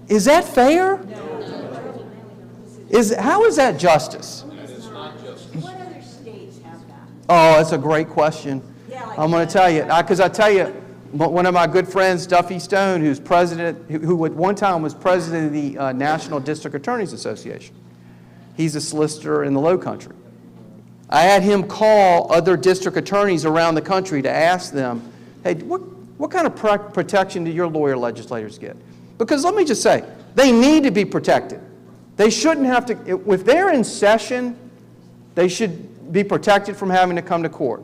Is that fair? How is that justice? What other states have that? Oh, that's a great question. I'm going to tell you, because I tell you, one of my good friends, Duffy Stone, who at one time was president of the National District Attorneys Association. He's a solicitor in the Low Country. I had him call other district attorneys around the country to ask them, hey, what kind of protection do your lawyer legislators get? Because let me just say, they need to be protected. They shouldn't have to, if they're in session, they should be protected from having to come to court.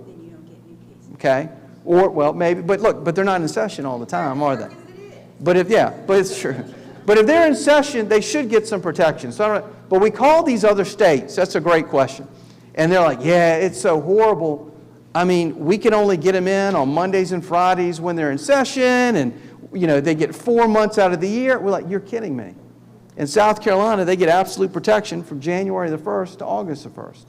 Okay? Or, well, maybe, but look, but they're not in session all the time, are they? But it's true. But if they're in session, they should get some protection. But we call these other states, that's a great question. And they're like, yeah, it's so horrible. I mean, we can only get them in on Mondays and Fridays when they're in session, and they get 4 months out of the year. We're like, you're kidding me. In South Carolina, they get absolute protection from January the 1st to August the 1st.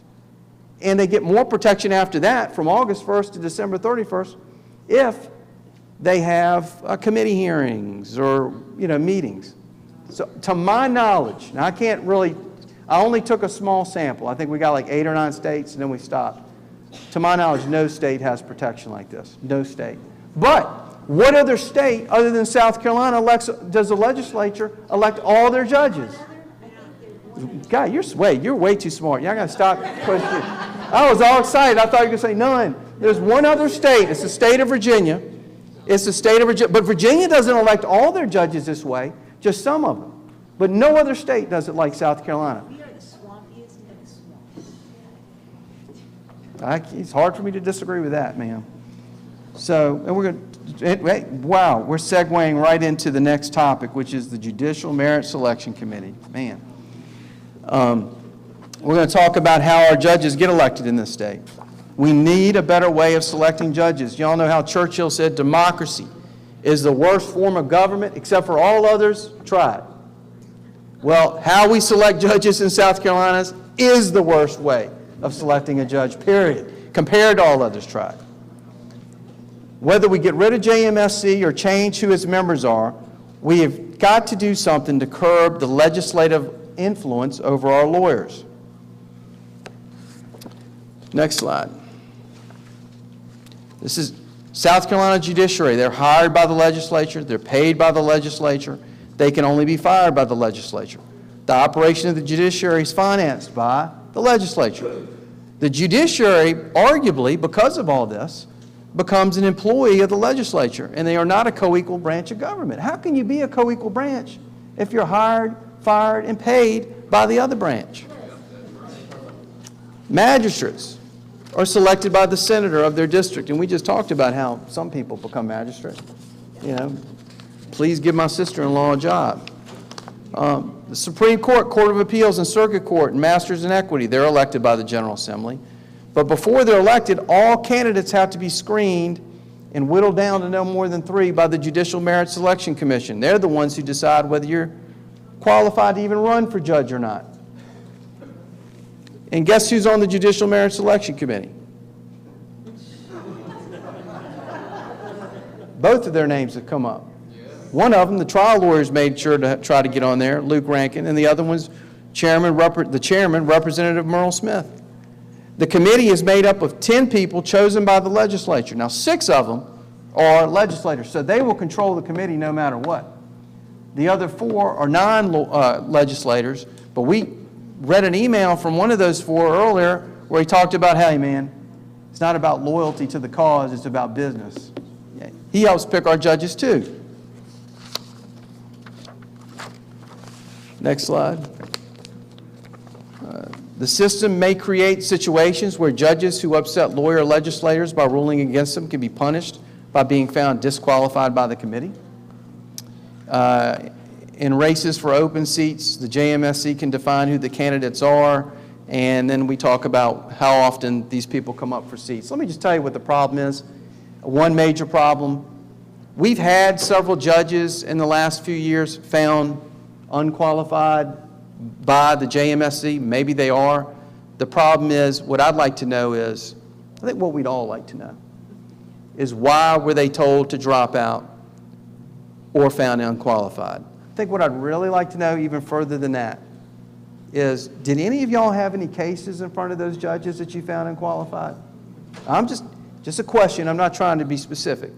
And they get more protection after that from August 1st to December 31st if they have committee hearings or meetings. So to my knowledge, now I only took a small sample. I think we got like 8 or 9 states and then we stopped. To my knowledge, no state has protection like this. No state. But what other state other than South Carolina does the legislature elect all their judges? God, you're way too smart. Y'all got to stop pushing. I was all excited. I thought you were going to say none. There's one other state. It's the state of Virginia. It's the state of Virginia. But Virginia doesn't elect all their judges this way, just some of them. But no other state does it like South Carolina. We are the swampiest of the swamp. It's hard for me to disagree with that, ma'am. So, and we're segueing right into the next topic, which is the Judicial Merit Selection Committee. Man. We're going to talk about how our judges get elected in this state. We need a better way of selecting judges. Y'all know how Churchill said democracy is the worst form of government, except for all others tried. Well, how we select judges in South Carolina is the worst way of selecting a judge, period, compared to all others tried. Whether we get rid of JMSC or change who its members are, we have got to do something to curb the legislative influence over our lawyers. Next slide. This is South Carolina judiciary. They're hired by the legislature. They're paid by the legislature. They can only be fired by the legislature. The operation of the judiciary is financed by the legislature. The judiciary, arguably, because of all this, becomes an employee of the legislature, and they are not a co-equal branch of government. How can you be a co-equal branch if you're hired, fired, and paid by the other branch? Magistrates are selected by the senator of their district, and we just talked about how some people become magistrate. You know, please give my sister-in-law a job. The Supreme Court, Court of Appeals, and Circuit Court, and Masters in Equity, they're elected by the General Assembly. But before they're elected, all candidates have to be screened and whittled down to no more than 3 by the Judicial Merit Selection Commission. They're the ones who decide whether you're qualified to even run for judge or not. And guess who's on the Judicial Merit Selection Committee? Both of their names have come up. One of them, the trial lawyers made sure to try to get on there, Luke Rankin, and the other one's the chairman, Representative Merle Smith. The committee is made up of 10 people chosen by the legislature. Now, 6 of them are legislators, so they will control the committee no matter what. The other 4 are non-legislators, but we read an email from one of those 4 earlier where he talked about, hey, man, it's not about loyalty to the cause, it's about business. He helps pick our judges, too. Next slide. The system may create situations where judges who upset lawyer legislators by ruling against them can be punished by being found disqualified by the committee. In races for open seats, the JMSC can define who the candidates are, and then we talk about how often these people come up for seats. Let me just tell you what the problem is. One major problem, we've had several judges in the last few years found unqualified by the JMSC. Maybe they are. The problem is, what I'd like to know is, I think what we'd all like to know, is why were they told to drop out or found unqualified? I think what I'd really like to know, even further than that, is did any of y'all have any cases in front of those judges that you found unqualified? I'm just a question. I'm not trying to be specific.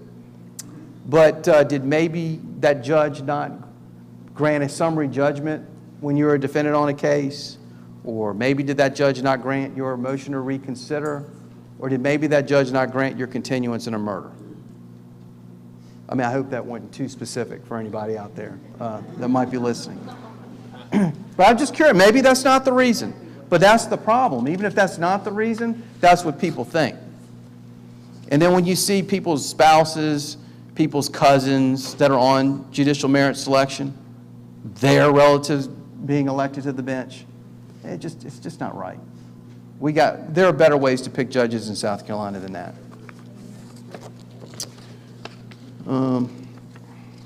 But did maybe that judge not grant a summary judgment when you were a defendant on a case? Or maybe did that judge not grant your motion to reconsider? Or did maybe that judge not grant your continuance in a murder? I mean, I hope that wasn't too specific for anybody out there that might be listening. But I'm just curious, maybe that's not the reason. But that's the problem. Even if that's not the reason, that's what people think. And then when you see people's spouses, people's cousins that are on judicial merit selection, their relatives being elected to the bench, it's just not right. There are better ways to pick judges in South Carolina than that.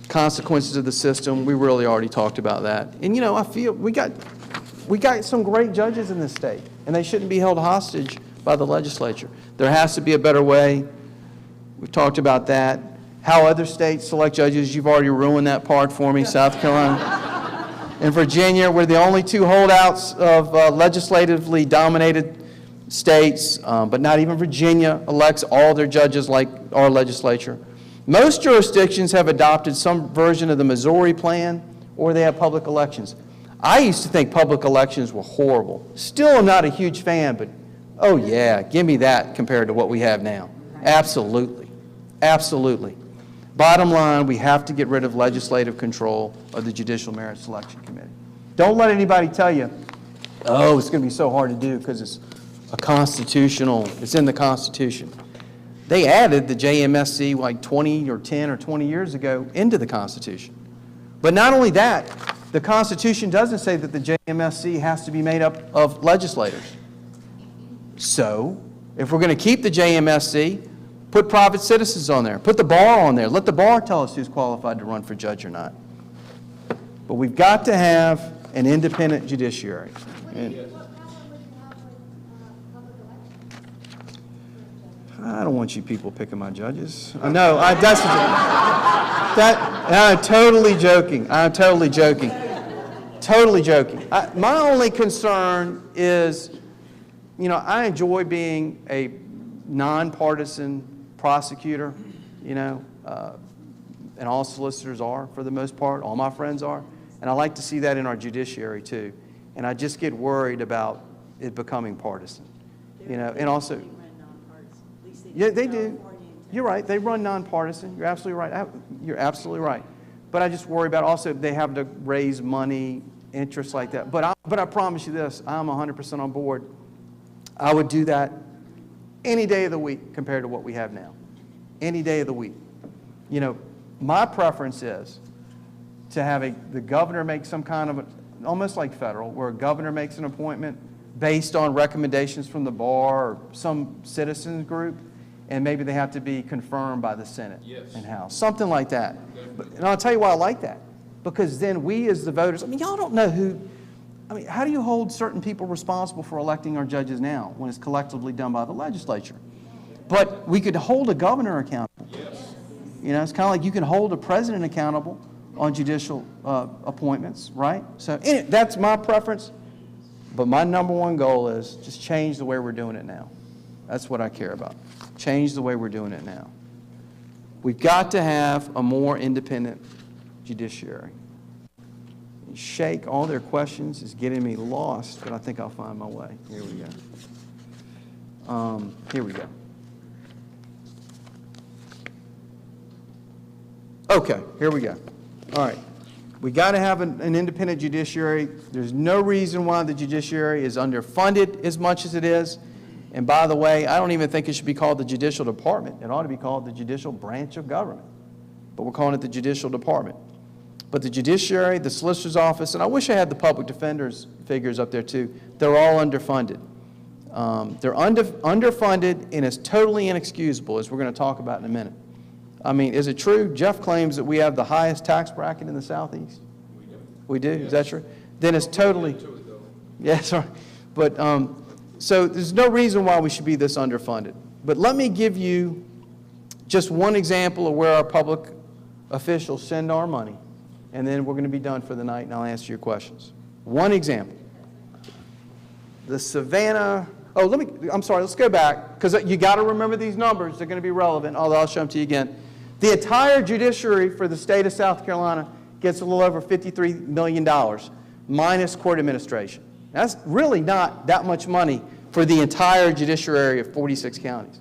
Consequences of the system, we really already talked about that. And you know, I feel we got some great judges in this state, and they shouldn't be held hostage by the legislature. There has to be a better way. We've talked about that. How other states select judges, you've already ruined that part for me, South Carolina. In Virginia, we're the only 2 holdouts of legislatively dominated states, but not even Virginia elects all their judges like our legislature. Most jurisdictions have adopted some version of the Missouri plan, or they have public elections. I used to think public elections were horrible. Still am not a huge fan, but oh yeah, give me that compared to what we have now. Absolutely. Absolutely. Bottom line, we have to get rid of legislative control of the Judicial Merit Selection Committee. Don't let anybody tell you, oh, it's going to be so hard to do because it's it's in the Constitution. They added the JMSC like 10 or 20 years ago into the Constitution. But not only that, the Constitution doesn't say that the JMSC has to be made up of legislators. So, if we're going to keep the JMSC, put private citizens on there. Put the bar on there. Let the bar tell us who's qualified to run for judge or not. But we've got to have an independent judiciary. I don't want you people picking my judges. No, I'm totally joking. I'm totally joking. Totally joking. My only concern is, you know, I enjoy being a nonpartisan prosecutor, you know, and all solicitors are for the most part. All my friends are. And I like to see that in our judiciary too. And I just get worried about it becoming partisan, you know, and also. Yeah, they do. You're right, they run nonpartisan, you're absolutely right, you're absolutely right. But I just worry about also they have to raise money, interest like that. But I promise you this, I'm 100% on board. I would do that any day of the week compared to what we have now. Any day of the week. You know, my preference is to have the governor make some kind of, almost like federal, where a governor makes an appointment based on recommendations from the bar or some citizens group, and maybe they have to be confirmed by the Senate and House, something like that. And I'll tell you why I like that. Because then we as the voters, I mean, y'all don't know who, I mean, how do you hold certain people responsible for electing our judges now when it's collectively done by the legislature? But we could hold a governor accountable. You know, it's kind of like you can hold a president accountable on judicial appointments, right? So anyway, that's my preference. But my number one goal is just change the way we're doing it now. That's what I care about. Change the way we're doing it now. We've got to have a more independent judiciary. Shake all their questions is getting me lost, but I think I'll find my way. Here we go. Here we go. Okay, here we go. All right. We got to have an independent judiciary. There's no reason why the judiciary is underfunded as much as it is. And by the way, I don't even think it should be called the judicial department. It ought to be called the judicial branch of government. But we're calling it the judicial department. But the judiciary, the solicitor's office, and I wish I had the public defender's figures up there too, they're all underfunded. They're underfunded, and it's totally inexcusable, as we're going to talk about in a minute. I mean, is it true? Jeff claims that we have the highest tax bracket in the Southeast. We do. We do? Yes. Is that true? Then it's totally. Yeah, sorry. But so there's no reason why we should be this underfunded. But let me give you just one example of where our public officials send our money, and then we're going to be done for the night, and I'll answer your questions. One example. The Savannah. Oh, I'm sorry, let's go back, because you got to remember these numbers. They're going to be relevant, although I'll show them to you again. The entire judiciary for the state of South Carolina gets a little over $53 million, minus court administration. That's really not that much money for the entire judiciary of 46 counties.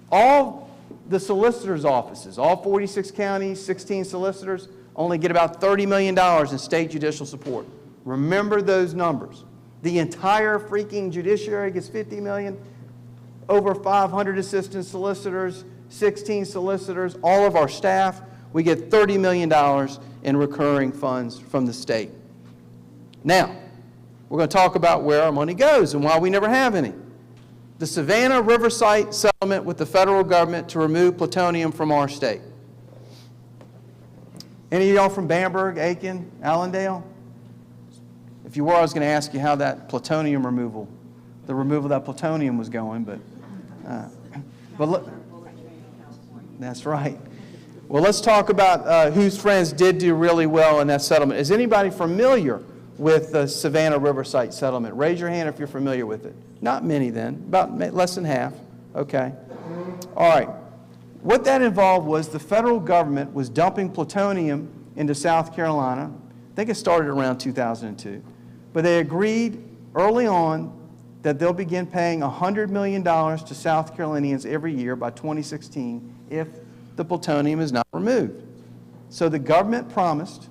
All the solicitors' offices, all 46 counties, 16 solicitors, only get about $30 million in state judicial support. Remember those numbers. The entire freaking judiciary gets $50 million, over 500 assistant solicitors, 16 solicitors, all of our staff, we get $30 million in recurring funds from the state. Now, we're going to talk about where our money goes and why we never have any. The Savannah Riverside settlement with the federal government to remove plutonium from our state. Any of y'all from Bamberg, Aiken, Allendale? If you were, I was going to ask you how that plutonium removal, the removal of that plutonium was going, but look, that's right. Well, let's talk about whose friends did do really well in that settlement. Is anybody familiar with the Savannah Riverside settlement? Raise your hand if you're familiar with it. Not many then, about less than half. Okay. All right. What that involved was the federal government was dumping plutonium into South Carolina. I think it started around 2002. But they agreed early on that they'll begin paying $100 million to South Carolinians every year by 2016 if the plutonium is not removed. So the government promised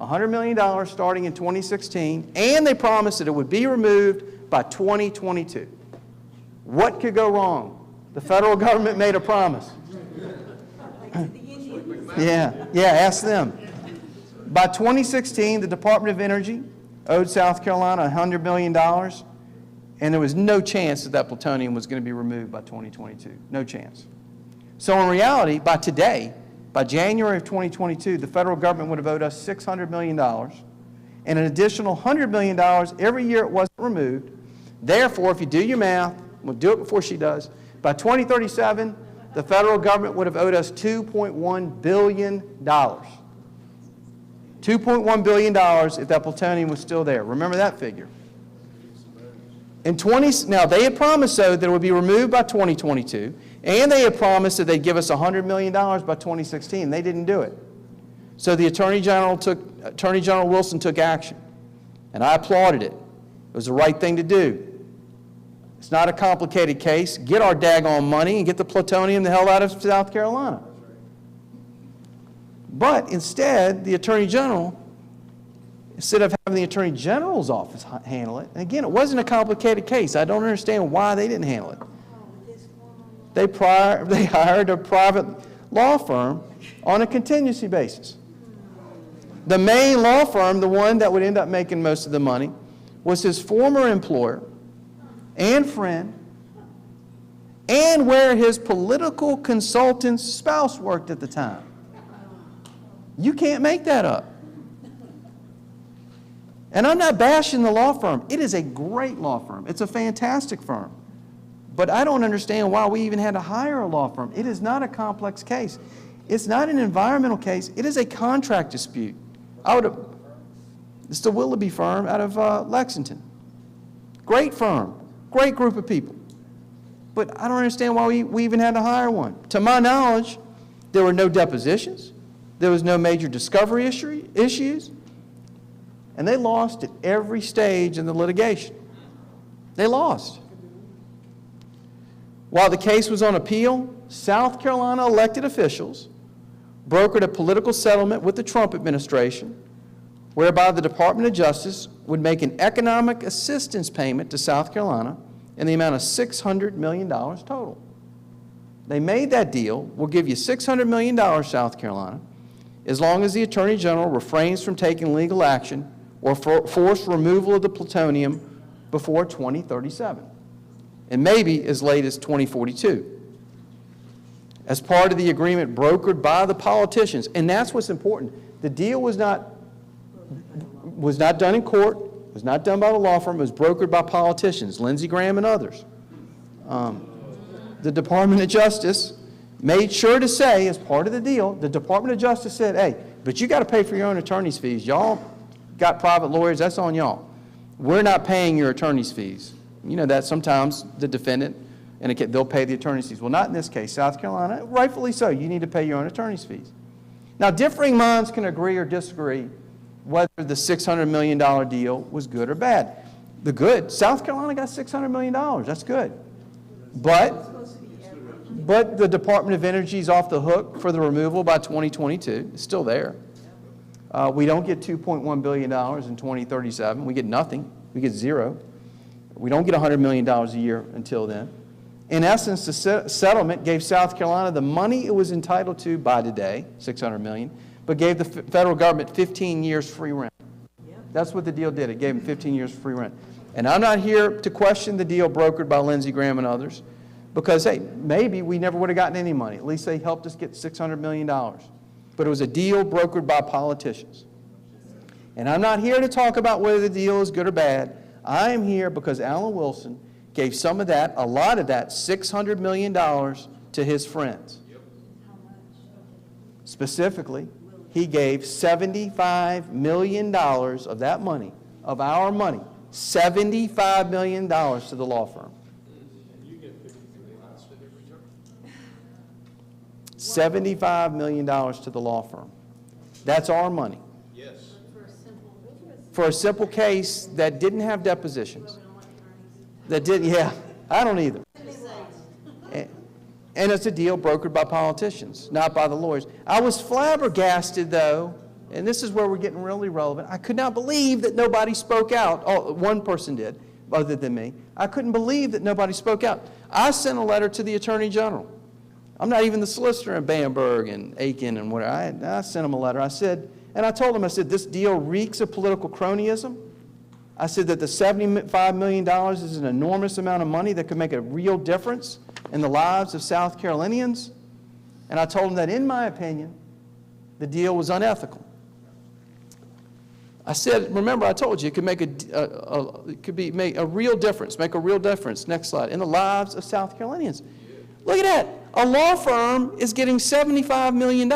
$100 million starting in 2016, and they promised that it would be removed by 2022. What could go wrong? The federal government made a promise. Yeah, ask them. By 2016, the Department of Energy owed South Carolina $100 million, and there was no chance that that plutonium was going to be removed by 2022. No chance. So in reality, by today, by January of 2022, the federal government would have owed us $600 million and an additional $100 million every year it wasn't removed. Therefore, if you do your math, we'll do it before she does, by 2037, the federal government would have owed us $2.1 billion. $2.1 billion if that plutonium was still there. Remember that figure. Now, they had promised, though, that it would be removed by 2022, and they had promised that they'd give us $100 million by 2016. They didn't do it. So the Attorney General Wilson took action, and I applauded it. It was the right thing to do. It's not a complicated case. Get our daggone money and get the plutonium the hell out of South Carolina. But instead, the Attorney General, instead of having the Attorney General's office handle it, and again, it wasn't a complicated case. I don't understand why they didn't handle it. They hired a private law firm on a contingency basis. The main law firm, the one that would end up making most of the money, was his former employer and friend, and where his political consultant's spouse worked at the time. You can't make that up. And I'm not bashing the law firm. It is a great law firm. It's a fantastic firm. But I don't understand why we even had to hire a law firm. It is not a complex case. It's not an environmental case. It is a contract dispute. It's the Willoughby firm out of Lexington. Great firm. Great group of people. But I don't understand why we even had to hire one. To my knowledge, there were no depositions. There was no major discovery issues. And they lost at every stage in the litigation. They lost. While the case was on appeal, South Carolina elected officials brokered a political settlement with the Trump administration, whereby the Department of Justice would make an economic assistance payment to South Carolina in the amount of $600 million total. They made that deal. We'll give you $600 million, South Carolina, as long as the Attorney General refrains from taking legal action or forced removal of the plutonium before 2037, and maybe as late as 2042. As part of the agreement brokered by the politicians, and that's what's important. The deal was not done in court, was not done by the law firm, it was brokered by politicians, Lindsey Graham and others. The Department of Justice made sure to say, as part of the deal, the Department of Justice said, hey, but you got to pay for your own attorney's fees. Y'all got private lawyers, that's on y'all. We're not paying your attorney's fees. You know that sometimes the defendant, and they'll pay the attorney's fees. Well, not in this case. South Carolina, rightfully so, you need to pay your own attorney's fees. Now, differing minds can agree or disagree whether the $600 million deal was good or bad. The good, South Carolina got $600 million, that's good. But the Department of Energy is off the hook for the removal by 2022. It's still there. We don't get $2.1 billion in 2037. We get nothing. We get zero. We don't get $100 million a year until then. In essence, the settlement gave South Carolina the money it was entitled to by today, $600 million, but gave the federal government 15 years free rent. That's what the deal did. It gave them 15 years free rent. And I'm not here to question the deal brokered by Lindsey Graham and others, because, hey, maybe we never would have gotten any money. At least they helped us get $600 million. But it was a deal brokered by politicians. And I'm not here to talk about whether the deal is good or bad. I am here because Alan Wilson gave some of that, a lot of that, $600 million to his friends. Specifically, he gave $75 million of that money, of our money, $75 million to the law firm. $75 million to the law firm. That's our money. Yes. For a simple case that didn't have depositions. That didn't, yeah, I don't either. And it's a deal brokered by politicians, not by the lawyers. I was flabbergasted, though, and this is where we're getting really relevant. I could not believe that nobody spoke out. Oh, one person did, other than me. I couldn't believe that nobody spoke out. I sent a letter to the Attorney General. I'm not even the solicitor in Bamberg and Aiken and whatever. I sent him a letter. I said, and I told him, I said, this deal reeks of political cronyism. I said that the $75 million is an enormous amount of money that could make a real difference in the lives of South Carolinians. And I told him that, in my opinion, the deal was unethical. I said, remember, I told you it could make make a real difference, next slide, in the lives of South Carolinians. Look at that. A law firm is getting $75 million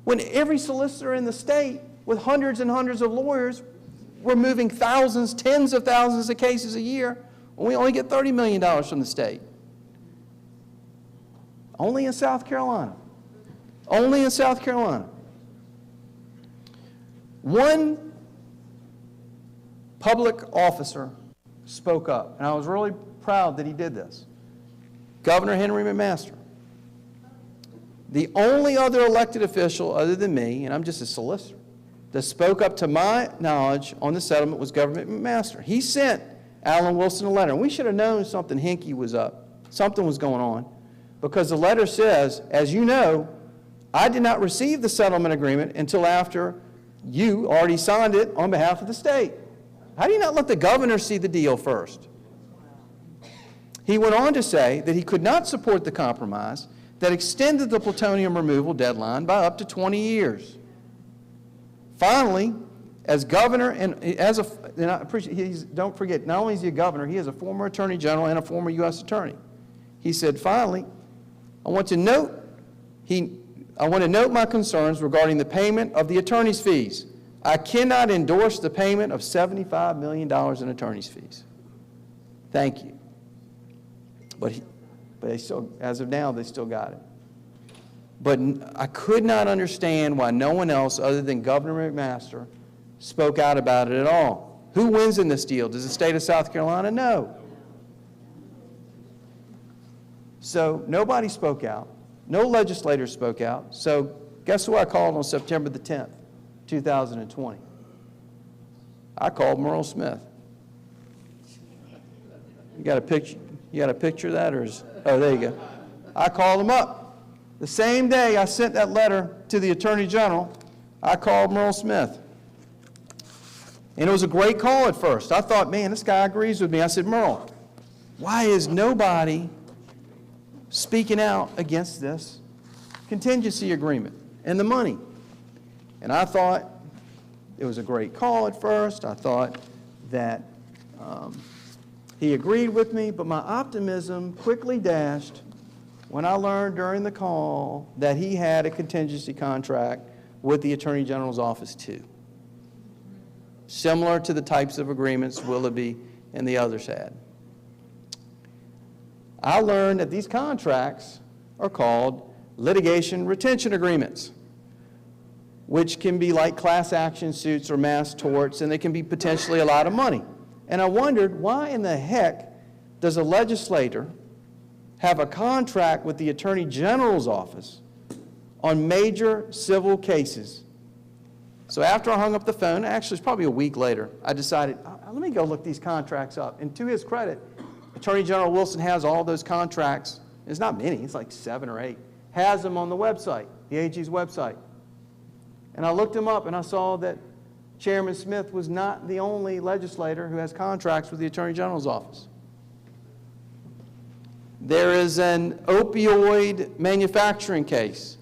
when every solicitor in the state with hundreds and hundreds of lawyers, we're moving thousands, tens of thousands of cases a year, and we only get $30 million from the state. Only in South Carolina. Only in South Carolina. One public officer spoke up, and I was really proud that he did this. Governor Henry McMaster. The only other elected official other than me, and I'm just a solicitor, that spoke up to my knowledge on the settlement was Governor McMaster. He sent Alan Wilson a letter, and we should have known something hinky was up. Something was going on, because the letter says, as you know, I did not receive the settlement agreement until after you already signed it on behalf of the state. How do you not let the governor see the deal first? He went on to say that he could not support the compromise that extended the plutonium removal deadline by up to 20 years. Finally, as governor and I appreciate, don't forget, not only is he a governor, he is a former attorney general and a former U.S. attorney. He said, finally, I want to note my concerns regarding the payment of the attorney's fees. I cannot endorse the payment of $75 million in attorney's fees. Thank you. But they still, as of now, they still got it. But I could not understand why no one else other than Governor McMaster spoke out about it at all. Who wins in this deal? Does the state of South Carolina? No. So nobody spoke out. No legislator spoke out. So guess who I called on September the 10th, 2020? I called Merle Smith. You got a picture? You got a picture of that, or is? Oh, there you go. I called him up. The same day I sent that letter to the Attorney General, I called Merle Smith. And it was a great call at first. I thought, man, this guy agrees with me. I said, Merle, why is nobody speaking out against this contingency agreement and the money? And I thought it was a great call at first. I thought that he agreed with me, but my optimism quickly dashed when I learned during the call that he had a contingency contract with the Attorney General's office too, similar to the types of agreements Willoughby and the others had. I learned that these contracts are called litigation retention agreements, which can be like class action suits or mass torts, and they can be potentially a lot of money. And I wondered, why in the heck does a legislator have a contract with the Attorney General's office on major civil cases? So after I hung up the phone, actually it's probably a week later, I decided, let me go look these contracts up. And to his credit, Attorney General Wilson has all those contracts. It's not many, it's like 7 or 8. Has them on the website, the AG's website. And I looked them up and I saw that Chairman Smith was not the only legislator who has contracts with the Attorney General's office. There is an opioid manufacturing case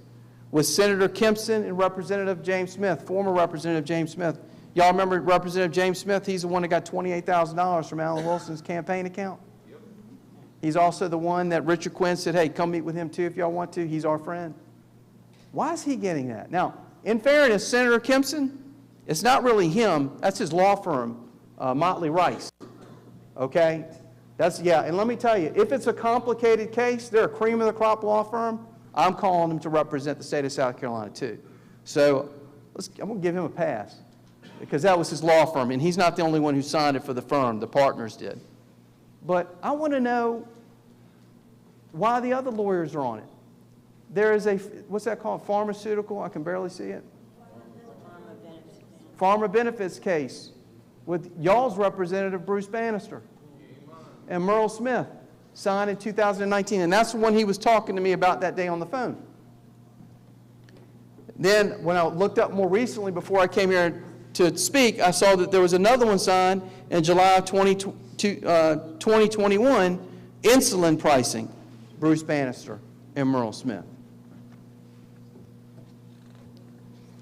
with Senator Kempson and Representative James Smith, former Representative James Smith. Y'all remember Representative James Smith? He's the one that got $28,000 from Alan Wilson's campaign account. He's also the one that Richard Quinn said, hey, come meet with him too if y'all want to. He's our friend. Why is he getting that? Now, in fairness, Senator Kempson, it's not really him. That's his law firm, Motley Rice. Okay? Yeah, and let me tell you, if it's a complicated case, they're a cream of the crop law firm, I'm calling them to represent the state of South Carolina too. So I'm going to give him a pass because that was his law firm, and he's not the only one who signed it for the firm. The partners did. But I want to know why the other lawyers are on it. There is a, what's that called, pharmaceutical? I can barely see it. Pharma benefits case with y'all's representative, Bruce Bannister, and Merle Smith, signed in 2019. And that's the one he was talking to me about that day on the phone. Then when I looked up more recently before I came here to speak, I saw that there was another one signed in July of 2021, insulin pricing, Bruce Bannister and Merle Smith.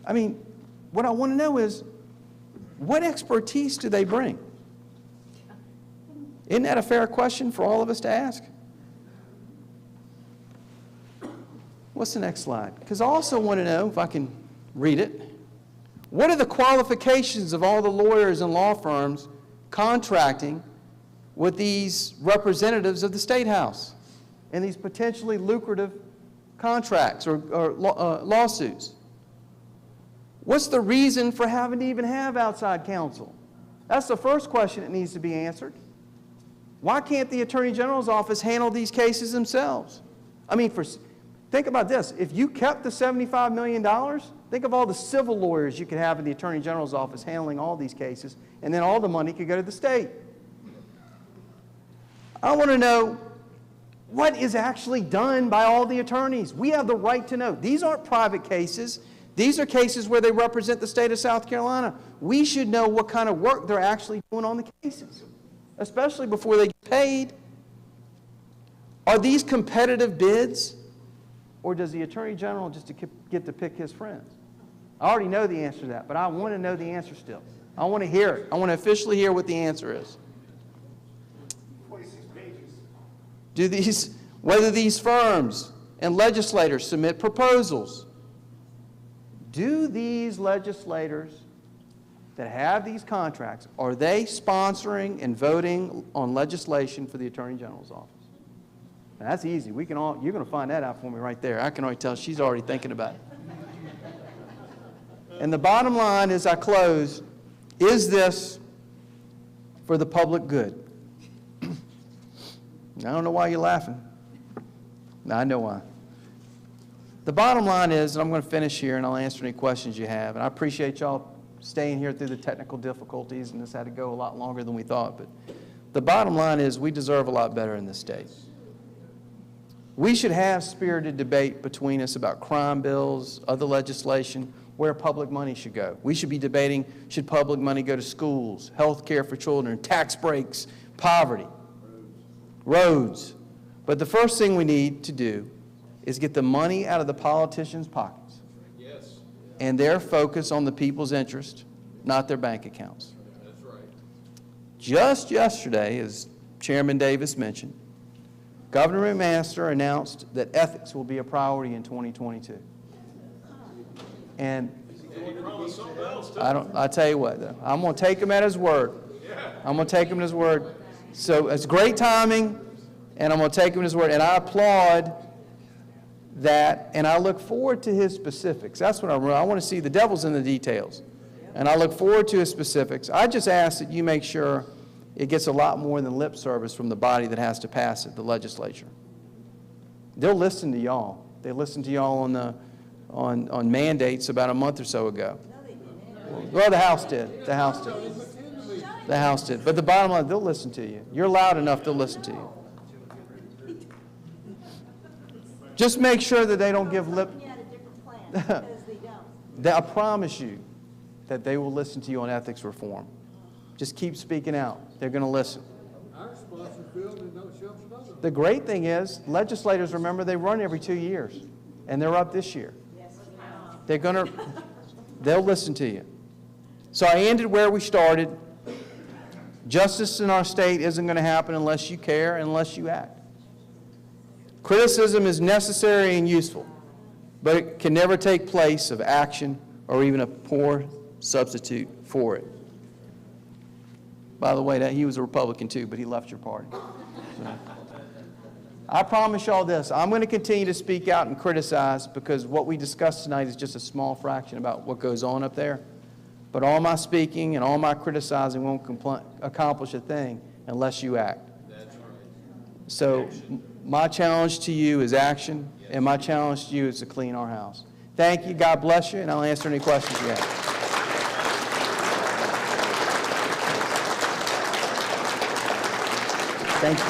I mean, what I want to know is, what expertise do they bring? Isn't that a fair question for all of us to ask? What's the next slide? Because I also want to know, if I can read it, what are the qualifications of all the lawyers and law firms contracting with these representatives of the State House in these potentially lucrative contracts or lawsuits? What's the reason for having to even have outside counsel? That's the first question that needs to be answered. Why can't the Attorney General's office handle these cases themselves? I mean, think about this. If you kept the $75 million, think of all the civil lawyers you could have in the Attorney General's office handling all these cases, and then all the money could go to the state. I want to know what is actually done by all the attorneys. We have the right to know. These aren't private cases. These are cases where they represent the state of South Carolina. We should know what kind of work they're actually doing on the cases, especially before they get paid. Are these competitive bids, or does the Attorney General just get to pick his friends? I already know the answer to that, but I want to know the answer still. I want to hear it. I want to officially hear what the answer is. Whether these firms and legislators submit proposals, do these legislators that have these contracts, are they sponsoring and voting on legislation for the Attorney General's office? Now, that's easy. You're going to find that out for me right there. I can already tell she's already thinking about it. And the bottom line as I close, is this for the public good? I don't know why you're laughing. I know why. The bottom line is, and I'm going to finish here and I'll answer any questions you have, and I appreciate y'all staying here through the technical difficulties, and this had to go a lot longer than we thought, but the bottom line is we deserve a lot better in this state. We should have spirited debate between us about crime bills, other legislation, where public money should go. We should be debating, should public money go to schools, health care for children, tax breaks, poverty, roads. But the first thing we need to do is get the money out of the politicians' pockets. Yes. And their focus on the people's interest, not their bank accounts. That's right. Just yesterday, as Chairman Davis mentioned, Governor McMaster announced that ethics will be a priority in 2022. And I tell you what, though, I'm going to take him at his word. I'm going to take him at his word. So it's great timing, and I'm going to take him at his word. And I applaud that, and I look forward to his specifics. That's what I want to see. The devil's in the details. And I look forward to his specifics. I just ask that you make sure it gets a lot more than lip service from the body that has to pass it, the legislature. They'll listen to y'all. They listened to y'all on mandates about a month or so ago. Well, the House did. The House did. The House did. But the bottom line, they'll listen to you. You're loud enough, they'll listen to you. Just make sure that they don't give lip. I promise you that they will listen to you on ethics reform. Just keep speaking out. They're going to listen. The great thing is, legislators, remember, they run every 2 years, and they're up this year. They'll listen to you. So I ended where we started. Justice in our state isn't going to happen unless you care and unless you act. Criticism is necessary and useful, but it can never take place of action or even a poor substitute for it. By the way, he was a Republican too, but he left your party. So, I promise y'all this, I'm going to continue to speak out and criticize, because what we discussed tonight is just a small fraction about what goes on up there. But all my speaking and all my criticizing won't accomplish a thing unless you act. That's right. So my challenge to you is action, and my challenge to you is to clean our house. Thank you. God bless you, and I'll answer any questions you have. Thank you.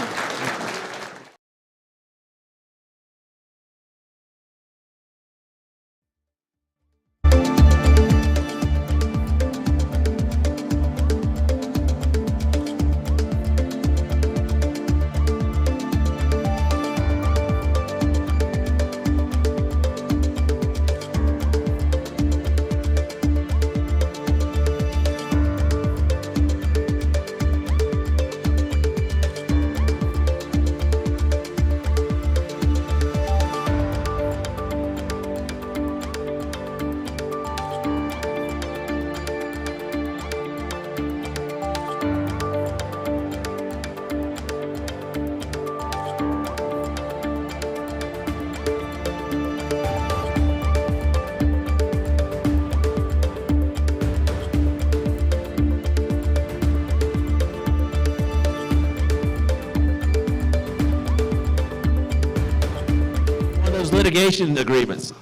litigation agreements,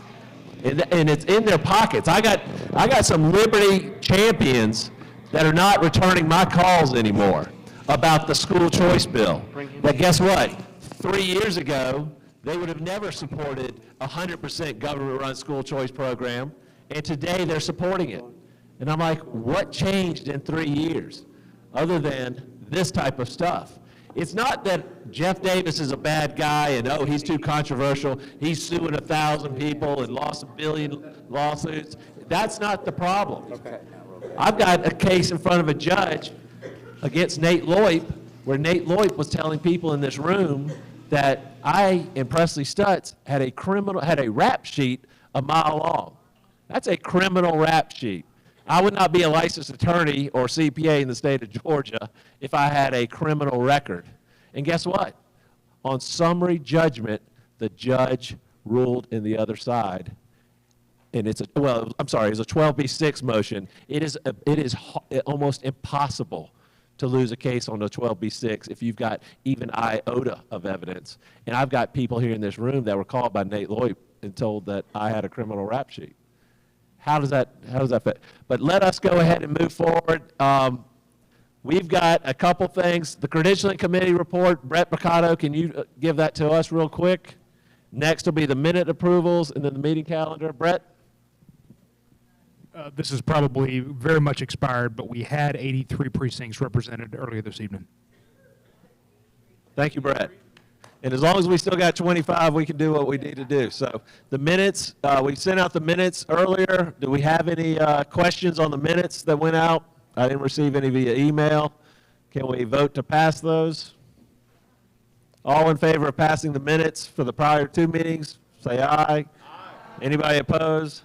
and it's in their pockets. I got some Liberty champions that are not returning my calls anymore about the school choice bill. But guess what? 3 years ago, they would have never supported a 100% government-run school choice program, and today they're supporting it. And I'm like, what changed in 3 years other than this type of stuff? It's not that Jeff Davis is a bad guy and, oh, he's too controversial, he's suing 1,000 people and lost 1 billion lawsuits. That's not the problem. Okay. I've got a case in front of a judge against Nate Loip, where Nate Loip was telling people in this room that I and Presley Stutz had a rap sheet a mile long. That's a criminal rap sheet. I would not be a licensed attorney or CPA in the state of Georgia if I had a criminal record. And guess what? On summary judgment, the judge ruled in the other side. And it's a 12B6 motion. It is almost impossible to lose a case on a 12B6 if you've got even iota of evidence. And I've got people here in this room that were called by Nate Loip and told that I had a criminal rap sheet. How does that fit? But let us go ahead and move forward. We've got a couple things. The credentialing committee report, Brett Mercado, can you give that to us real quick? Next will be the minute approvals and then the meeting calendar. Brett? This is probably very much expired, but we had 83 precincts represented earlier this evening. Thank you, Brett. And as long as we still got 25, we can do what we need to do. So the minutes, we sent out the minutes earlier. Do we have any questions on the minutes that went out? I didn't receive any via email. Can we vote to pass those? All in favor of passing the minutes for the prior 2 meetings, say aye. Aye. Anybody opposed?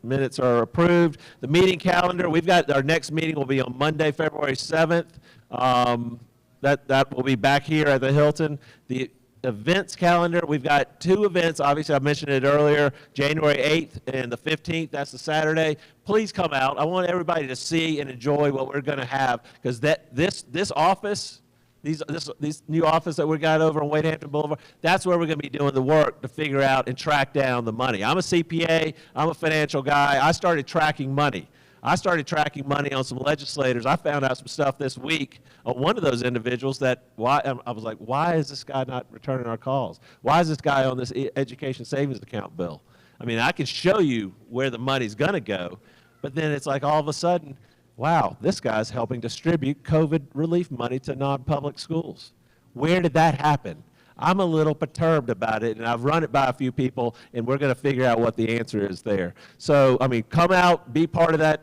Minutes are approved. The meeting calendar, we've got our next meeting will be on Monday, February 7th. That will be back here at the Hilton. The events calendar, we've got 2 events. Obviously, I mentioned it earlier, January 8th and the 15th. That's the Saturday. Please come out. I want everybody to see and enjoy what we're going to have, because this office, this new office that we got over on Wade Hampton Boulevard, that's where we're going to be doing the work to figure out and track down the money. I'm a CPA. I'm a financial guy. I started tracking money. I started tracking money on some legislators. I found out some stuff this week on one of those individuals that I was like, why is this guy not returning our calls? Why is this guy on this education savings account bill? I mean, I can show you where the money's going to go, but then it's like all of a sudden, wow, this guy's helping distribute COVID relief money to non-public schools. Where did that happen? I'm a little perturbed about it, and I've run it by a few people, and we're going to figure out what the answer is there. So, I mean, come out, be part of that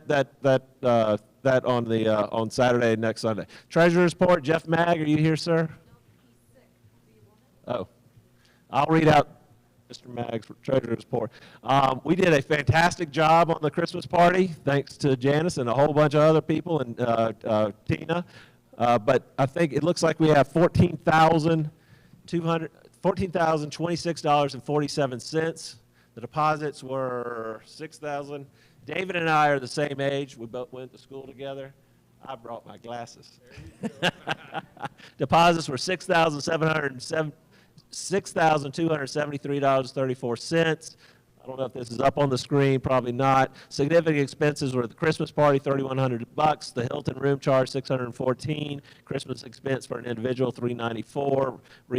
on Saturday and next Sunday. Treasurer's report, Jeff Mag, are you here, sir? Oh, I'll read out Mr. Mag's treasurer's report. We did a fantastic job on the Christmas party, thanks to Janice and a whole bunch of other people and Tina. But I think it looks like we have $14,026.47. The deposits were $6,000. David and I are the same age. We both went to school together. I brought my glasses. Deposits were $6,273.34. I don't know if this is up on the screen, probably not. Significant expenses were the Christmas party, $3,100. The Hilton room charge, $614. Christmas expense for an individual, $394.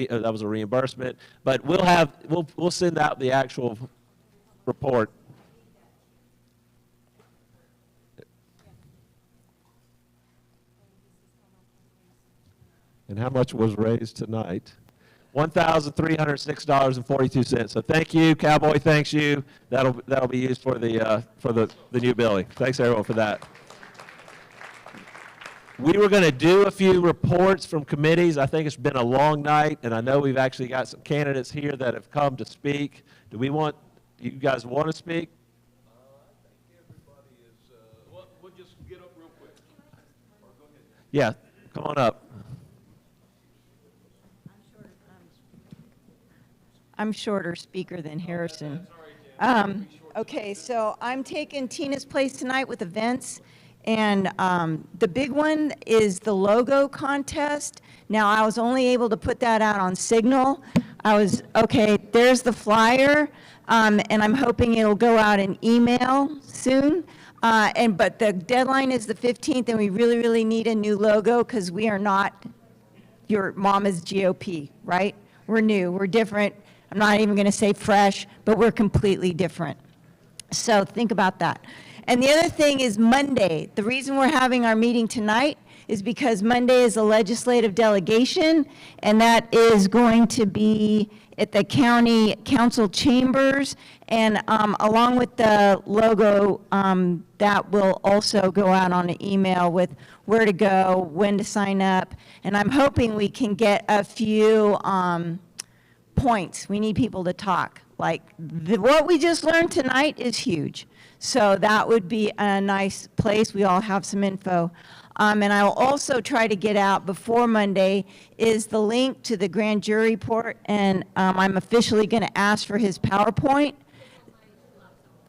That was a reimbursement. But we'll send out the actual report. And how much was raised tonight? $1,306.42. So thank you, Cowboy. Thanks you. That'll be used for the new building. Thanks everyone for that. We were going to do a few reports from committees. I think it's been a long night, and I know we've actually got some candidates here that have come to speak. Do you guys want to speak? I think everybody is. We'll just get up real quick. Or go ahead. Yeah, come on up. I'm shorter speaker than Harrison. Okay, so I'm taking Tina's place tonight with events, and the big one is the logo contest. Now, I was only able to put that out on Signal. There's the flyer. and I'm hoping it'll go out in email soon. But the deadline is the 15th, and we really, really need a new logo because we are not your mama's GOP, right? We're new, we're different. I'm not even going to say fresh, but we're completely different. So think about that. And the other thing is Monday. The reason we're having our meeting tonight is because Monday is a legislative delegation, and that is going to be at the county council chambers, and along with the logo, that will also go out on an email with where to go, when to sign up, and I'm hoping we can get a few points. We need people to talk. Like, what we just learned tonight is huge. So that would be a nice place. We all have some info. And I'll also try to get out before Monday is the link to the grand jury report, and I'm officially going to ask for his PowerPoint.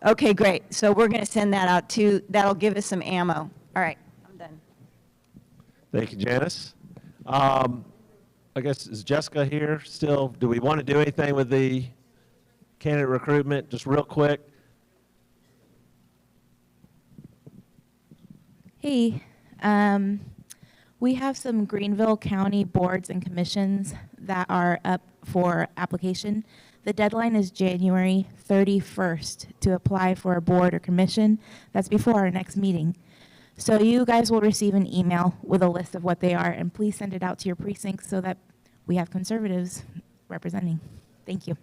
Okay, great. So we're going to send that out too. That'll give us some ammo. All right, I'm done. Thank you, Janice. I guess, is Jessica here still? Do we want to do anything with the candidate recruitment, just real quick? Hey. We have some Greenville County boards and commissions that are up for application. The deadline is January 31st to apply for a board or commission. That's before our next meeting. So you guys will receive an email with a list of what they are, and please send it out to your precincts so that we have conservatives representing. Thank you.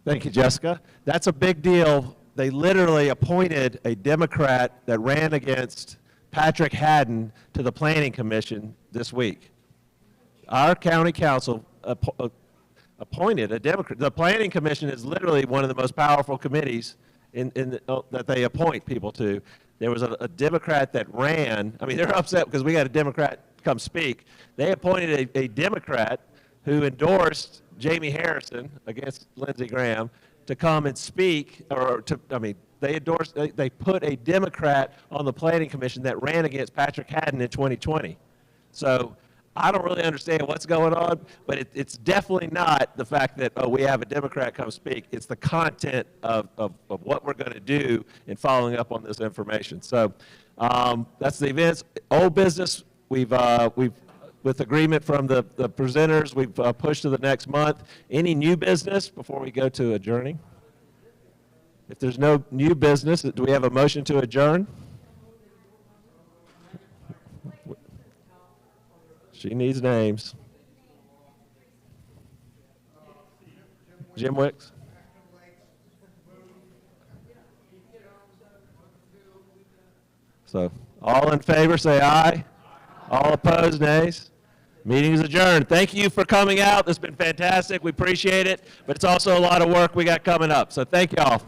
Thank you, Jessica. That's a big deal. They literally appointed a Democrat that ran against Patrick Hadden to the Planning Commission this week. Our county council appointed a Democrat. The Planning Commission is literally one of the most powerful committees that they appoint people to. There was a Democrat that ran. I mean, they're upset because we got a Democrat come speak. They appointed a Democrat who endorsed Jamie Harrison against Lindsey Graham to come and speak, they put a Democrat on the Planning Commission that ran against Patrick Hadden in 2020. So I don't really understand what's going on, but it's definitely not the fact that, oh, we have a Democrat come speak. It's the content of what we're going to do in following up on this information. So that's the events. Old business, we've with agreement from the presenters, we've pushed to the next month. Any new business before we go to adjourning? If there's no new business, do we have a motion to adjourn? She needs names. Jim Wicks? So, all in favor, say aye. All opposed, nays. Meeting is adjourned. Thank you for coming out. This has been fantastic. We appreciate it. But it's also a lot of work we got coming up. So thank you all.